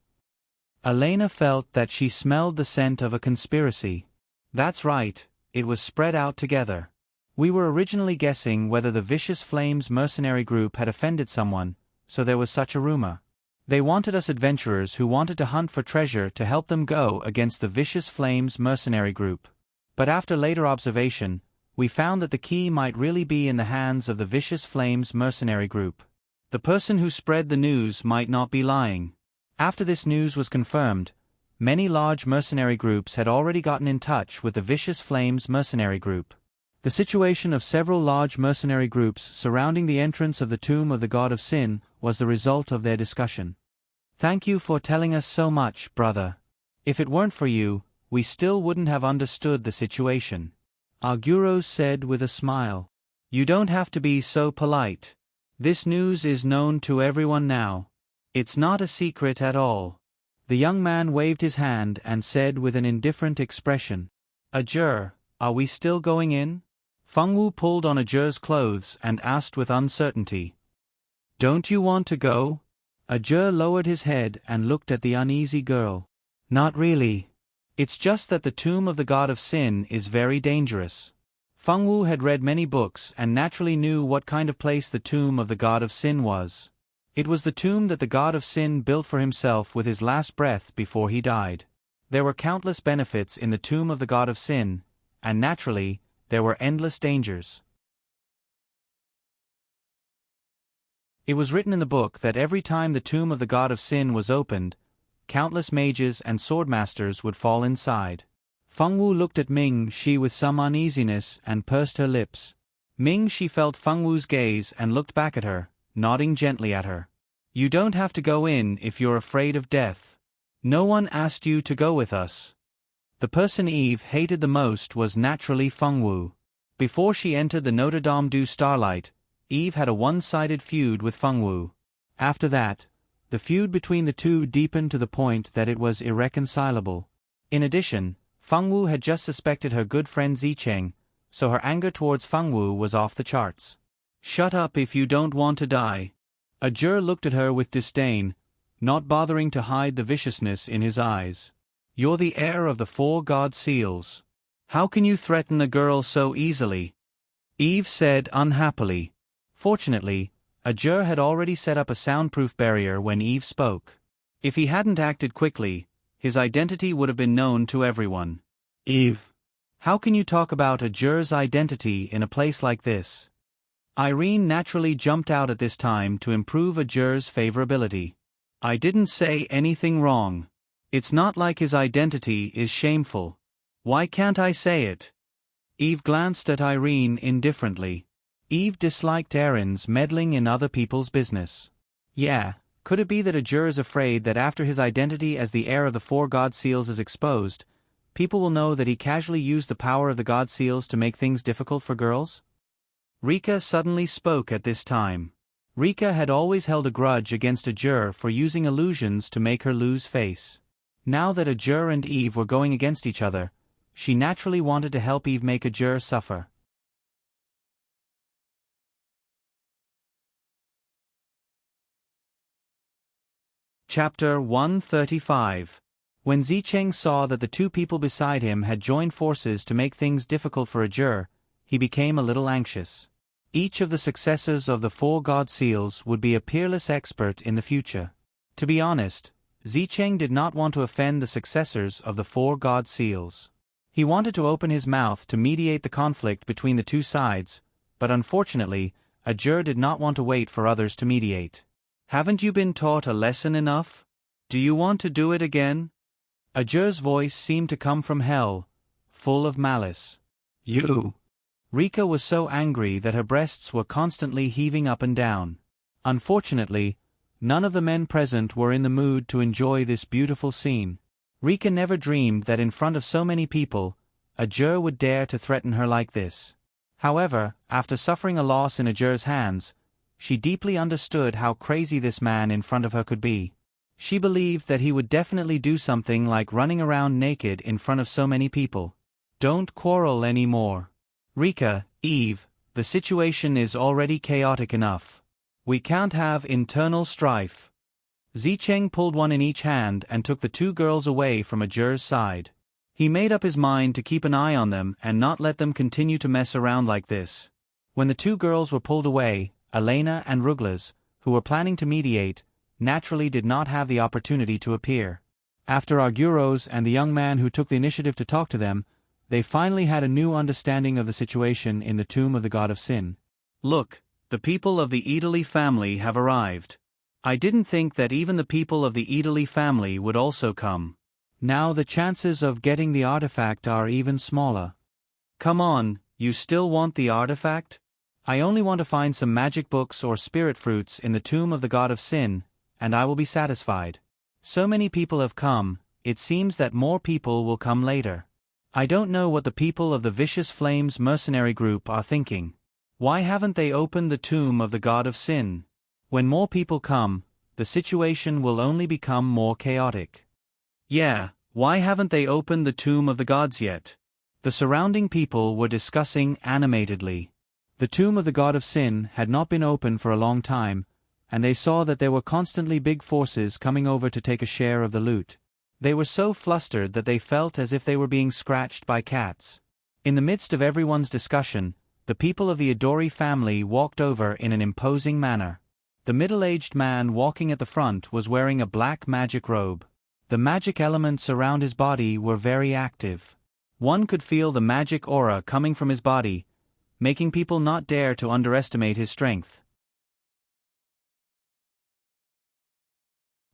Elena felt that she smelled the scent of a conspiracy. That's right, it was spread out together. We were originally guessing whether the Vicious Flames mercenary group had offended someone, so there was such a rumor. They wanted us adventurers who wanted to hunt for treasure to help them go against the Vicious Flames mercenary group. But after later observation, we found that the key might really be in the hands of the Vicious Flames mercenary group. The person who spread the news might not be lying. After this news was confirmed, many large mercenary groups had already gotten in touch with the Vicious Flames mercenary group. The situation of several large mercenary groups surrounding the entrance of the tomb of the god of sin was the result of their discussion. Thank you for telling us so much, brother. If it weren't for you, we still wouldn't have understood the situation. Aguros said with a smile. You don't have to be so polite. This news is known to everyone now. It's not a secret at all. The young man waved his hand and said with an indifferent expression, Ajur, are we still going in? Feng Wu pulled on Ajur's clothes and asked with uncertainty. Don't you want to go? Ajur lowered his head and looked at the uneasy girl. Not really. It's just that the tomb of the god of sin is very dangerous. Feng Wu had read many books and naturally knew what kind of place the tomb of the god of sin was. It was the tomb that the god of sin built for himself with his last breath before he died. There were countless benefits in the tomb of the god of sin, and naturally, there were endless dangers. It was written in the book that every time the tomb of the god of sin was opened, countless mages and swordmasters would fall inside. Feng Wu looked at Ming Shi with some uneasiness and pursed her lips. Ming Shi felt Feng Wu's gaze and looked back at her, nodding gently at her. You don't have to go in if you're afraid of death. No one asked you to go with us. The person Eve hated the most was naturally Feng Wu. Before she entered the Notre Dame du Starlight, Eve had a one-sided feud with Feng Wu. After that, the feud between the two deepened to the point that it was irreconcilable. In addition, Feng Wu had just suspected her good friend Zicheng, so her anger towards Feng Wu was off the charts. Shut up if you don't want to die. Ajur looked at her with disdain, not bothering to hide the viciousness in his eyes. You're the heir of the 4 god seals. How can you threaten a girl so easily? Eve said unhappily. Fortunately, Ajur had already set up a soundproof barrier when Eve spoke. If he hadn't acted quickly, his identity would have been known to everyone. Eve. How can you talk about Ajur's identity in a place like this? Irene naturally jumped out at this time to improve Ajur's favorability. I didn't say anything wrong. It's not like his identity is shameful. Why can't I say it? Eve glanced at Irene indifferently. Eve disliked Aaron's meddling in other people's business. Yeah. Could it be that Ajur is afraid that after his identity as the heir of the 4 god seals is exposed, people will know that he casually used the power of the god seals to make things difficult for girls? Rika suddenly spoke at this time. Rika had always held a grudge against Ajur for using illusions to make her lose face. Now that Ajur and Eve were going against each other, she naturally wanted to help Eve make Ajur suffer. Chapter 135. When Zicheng saw that the 2 people beside him had joined forces to make things difficult for Ajur, he became a little anxious. Each of the successors of the 4 god seals would be a peerless expert in the future. To be honest, Zicheng did not want to offend the successors of the 4 god seals. He wanted to open his mouth to mediate the conflict between the 2 sides, but unfortunately, Ajur did not want to wait for others to mediate. Haven't you been taught a lesson enough? Do you want to do it again? Ajur's voice seemed to come from hell, full of malice. You! Rika was so angry that her breasts were constantly heaving up and down. Unfortunately, none of the men present were in the mood to enjoy this beautiful scene. Rika never dreamed that in front of so many people, Ajur would dare to threaten her like this. However, after suffering a loss in Ajur's hands, she deeply understood how crazy this man in front of her could be. She believed that he would definitely do something like running around naked in front of so many people. Don't quarrel anymore. Rika, Eve, the situation is already chaotic enough. We can't have internal strife. Zicheng pulled one in each hand and took the 2 girls away from Ajur's side. He made up his mind to keep an eye on them and not let them continue to mess around like this. When the 2 girls were pulled away, Elena and Ruglas, who were planning to mediate, naturally did not have the opportunity to appear. After Arguros and the young man who took the initiative to talk to them, they finally had a new understanding of the situation in the tomb of the god of sin. Look, the people of the Italy family have arrived. I didn't think that even the people of the Italy family would also come. Now the chances of getting the artifact are even smaller. Come on, you still want the artifact? I only want to find some magic books or spirit fruits in the tomb of the god of sin, and I will be satisfied. So many people have come, it seems that more people will come later. I don't know what the people of the Vicious Flames mercenary group are thinking. Why haven't they opened the tomb of the god of sin? When more people come, the situation will only become more chaotic. Yeah, why haven't they opened the tomb of the gods yet? The surrounding people were discussing animatedly. The tomb of the god of sin had not been open for a long time, and they saw that there were constantly big forces coming over to take a share of the loot. They were so flustered that they felt as if they were being scratched by cats. In the midst of everyone's discussion, the people of the Adori family walked over in an imposing manner. The middle-aged man walking at the front was wearing a black magic robe. The magic elements around his body were very active. One could feel the magic aura coming from his body, making people not dare to underestimate his strength.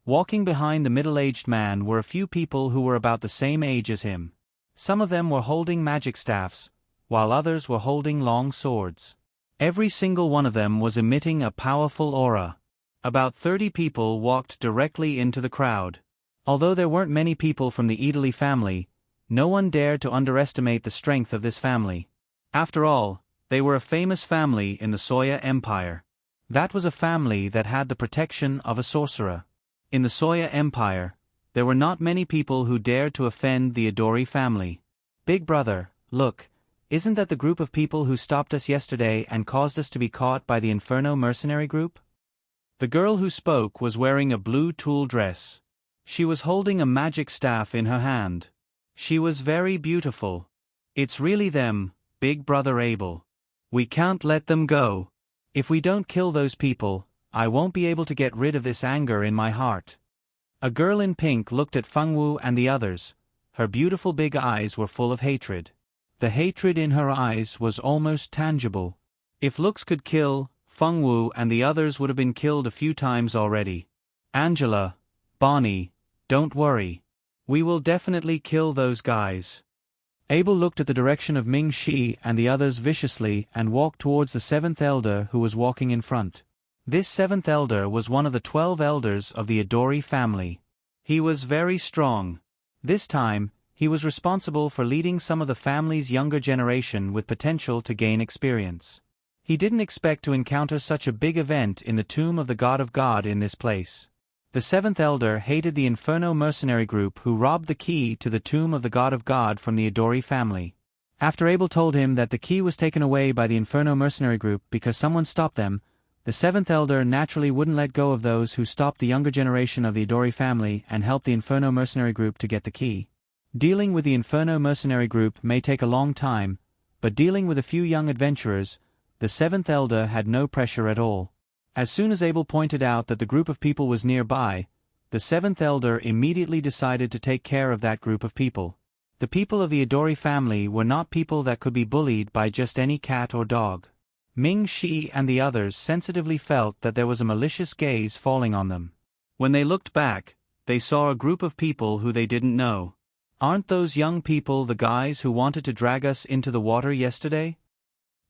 Walking behind the middle-aged man were a few people who were about the same age as him. Some of them were holding magic staffs, while others were holding long swords. Every single one of them was emitting a powerful aura. About 30 people walked directly into the crowd. Although there weren't many people from the Italy family, no one dared to underestimate the strength of this family. After all, they were a famous family in the Soya Empire. That was a family that had the protection of a sorcerer. In the Soya Empire, there were not many people who dared to offend the Idori family. Big brother, look, isn't that the group of people who stopped us yesterday and caused us to be caught by the Inferno mercenary group? The girl who spoke was wearing a blue tulle dress. She was holding a magic staff in her hand. She was very beautiful. It's really them, Big Brother Abel. We can't let them go. If we don't kill those people, I won't be able to get rid of this anger in my heart. A girl in pink looked at Feng Wu and the others. Her beautiful big eyes were full of hatred. The hatred in her eyes was almost tangible. If looks could kill, Feng Wu and the others would have been killed a few times already. Angela, Bonnie, don't worry. We will definitely kill those guys. Abel looked at the direction of Ming Shi and the others viciously and walked towards the 7th elder who was walking in front. This 7th elder was one of the 12 elders of the Idori family. He was very strong. This time, he was responsible for leading some of the family's younger generation with potential to gain experience. He didn't expect to encounter such a big event in the tomb of the God of God in this place. The 7th elder hated the Inferno mercenary group who robbed the key to the tomb of the God of God from the Idori family. After Abel told him that the key was taken away by the Inferno mercenary group because someone stopped them, the 7th elder naturally wouldn't let go of those who stopped the younger generation of the Idori family and helped the Inferno mercenary group to get the key. Dealing with the Inferno mercenary group may take a long time, but dealing with a few young adventurers, the 7th elder had no pressure at all. As soon as Abel pointed out that the group of people was nearby, the 7th elder immediately decided to take care of that group of people. The people of the Idori family were not people that could be bullied by just any cat or dog. Ming Shi and the others sensitively felt that there was a malicious gaze falling on them. When they looked back, they saw a group of people who they didn't know. Aren't those young people the guys who wanted to drag us into the water yesterday?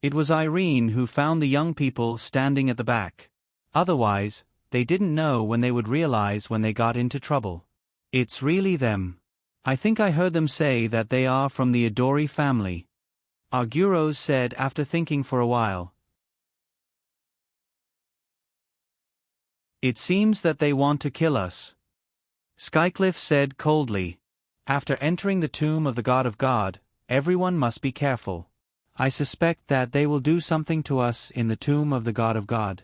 It was Irene who found the young people standing at the back. Otherwise, they didn't know when they would realize when they got into trouble. It's really them. I think I heard them say that they are from the Idori family. Arguros said after thinking for a while. It seems that they want to kill us. Skycliff said coldly. After entering the tomb of the God of God, everyone must be careful. I suspect that they will do something to us in the tomb of the God of God.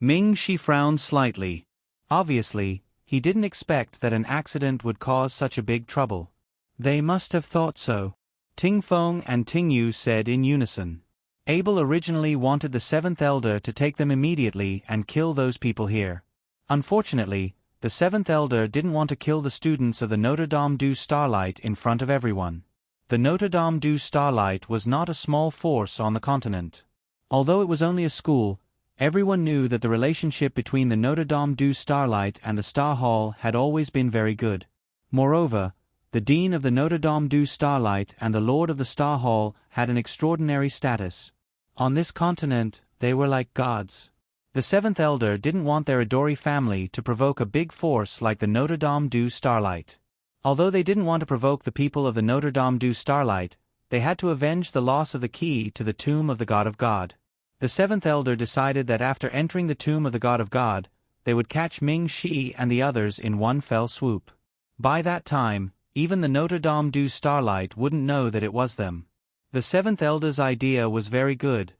Ming Shi frowned slightly. Obviously, he didn't expect that an accident would cause such a big trouble. They must have thought so. Ting Feng and Ting Yu said in unison. Abel originally wanted the 7th elder to take them immediately and kill those people here. Unfortunately, the 7th elder didn't want to kill the students of the Notre Dame du Starlight in front of everyone. The Notre Dame du Starlight was not a small force on the continent. Although it was only a school, everyone knew that the relationship between the Notre Dame du Starlight and the Star Hall had always been very good. Moreover, the Dean of the Notre Dame du Starlight and the Lord of the Star Hall had an extraordinary status. On this continent, they were like gods. The 7th elder didn't want their Idori family to provoke a big force like the Notre Dame du Starlight. Although they didn't want to provoke the people of the Notre Dame du Starlight, they had to avenge the loss of the key to the tomb of the God of God. The 7th elder decided that after entering the tomb of the God of God, they would catch Ming Shi and the others in one fell swoop. By that time, even the Notre Dame du Starlight wouldn't know that it was them. The 7th elder's idea was very good,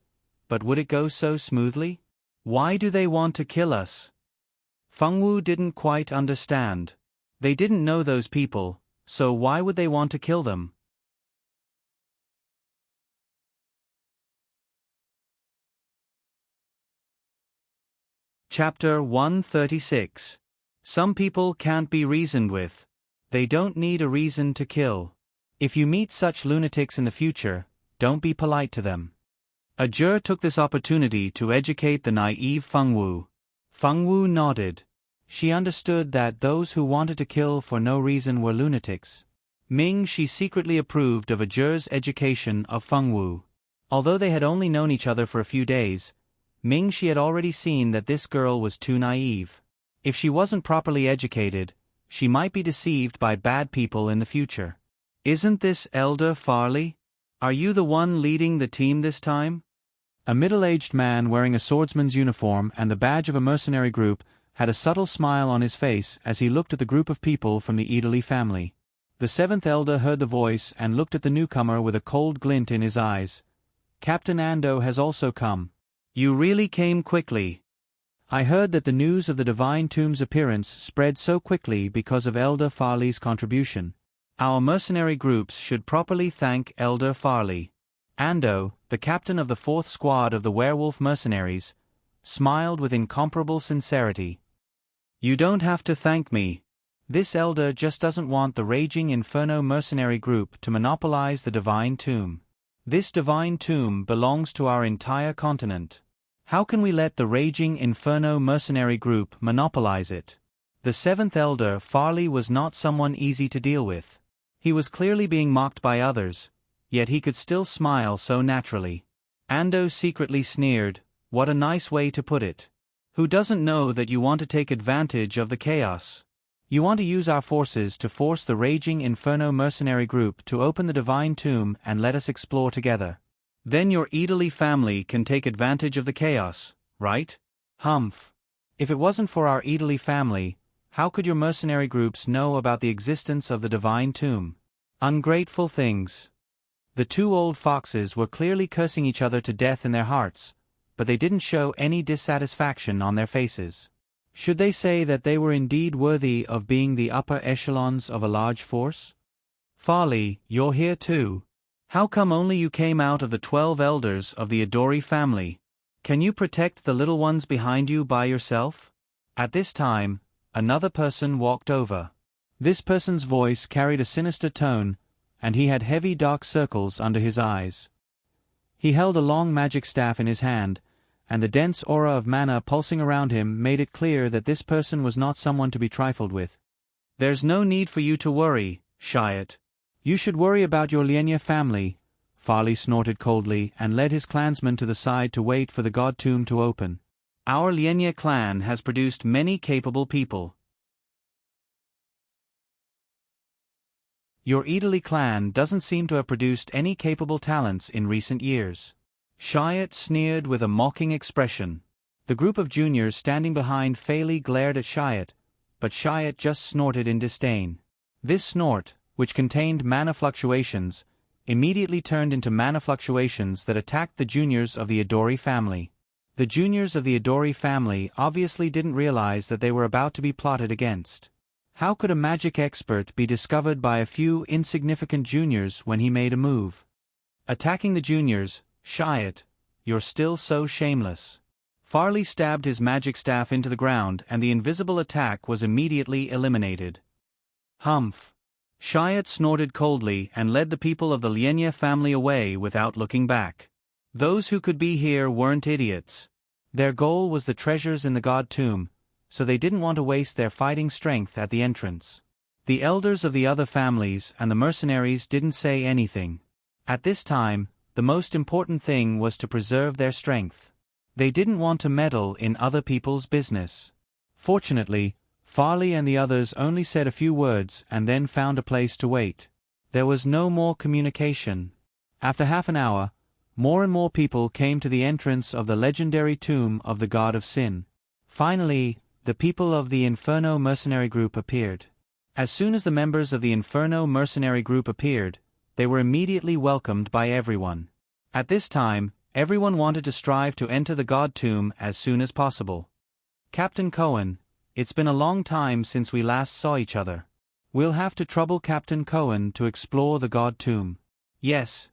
but would it go so smoothly? Why do they want to kill us? Feng Wu didn't quite understand. They didn't know those people, so why would they want to kill them? Chapter 136. Some people can't be reasoned with. They don't need a reason to kill. If you meet such lunatics in the future, don't be polite to them. Ajur took this opportunity to educate the naive Feng Wu. Feng Wu nodded. She understood that those who wanted to kill for no reason were lunatics. Ming she secretly approved of Ajur's education of Fengwu. Although they had only known each other for a few days, Ming she had already seen that this girl was too naive. If she wasn't properly educated, she might be deceived by bad people in the future. "Isn't this Elder Farley? Are you the one leading the team this time?" A middle-aged man wearing a swordsman's uniform and the badge of a mercenary group had a subtle smile on his face as he looked at the group of people from the Italy family. The seventh elder heard the voice and looked at the newcomer with a cold glint in his eyes. "Captain Ando has also come. You really came quickly. I heard that the news of the Divine Tomb's appearance spread so quickly because of Elder Farley's contribution. Our mercenary groups should properly thank Elder Farley." Ando, the captain of the 4th squad of the werewolf mercenaries, smiled with incomparable sincerity. "You don't have to thank me. This elder just doesn't want the Raging Inferno mercenary group to monopolize the Divine Tomb. This Divine Tomb belongs to our entire continent. How can we let the Raging Inferno mercenary group monopolize it?" The 7th elder Farley was not someone easy to deal with. He was clearly being mocked by others, yet he could still smile so naturally. Ando secretly sneered, "What a nice way to put it. Who doesn't know that you want to take advantage of the chaos? You want to use our forces to force the Raging Inferno mercenary group to open the Divine Tomb and let us explore together. Then your Italy family can take advantage of the chaos, right? Humph. If it wasn't for our Italy family, how could your mercenary groups know about the existence of the Divine Tomb? Ungrateful things." The two old foxes were clearly cursing each other to death in their hearts, but they didn't show any dissatisfaction on their faces. Should they say that they were indeed worthy of being the upper echelons of a large force? "Farley, you're here too. How come only you came out of the 12 elders of the Adori family? Can you protect the little ones behind you by yourself?" At this time, another person walked over. This person's voice carried a sinister tone, and he had heavy dark circles under his eyes. He held a long magic staff in his hand, and the dense aura of mana pulsing around him made it clear that this person was not someone to be trifled with. "There's no need for you to worry, Shiat. You should worry about your Lienya family," Farley snorted coldly and led his clansmen to the side to wait for the god tomb to open. "Our Lienya clan has produced many capable people. Your Italy clan doesn't seem to have produced any capable talents in recent years." Shiat sneered with a mocking expression. The group of juniors standing behind Faili glared at Shiat, but Shiat just snorted in disdain. This snort, which contained mana fluctuations, immediately turned into mana fluctuations that attacked the juniors of the Adori family. The juniors of the Adori family obviously didn't realize that they were about to be plotted against. How could a magic expert be discovered by a few insignificant juniors when he made a move? Attacking the juniors, Shiat, you're still so shameless. Farley stabbed his magic staff into the ground and the invisible attack was immediately eliminated. Humph. Shiat snorted coldly and led the people of the Lienya family away without looking back. Those who could be here weren't idiots. Their goal was the treasures in the god tomb, so they didn't want to waste their fighting strength at the entrance. The elders of the other families and the mercenaries didn't say anything. At this time, the most important thing was to preserve their strength. They didn't want to meddle in other people's business. Fortunately, Farley and the others only said a few words and then found a place to wait. There was no more communication. After half an hour, more and more people came to the entrance of the legendary tomb of the god of sin. Finally, the people of the Inferno mercenary group appeared. As soon as the members of the Inferno mercenary group appeared, they were immediately welcomed by everyone. At this time, everyone wanted to strive to enter the god tomb as soon as possible. "Captain Cohen, it's been a long time since we last saw each other. We'll have to trouble Captain Cohen to explore the god tomb." Yes,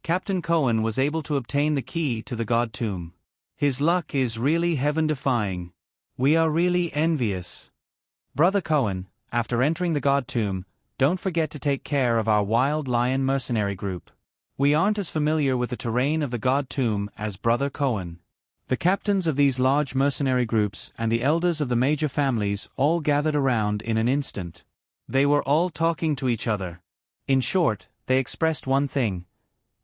Captain Cohen was able to obtain the key to the god tomb. His luck is really heaven-defying. We are really envious. Brother Cohen, after entering the god tomb, don't forget to take care of our Wild Lion mercenary group. We aren't as familiar with the terrain of the god tomb as Brother Cohen. The captains of these large mercenary groups and the elders of the major families all gathered around in an instant. They were all talking to each other. In short, they expressed one thing.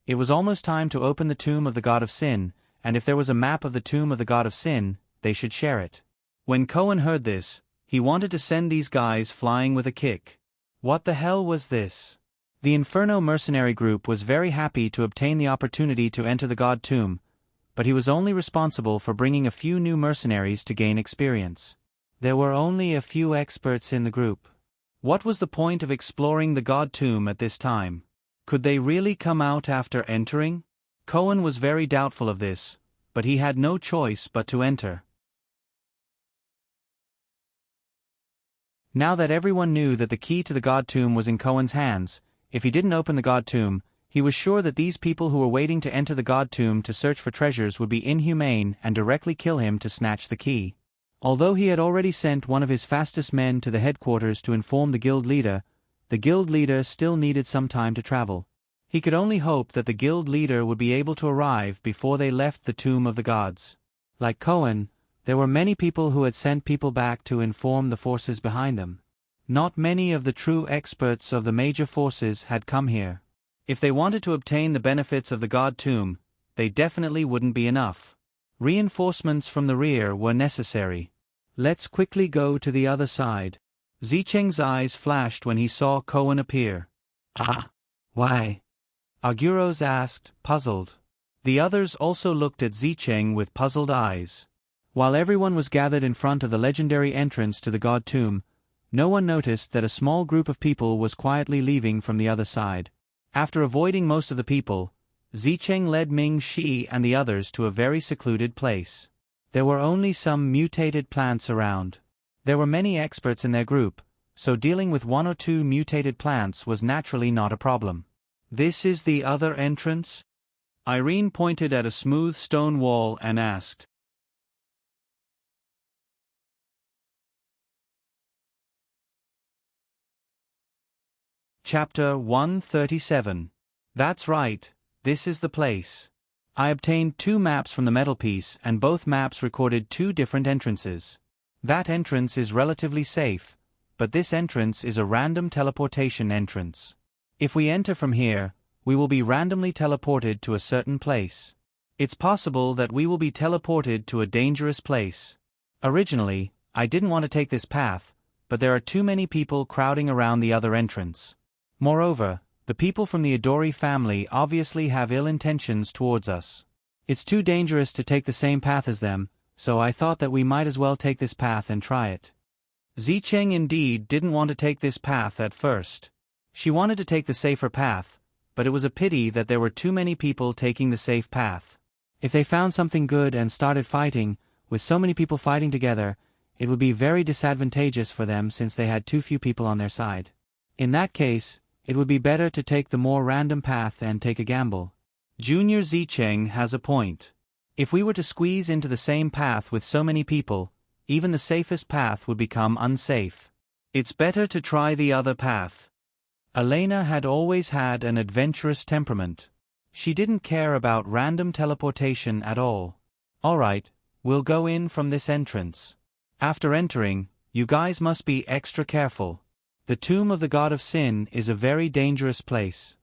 It was almost time to open the tomb of the god of sin, and if there was a map of the tomb of the god of sin, they should share it. When Cohen heard this, he wanted to send these guys flying with a kick. What the hell was this? The Inferno mercenary group was very happy to obtain the opportunity to enter the god tomb, but he was only responsible for bringing a few new mercenaries to gain experience. There were only a few experts in the group. What was the point of exploring the god tomb at this time? Could they really come out after entering? Cohen was very doubtful of this, but he had no choice but to enter. Now that everyone knew that the key to the god tomb was in Cohen's hands, if he didn't open the god tomb, he was sure that these people who were waiting to enter the god tomb to search for treasures would be inhumane and directly kill him to snatch the key. Although he had already sent one of his fastest men to the headquarters to inform the guild leader still needed some time to travel. He could only hope that the guild leader would be able to arrive before they left the tomb of the gods. Like Cohen, there were many people who had sent people back to inform the forces behind them. Not many of the true experts of the major forces had come here. If they wanted to obtain the benefits of the god tomb, they definitely wouldn't be enough. Reinforcements from the rear were necessary. Let's quickly go to the other side. Zicheng's eyes flashed when he saw Cohen appear. Ah, why? Auguros asked, puzzled. The others also looked at Zicheng with puzzled eyes. While everyone was gathered in front of the legendary entrance to the god tomb, no one noticed that a small group of people was quietly leaving from the other side. After avoiding most of the people, Zicheng led Ming Shi and the others to a very secluded place. There were only some mutated plants around. There were many experts in their group, so dealing with one or two mutated plants was naturally not a problem. This is the other entrance? Irene pointed at a smooth stone wall and asked. Chapter 137. That's right, this is the place. I obtained 2 maps from the metal piece and both maps recorded 2 different entrances. That entrance is relatively safe, but this entrance is a random teleportation entrance. If we enter from here, we will be randomly teleported to a certain place. It's possible that we will be teleported to a dangerous place. Originally, I didn't want to take this path, but there are too many people crowding around the other entrance. Moreover, the people from the Idori family obviously have ill intentions towards us. It's too dangerous to take the same path as them, so I thought that we might as well take this path and try it. Zicheng indeed didn't want to take this path at first. She wanted to take the safer path, but it was a pity that there were too many people taking the safe path. If they found something good and started fighting, with so many people fighting together, it would be very disadvantageous for them since they had too few people on their side. In that case, it would be better to take the more random path and take a gamble. Junior Zicheng has a point. If we were to squeeze into the same path with so many people, even the safest path would become unsafe. It's better to try the other path. Elena had always had an adventurous temperament. She didn't care about random teleportation at all. Alright, we'll go in from this entrance. After entering, you guys must be extra careful. The tomb of the god of sin is a very dangerous place.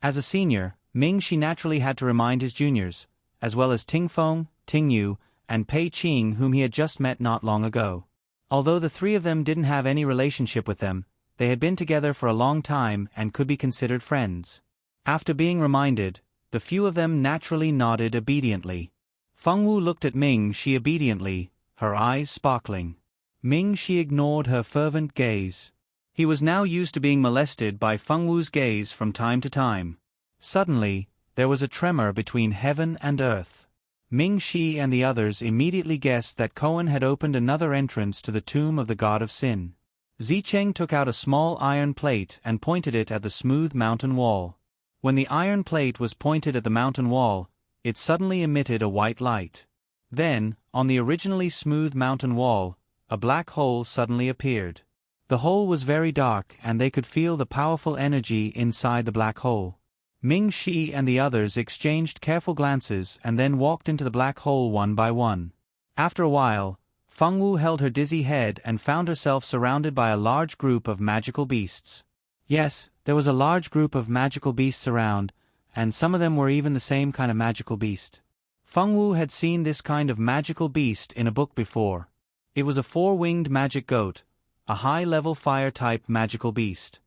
As a senior, Ming Shi naturally had to remind his juniors, as well as Ting Feng, Ting Yu, and Pei Qing whom he had just met not long ago. Although the 3 of them didn't have any relationship with them, they had been together for a long time and could be considered friends. After being reminded, the few of them naturally nodded obediently. Feng Wu looked at Ming Shi obediently, her eyes sparkling. Ming Shi ignored her fervent gaze. He was now used to being molested by Feng Wu's gaze from time to time. Suddenly, there was a tremor between heaven and earth. Ming Shi and the others immediately guessed that Cohen had opened another entrance to the tomb of the god of sin. Zicheng took out a small iron plate and pointed it at the smooth mountain wall. When the iron plate was pointed at the mountain wall, it suddenly emitted a white light. Then, on the originally smooth mountain wall, a black hole suddenly appeared. The hole was very dark and they could feel the powerful energy inside the black hole. Ming Shi and the others exchanged careful glances and then walked into the black hole one by one. After a while, Feng Wu held her dizzy head and found herself surrounded by a large group of magical beasts. Yes, there was a large group of magical beasts around, and some of them were even the same kind of magical beast. Feng Wu had seen this kind of magical beast in a book before. It was a four-winged magic goat, a high-level fire-type magical beast.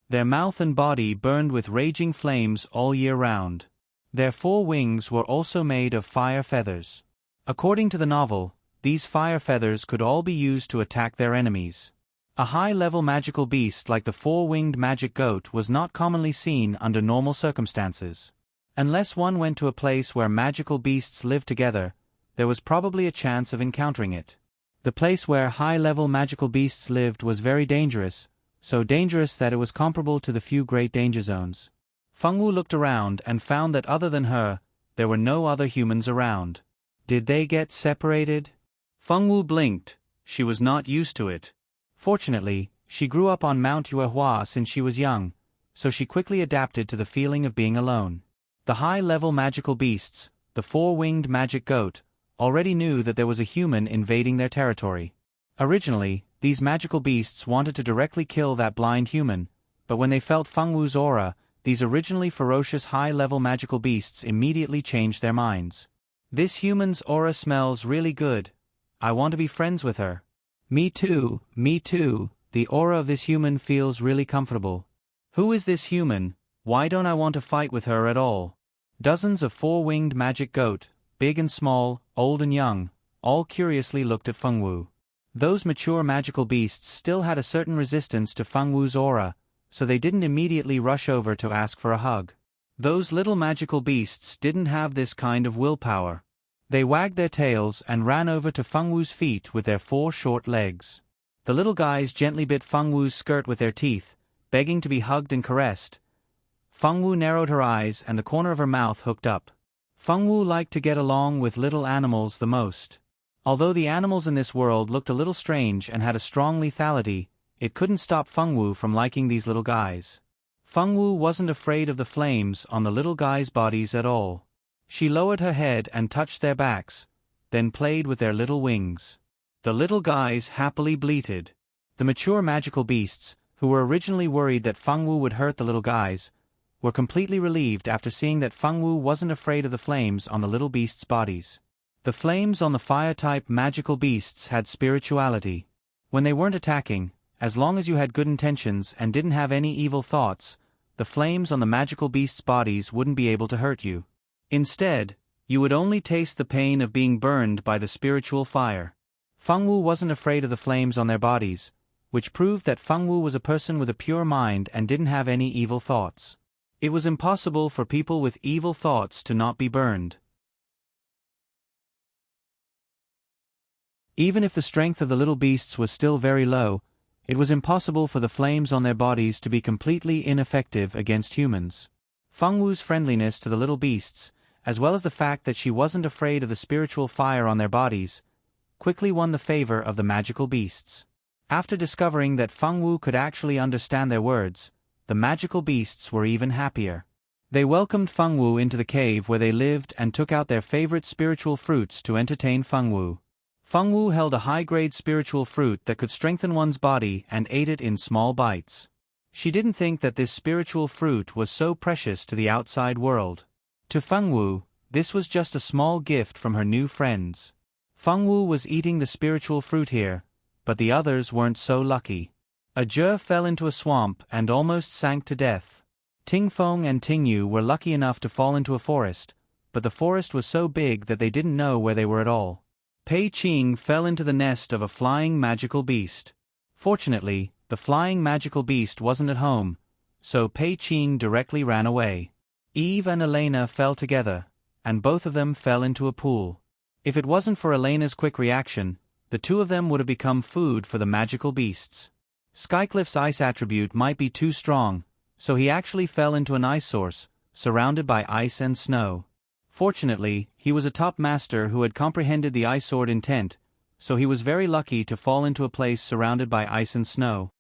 Their mouth and body burned with raging flames all year round. Their four wings were also made of fire feathers. According to the novel, these fire feathers could all be used to attack their enemies. A high-level magical beast like the four-winged magic goat was not commonly seen under normal circumstances. Unless one went to a place where magical beasts lived together, there was probably a chance of encountering it. The place where high-level magical beasts lived was very dangerous, so dangerous that it was comparable to the few great danger zones. Feng Wu looked around and found that other than her, there were no other humans around. Did they get separated? Feng Wu blinked. She was not used to it. Fortunately, she grew up on Mount Yuehua since she was young, so she quickly adapted to the feeling of being alone. The high-level magical beasts, the four-winged magic goat, already knew that there was a human invading their territory. Originally, these magical beasts wanted to directly kill that blind human, but when they felt Feng Wu's aura, these originally ferocious high-level magical beasts immediately changed their minds. This human's aura smells really good. I want to be friends with her. Me too, the aura of this human feels really comfortable. Who is this human? Why don't I want to fight with her at all? Dozens of four-winged magic goat, big and small, old and young, all curiously looked at Feng Wu. Those mature magical beasts still had a certain resistance to Feng Wu's aura, so they didn't immediately rush over to ask for a hug. Those little magical beasts didn't have this kind of willpower. They wagged their tails and ran over to Feng Wu's feet with their four short legs. The little guys gently bit Feng Wu's skirt with their teeth, begging to be hugged and caressed. Feng Wu narrowed her eyes and the corner of her mouth hooked up. Feng Wu liked to get along with little animals the most. Although the animals in this world looked a little strange and had a strong lethality, it couldn't stop Feng Wu from liking these little guys. Feng Wu wasn't afraid of the flames on the little guys' bodies at all. She lowered her head and touched their backs, then played with their little wings. The little guys happily bleated. The mature magical beasts, who were originally worried that Feng Wu would hurt the little guys, were completely relieved after seeing that Feng Wu wasn't afraid of the flames on the little beasts' bodies. The flames on the fire-type magical beasts had spirituality. When they weren't attacking, as long as you had good intentions and didn't have any evil thoughts, the flames on the magical beasts' bodies wouldn't be able to hurt you. Instead, you would only taste the pain of being burned by the spiritual fire. Feng Wu wasn't afraid of the flames on their bodies, which proved that Feng Wu was a person with a pure mind and didn't have any evil thoughts. It was impossible for people with evil thoughts to not be burned. Even if the strength of the little beasts was still very low, it was impossible for the flames on their bodies to be completely ineffective against humans. Feng Wu's friendliness to the little beasts, as well as the fact that she wasn't afraid of the spiritual fire on their bodies, quickly won the favor of the magical beasts. After discovering that Feng Wu could actually understand their words, the magical beasts were even happier. They welcomed Feng Wu into the cave where they lived and took out their favorite spiritual fruits to entertain Feng Wu. Feng Wu held a high-grade spiritual fruit that could strengthen one's body and ate it in small bites. She didn't think that this spiritual fruit was so precious to the outside world. To Feng Wu, this was just a small gift from her new friends. Feng Wu was eating the spiritual fruit here, but the others weren't so lucky. A Zhe fell into a swamp and almost sank to death. Ting Feng and Ting Yu were lucky enough to fall into a forest, but the forest was so big that they didn't know where they were at all. Pei Qing fell into the nest of a flying magical beast. Fortunately, the flying magical beast wasn't at home, so Pei Qing directly ran away. Eve and Elena fell together, and both of them fell into a pool. If it wasn't for Elena's quick reaction, the two of them would have become food for the magical beasts. Skycliff's ice attribute might be too strong, so he actually fell into an ice source, surrounded by ice and snow. Fortunately, he was a top master who had comprehended the ice sword intent, so he was very lucky to fall into a place surrounded by ice and snow.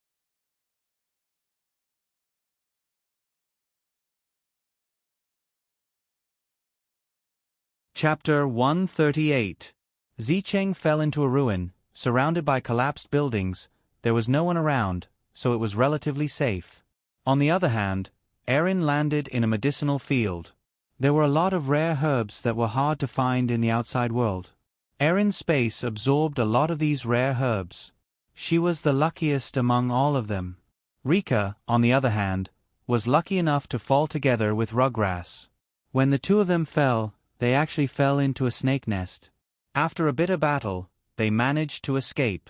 Chapter 138. Zicheng fell into a ruin, surrounded by collapsed buildings. There was no one around, so it was relatively safe. On the other hand, Erin landed in a medicinal field. There were a lot of rare herbs that were hard to find in the outside world. Erin's space absorbed a lot of these rare herbs. She was the luckiest among all of them. Rika, on the other hand, was lucky enough to fall together with Ruggrass. When the two of them fell, they actually fell into a snake nest. After a bitter battle, they managed to escape.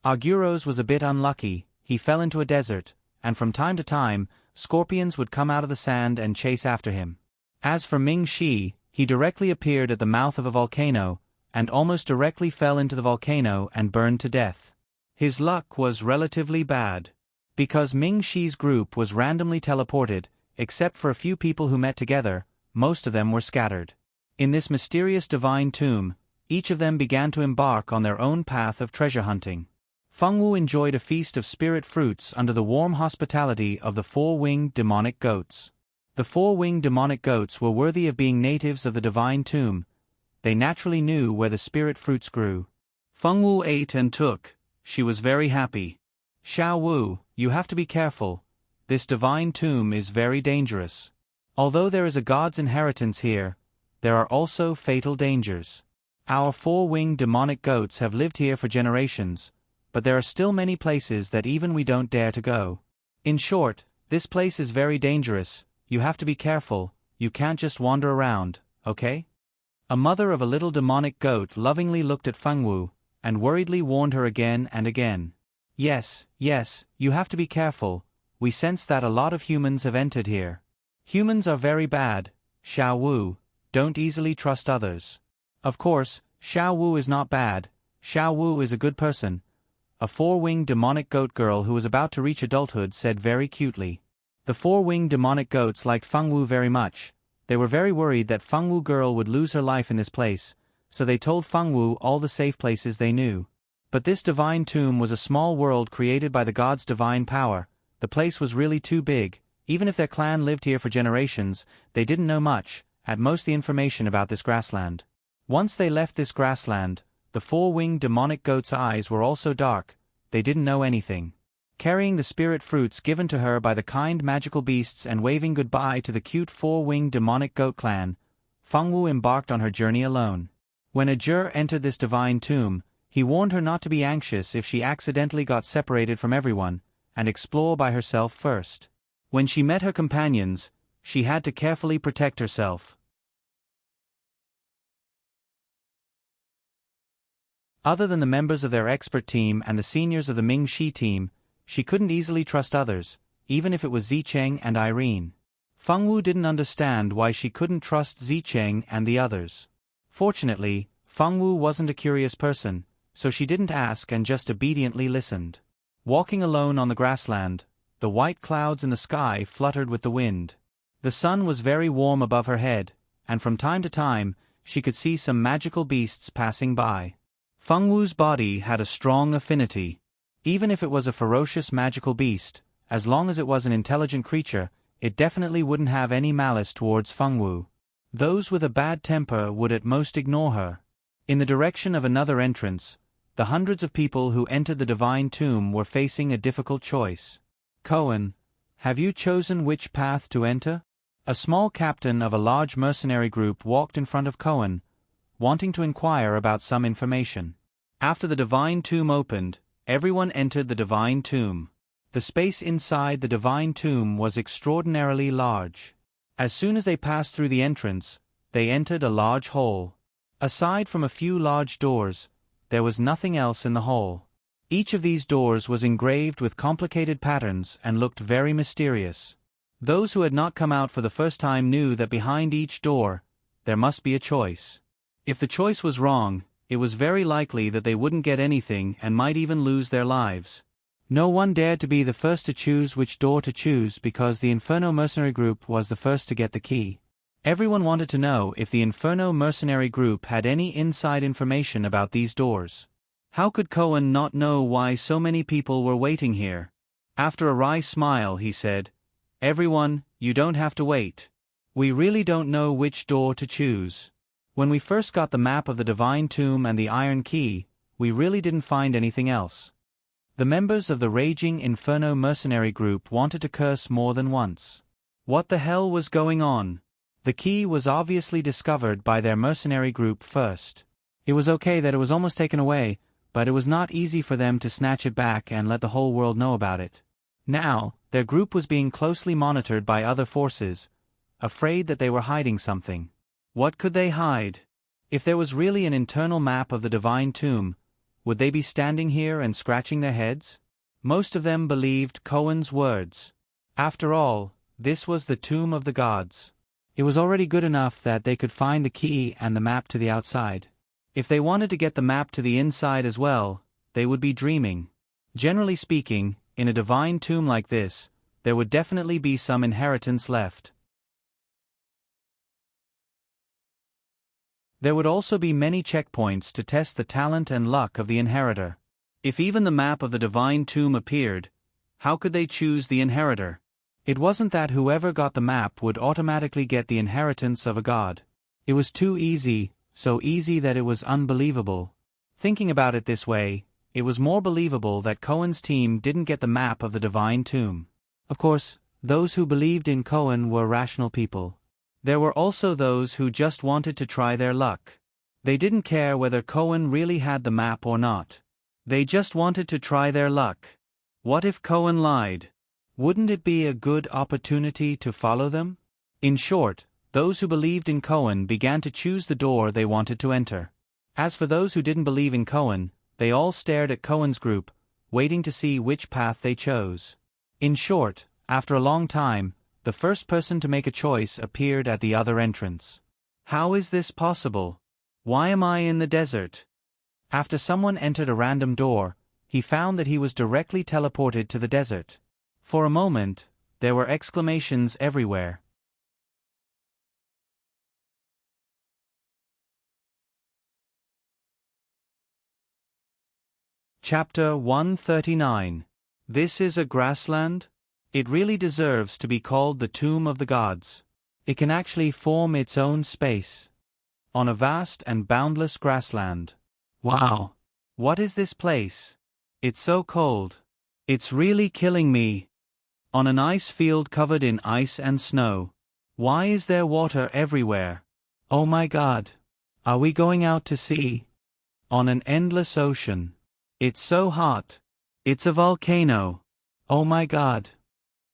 Arguros was a bit unlucky. He fell into a desert, and from time to time, scorpions would come out of the sand and chase after him. As for Ming Shi, he directly appeared at the mouth of a volcano, and almost directly fell into the volcano and burned to death. His luck was relatively bad. Because Ming Shi's group was randomly teleported, except for a few people who met together, most of them were scattered. In this mysterious divine tomb, each of them began to embark on their own path of treasure hunting. Fengwu enjoyed a feast of spirit fruits under the warm hospitality of the four-winged demonic goats. The four-winged demonic goats were worthy of being natives of the divine tomb. They naturally knew where the spirit fruits grew. Fengwu ate and took. She was very happy. Xiao Wu, you have to be careful. This divine tomb is very dangerous. Although there is a god's inheritance here, there are also fatal dangers. Our four-winged demonic goats have lived here for generations, but there are still many places that even we don't dare to go. In short, this place is very dangerous. You have to be careful. You can't just wander around, okay? A mother of a little demonic goat lovingly looked at Fengwu, and worriedly warned her again and again. Yes, you have to be careful. We sense that a lot of humans have entered here. Humans are very bad, Xiao Wu. Don't easily trust others. Of course, Xiao Wu is not bad. Xiao Wu is a good person. A four-winged demonic goat girl who was about to reach adulthood said very cutely. The four-winged demonic goats liked Fengwu very much. They were very worried that Fengwu girl would lose her life in this place, so they told Fengwu all the safe places they knew. But this divine tomb was a small world created by the god's divine power. The place was really too big. Even if their clan lived here for generations, they didn't know much, at most the information about this grassland. Once they left this grassland, the four-winged demonic goat's eyes were also dark. They didn't know anything. Carrying the spirit fruits given to her by the kind magical beasts and waving goodbye to the cute four-winged demonic goat clan, Fengwu embarked on her journey alone. When Ajur entered this divine tomb, he warned her not to be anxious if she accidentally got separated from everyone, and explore by herself first. When she met her companions, she had to carefully protect herself. Other than the members of their expert team and the seniors of the Ming Shi team, she couldn't easily trust others, even if it was Zicheng and Irene. Fengwu didn't understand why she couldn't trust Zicheng and the others. Fortunately, Fengwu wasn't a curious person, so she didn't ask and just obediently listened. Walking alone on the grassland, the white clouds in the sky fluttered with the wind. The sun was very warm above her head, and from time to time, she could see some magical beasts passing by. Fengwu's body had a strong affinity. Even if it was a ferocious magical beast, as long as it was an intelligent creature, it definitely wouldn't have any malice towards Fengwu. Those with a bad temper would at most ignore her. In the direction of another entrance, the hundreds of people who entered the divine tomb were facing a difficult choice. Cohen, have you chosen which path to enter? A small captain of a large mercenary group walked in front of Cohen, wanting to inquire about some information. After the divine tomb opened, everyone entered the divine tomb. The space inside the divine tomb was extraordinarily large. As soon as they passed through the entrance, they entered a large hall. Aside from a few large doors, there was nothing else in the hall. Each of these doors was engraved with complicated patterns and looked very mysterious. Those who had not come out for the first time knew that behind each door, there must be a choice. If the choice was wrong, it was very likely that they wouldn't get anything and might even lose their lives. No one dared to be the first to choose which door to choose because the Inferno mercenary group was the first to get the key. Everyone wanted to know if the Inferno mercenary group had any inside information about these doors. How could Cohen not know why so many people were waiting here? After a wry smile, he said, "Everyone, you don't have to wait. We really don't know which door to choose. When we first got the map of the Divine Tomb and the Iron Key, we really didn't find anything else. The members of the Raging Inferno mercenary group wanted to curse more than once. What the hell was going on? The key was obviously discovered by their mercenary group first. It was okay that it was almost taken away, but it was not easy for them to snatch it back and let the whole world know about it. Now, their group was being closely monitored by other forces, afraid that they were hiding something. What could they hide? If there was really an internal map of the Divine Tomb, would they be standing here and scratching their heads? Most of them believed Cohen's words. After all, this was the Tomb of the Gods. It was already good enough that they could find the key and the map to the outside. If they wanted to get the map to the inside as well, they would be dreaming. Generally speaking, in a divine tomb like this, there would definitely be some inheritance left. There would also be many checkpoints to test the talent and luck of the inheritor. If even the map of the divine tomb appeared, how could they choose the inheritor? It wasn't that whoever got the map would automatically get the inheritance of a god. It was too easy, so easy that it was unbelievable. Thinking about it this way, it was more believable that Cohen's team didn't get the map of the divine tomb. Of course, those who believed in Cohen were rational people. There were also those who just wanted to try their luck. They didn't care whether Cohen really had the map or not. They just wanted to try their luck. What if Cohen lied? Wouldn't it be a good opportunity to follow them? In short, those who believed in Cohen began to choose the door they wanted to enter. As for those who didn't believe in Cohen, they all stared at Cohen's group, waiting to see which path they chose. In short, after a long time, the first person to make a choice appeared at the other entrance. How is this possible? Why am I in the desert? After someone entered a random door, he found that he was directly teleported to the desert. For a moment, there were exclamations everywhere. Chapter 139. This is a grassland? It really deserves to be called the Tomb of the Gods. It can actually form its own space. On a vast and boundless grassland. Wow! What is this place? It's so cold. It's really killing me. On an ice field covered in ice and snow. Why is there water everywhere? Oh my God! Are we going out to sea? On an endless ocean. It's so hot. It's a volcano. Oh my God!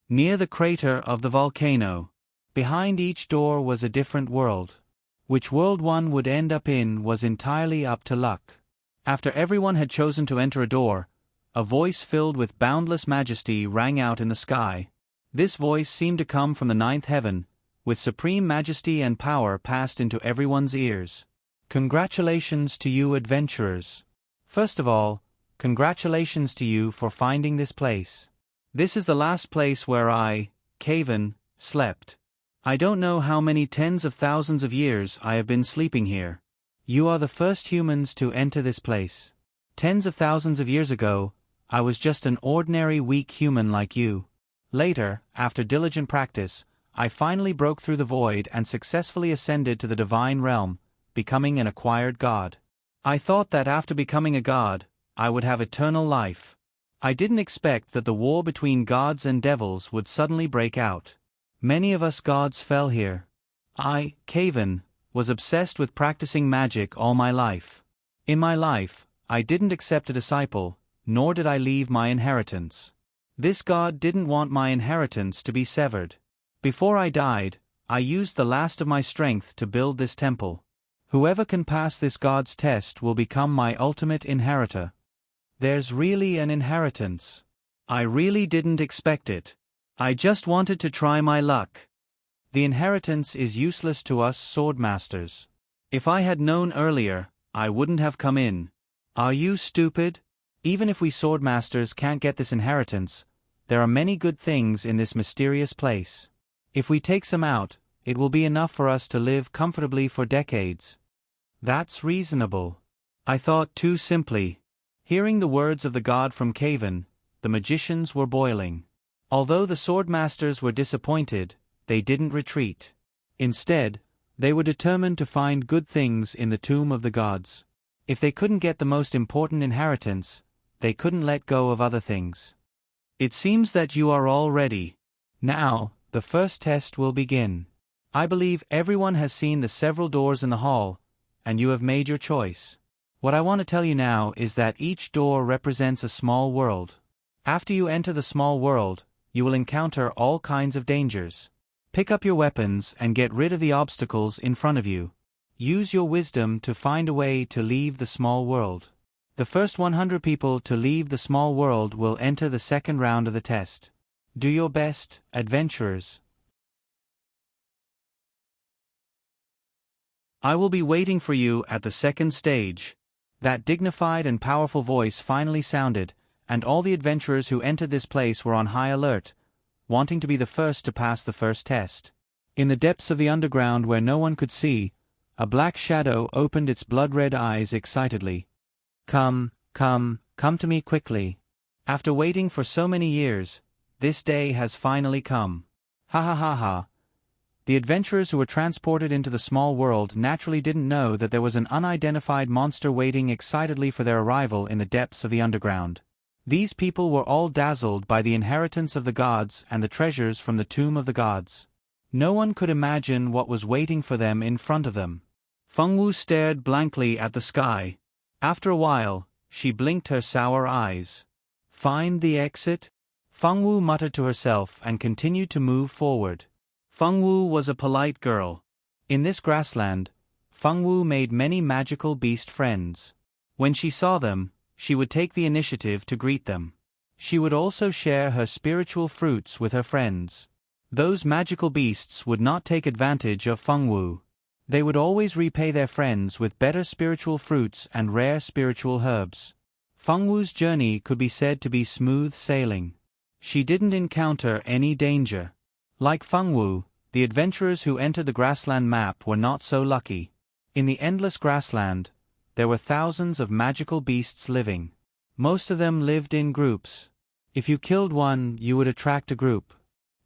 Near the crater of the volcano, behind each door was a different world. Which world one would end up in was entirely up to luck. After everyone had chosen to enter a door, a voice filled with boundless majesty rang out in the sky. This voice seemed to come from the ninth heaven, with supreme majesty and power passed into everyone's ears. Congratulations to you adventurers. First of all, congratulations to you for finding this place. This is the last place where I, Caven, slept. I don't know how many tens of thousands of years I have been sleeping here. You are the first humans to enter this place. Tens of thousands of years ago, I was just an ordinary weak human like you. Later, after diligent practice, I finally broke through the void and successfully ascended to the divine realm, becoming an acquired god. I thought that after becoming a god, I would have eternal life. I didn't expect that the war between gods and devils would suddenly break out. Many of us gods fell here. I, Caven, was obsessed with practicing magic all my life. In my life, I didn't accept a disciple, nor did I leave my inheritance. This god didn't want my inheritance to be severed. Before I died, I used the last of my strength to build this temple. Whoever can pass this god's test will become my ultimate inheritor. There's really an inheritance. I really didn't expect it. I just wanted to try my luck. The inheritance is useless to us swordmasters. If I had known earlier, I wouldn't have come in. Are you stupid? Even if we swordmasters can't get this inheritance, there are many good things in this mysterious place. If we take some out, it will be enough for us to live comfortably for decades. That's reasonable. I thought too simply. Hearing the words of the god from Caven, the magicians were boiling. Although the swordmasters were disappointed, they didn't retreat. Instead, They were determined to find good things in the tomb of the gods. If they couldn't get the most important inheritance, they couldn't let go of other things. It seems that you are all ready. Now, the first test will begin. I believe everyone has seen the several doors in the hall, and you have made your choice. What I want to tell you now is that each door represents a small world. After you enter the small world, you will encounter all kinds of dangers. Pick up your weapons and get rid of the obstacles in front of you. Use your wisdom to find a way to leave the small world. The first 100 people to leave the small world will enter the second round of the test. Do your best, adventurers. I will be waiting for you at the second stage. That dignified and powerful voice finally sounded, and all the adventurers who entered this place were on high alert, wanting to be the first to pass the first test. In the depths of the underground where no one could see, a black shadow opened its blood-red eyes excitedly. Come, come, come to me quickly. After waiting for so many years, this day has finally come. Ha ha ha ha. The adventurers who were transported into the small world naturally didn't know that there was an unidentified monster waiting excitedly for their arrival in the depths of the underground. These people were all dazzled by the inheritance of the gods and the treasures from the tomb of the gods. No one could imagine what was waiting for them in front of them. Fengwu stared blankly at the sky. After a while, she blinked her sour eyes. Find the exit? Fengwu muttered to herself and continued to move forward. Fengwu was a polite girl. In this grassland, Fengwu made many magical beast friends. When she saw them, she would take the initiative to greet them. She would also share her spiritual fruits with her friends. Those magical beasts would not take advantage of Fengwu. They would always repay their friends with better spiritual fruits and rare spiritual herbs. Fengwu's journey could be said to be smooth sailing. She didn't encounter any danger. Like Fengwu, the adventurers who entered the grassland map were not so lucky. In the endless grassland, there were thousands of magical beasts living. Most of them lived in groups. If you killed one, you would attract a group.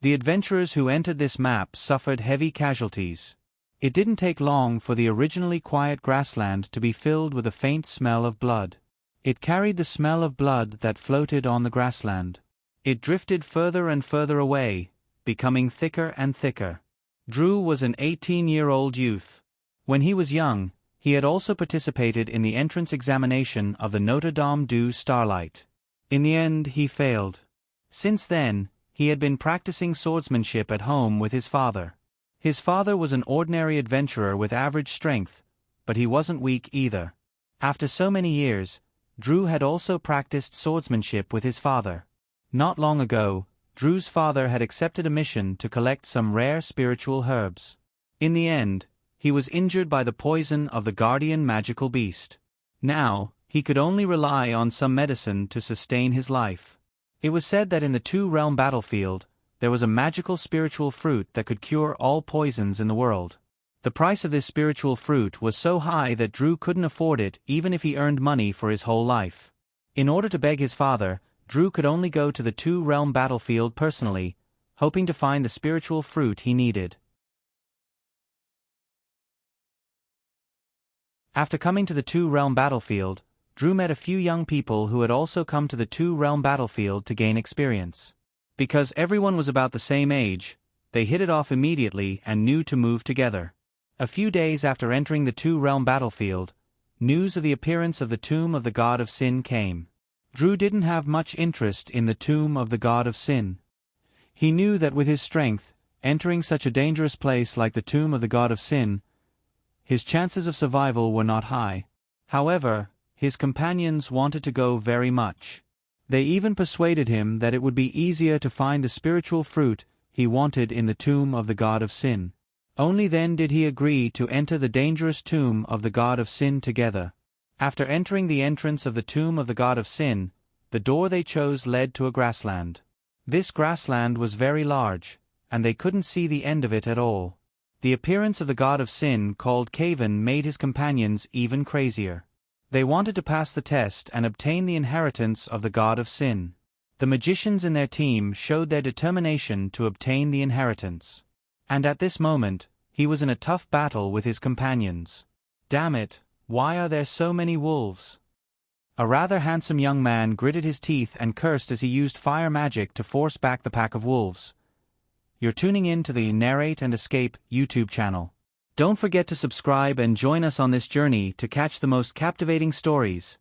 The adventurers who entered this map suffered heavy casualties. It didn't take long for the originally quiet grassland to be filled with a faint smell of blood. It carried the smell of blood that floated on the grassland. It drifted further and further away, becoming thicker and thicker. Drew was an 18-year-old youth. When he was young, he had also participated in the entrance examination of the Notre Dame du Starlight. In the end, he failed. Since then, he had been practicing swordsmanship at home with his father. His father was an ordinary adventurer with average strength, but he wasn't weak either. After so many years, Drew had also practiced swordsmanship with his father. Not long ago, Drew's father had accepted a mission to collect some rare spiritual herbs. In the end, he was injured by the poison of the guardian magical beast. Now, he could only rely on some medicine to sustain his life. It was said that in the two-realm battlefield, there was a magical spiritual fruit that could cure all poisons in the world. The price of this spiritual fruit was so high that Drew couldn't afford it even if he earned money for his whole life. In order to beg his father, Drew could only go to the two-realm battlefield personally, hoping to find the spiritual fruit he needed. After coming to the two-realm battlefield, Drew met a few young people who had also come to the two-realm battlefield to gain experience. Because everyone was about the same age, they hit it off immediately and knew to move together. A few days after entering the two-realm battlefield, news of the appearance of the tomb of the god of sin came. Drew didn't have much interest in the tomb of the god of sin. He knew that with his strength, entering such a dangerous place like the tomb of the god of sin, his chances of survival were not high. However, his companions wanted to go very much. They even persuaded him that it would be easier to find the spiritual fruit he wanted in the tomb of the god of sin. Only then did he agree to enter the dangerous tomb of the god of sin together. After entering the entrance of the tomb of the god of sin, the door they chose led to a grassland. This grassland was very large, and they couldn't see the end of it at all. The appearance of the god of sin called Caven made his companions even crazier. They wanted to pass the test and obtain the inheritance of the god of sin. The magicians in their team showed their determination to obtain the inheritance. And at this moment, He was in a tough battle with his companions. Damn it, why are there so many wolves? A rather handsome young man gritted his teeth and cursed as he used fire magic to force back the pack of wolves. You're tuning in to the Narrate and Escape YouTube channel. Don't forget to subscribe and join us on this journey to catch the most captivating stories.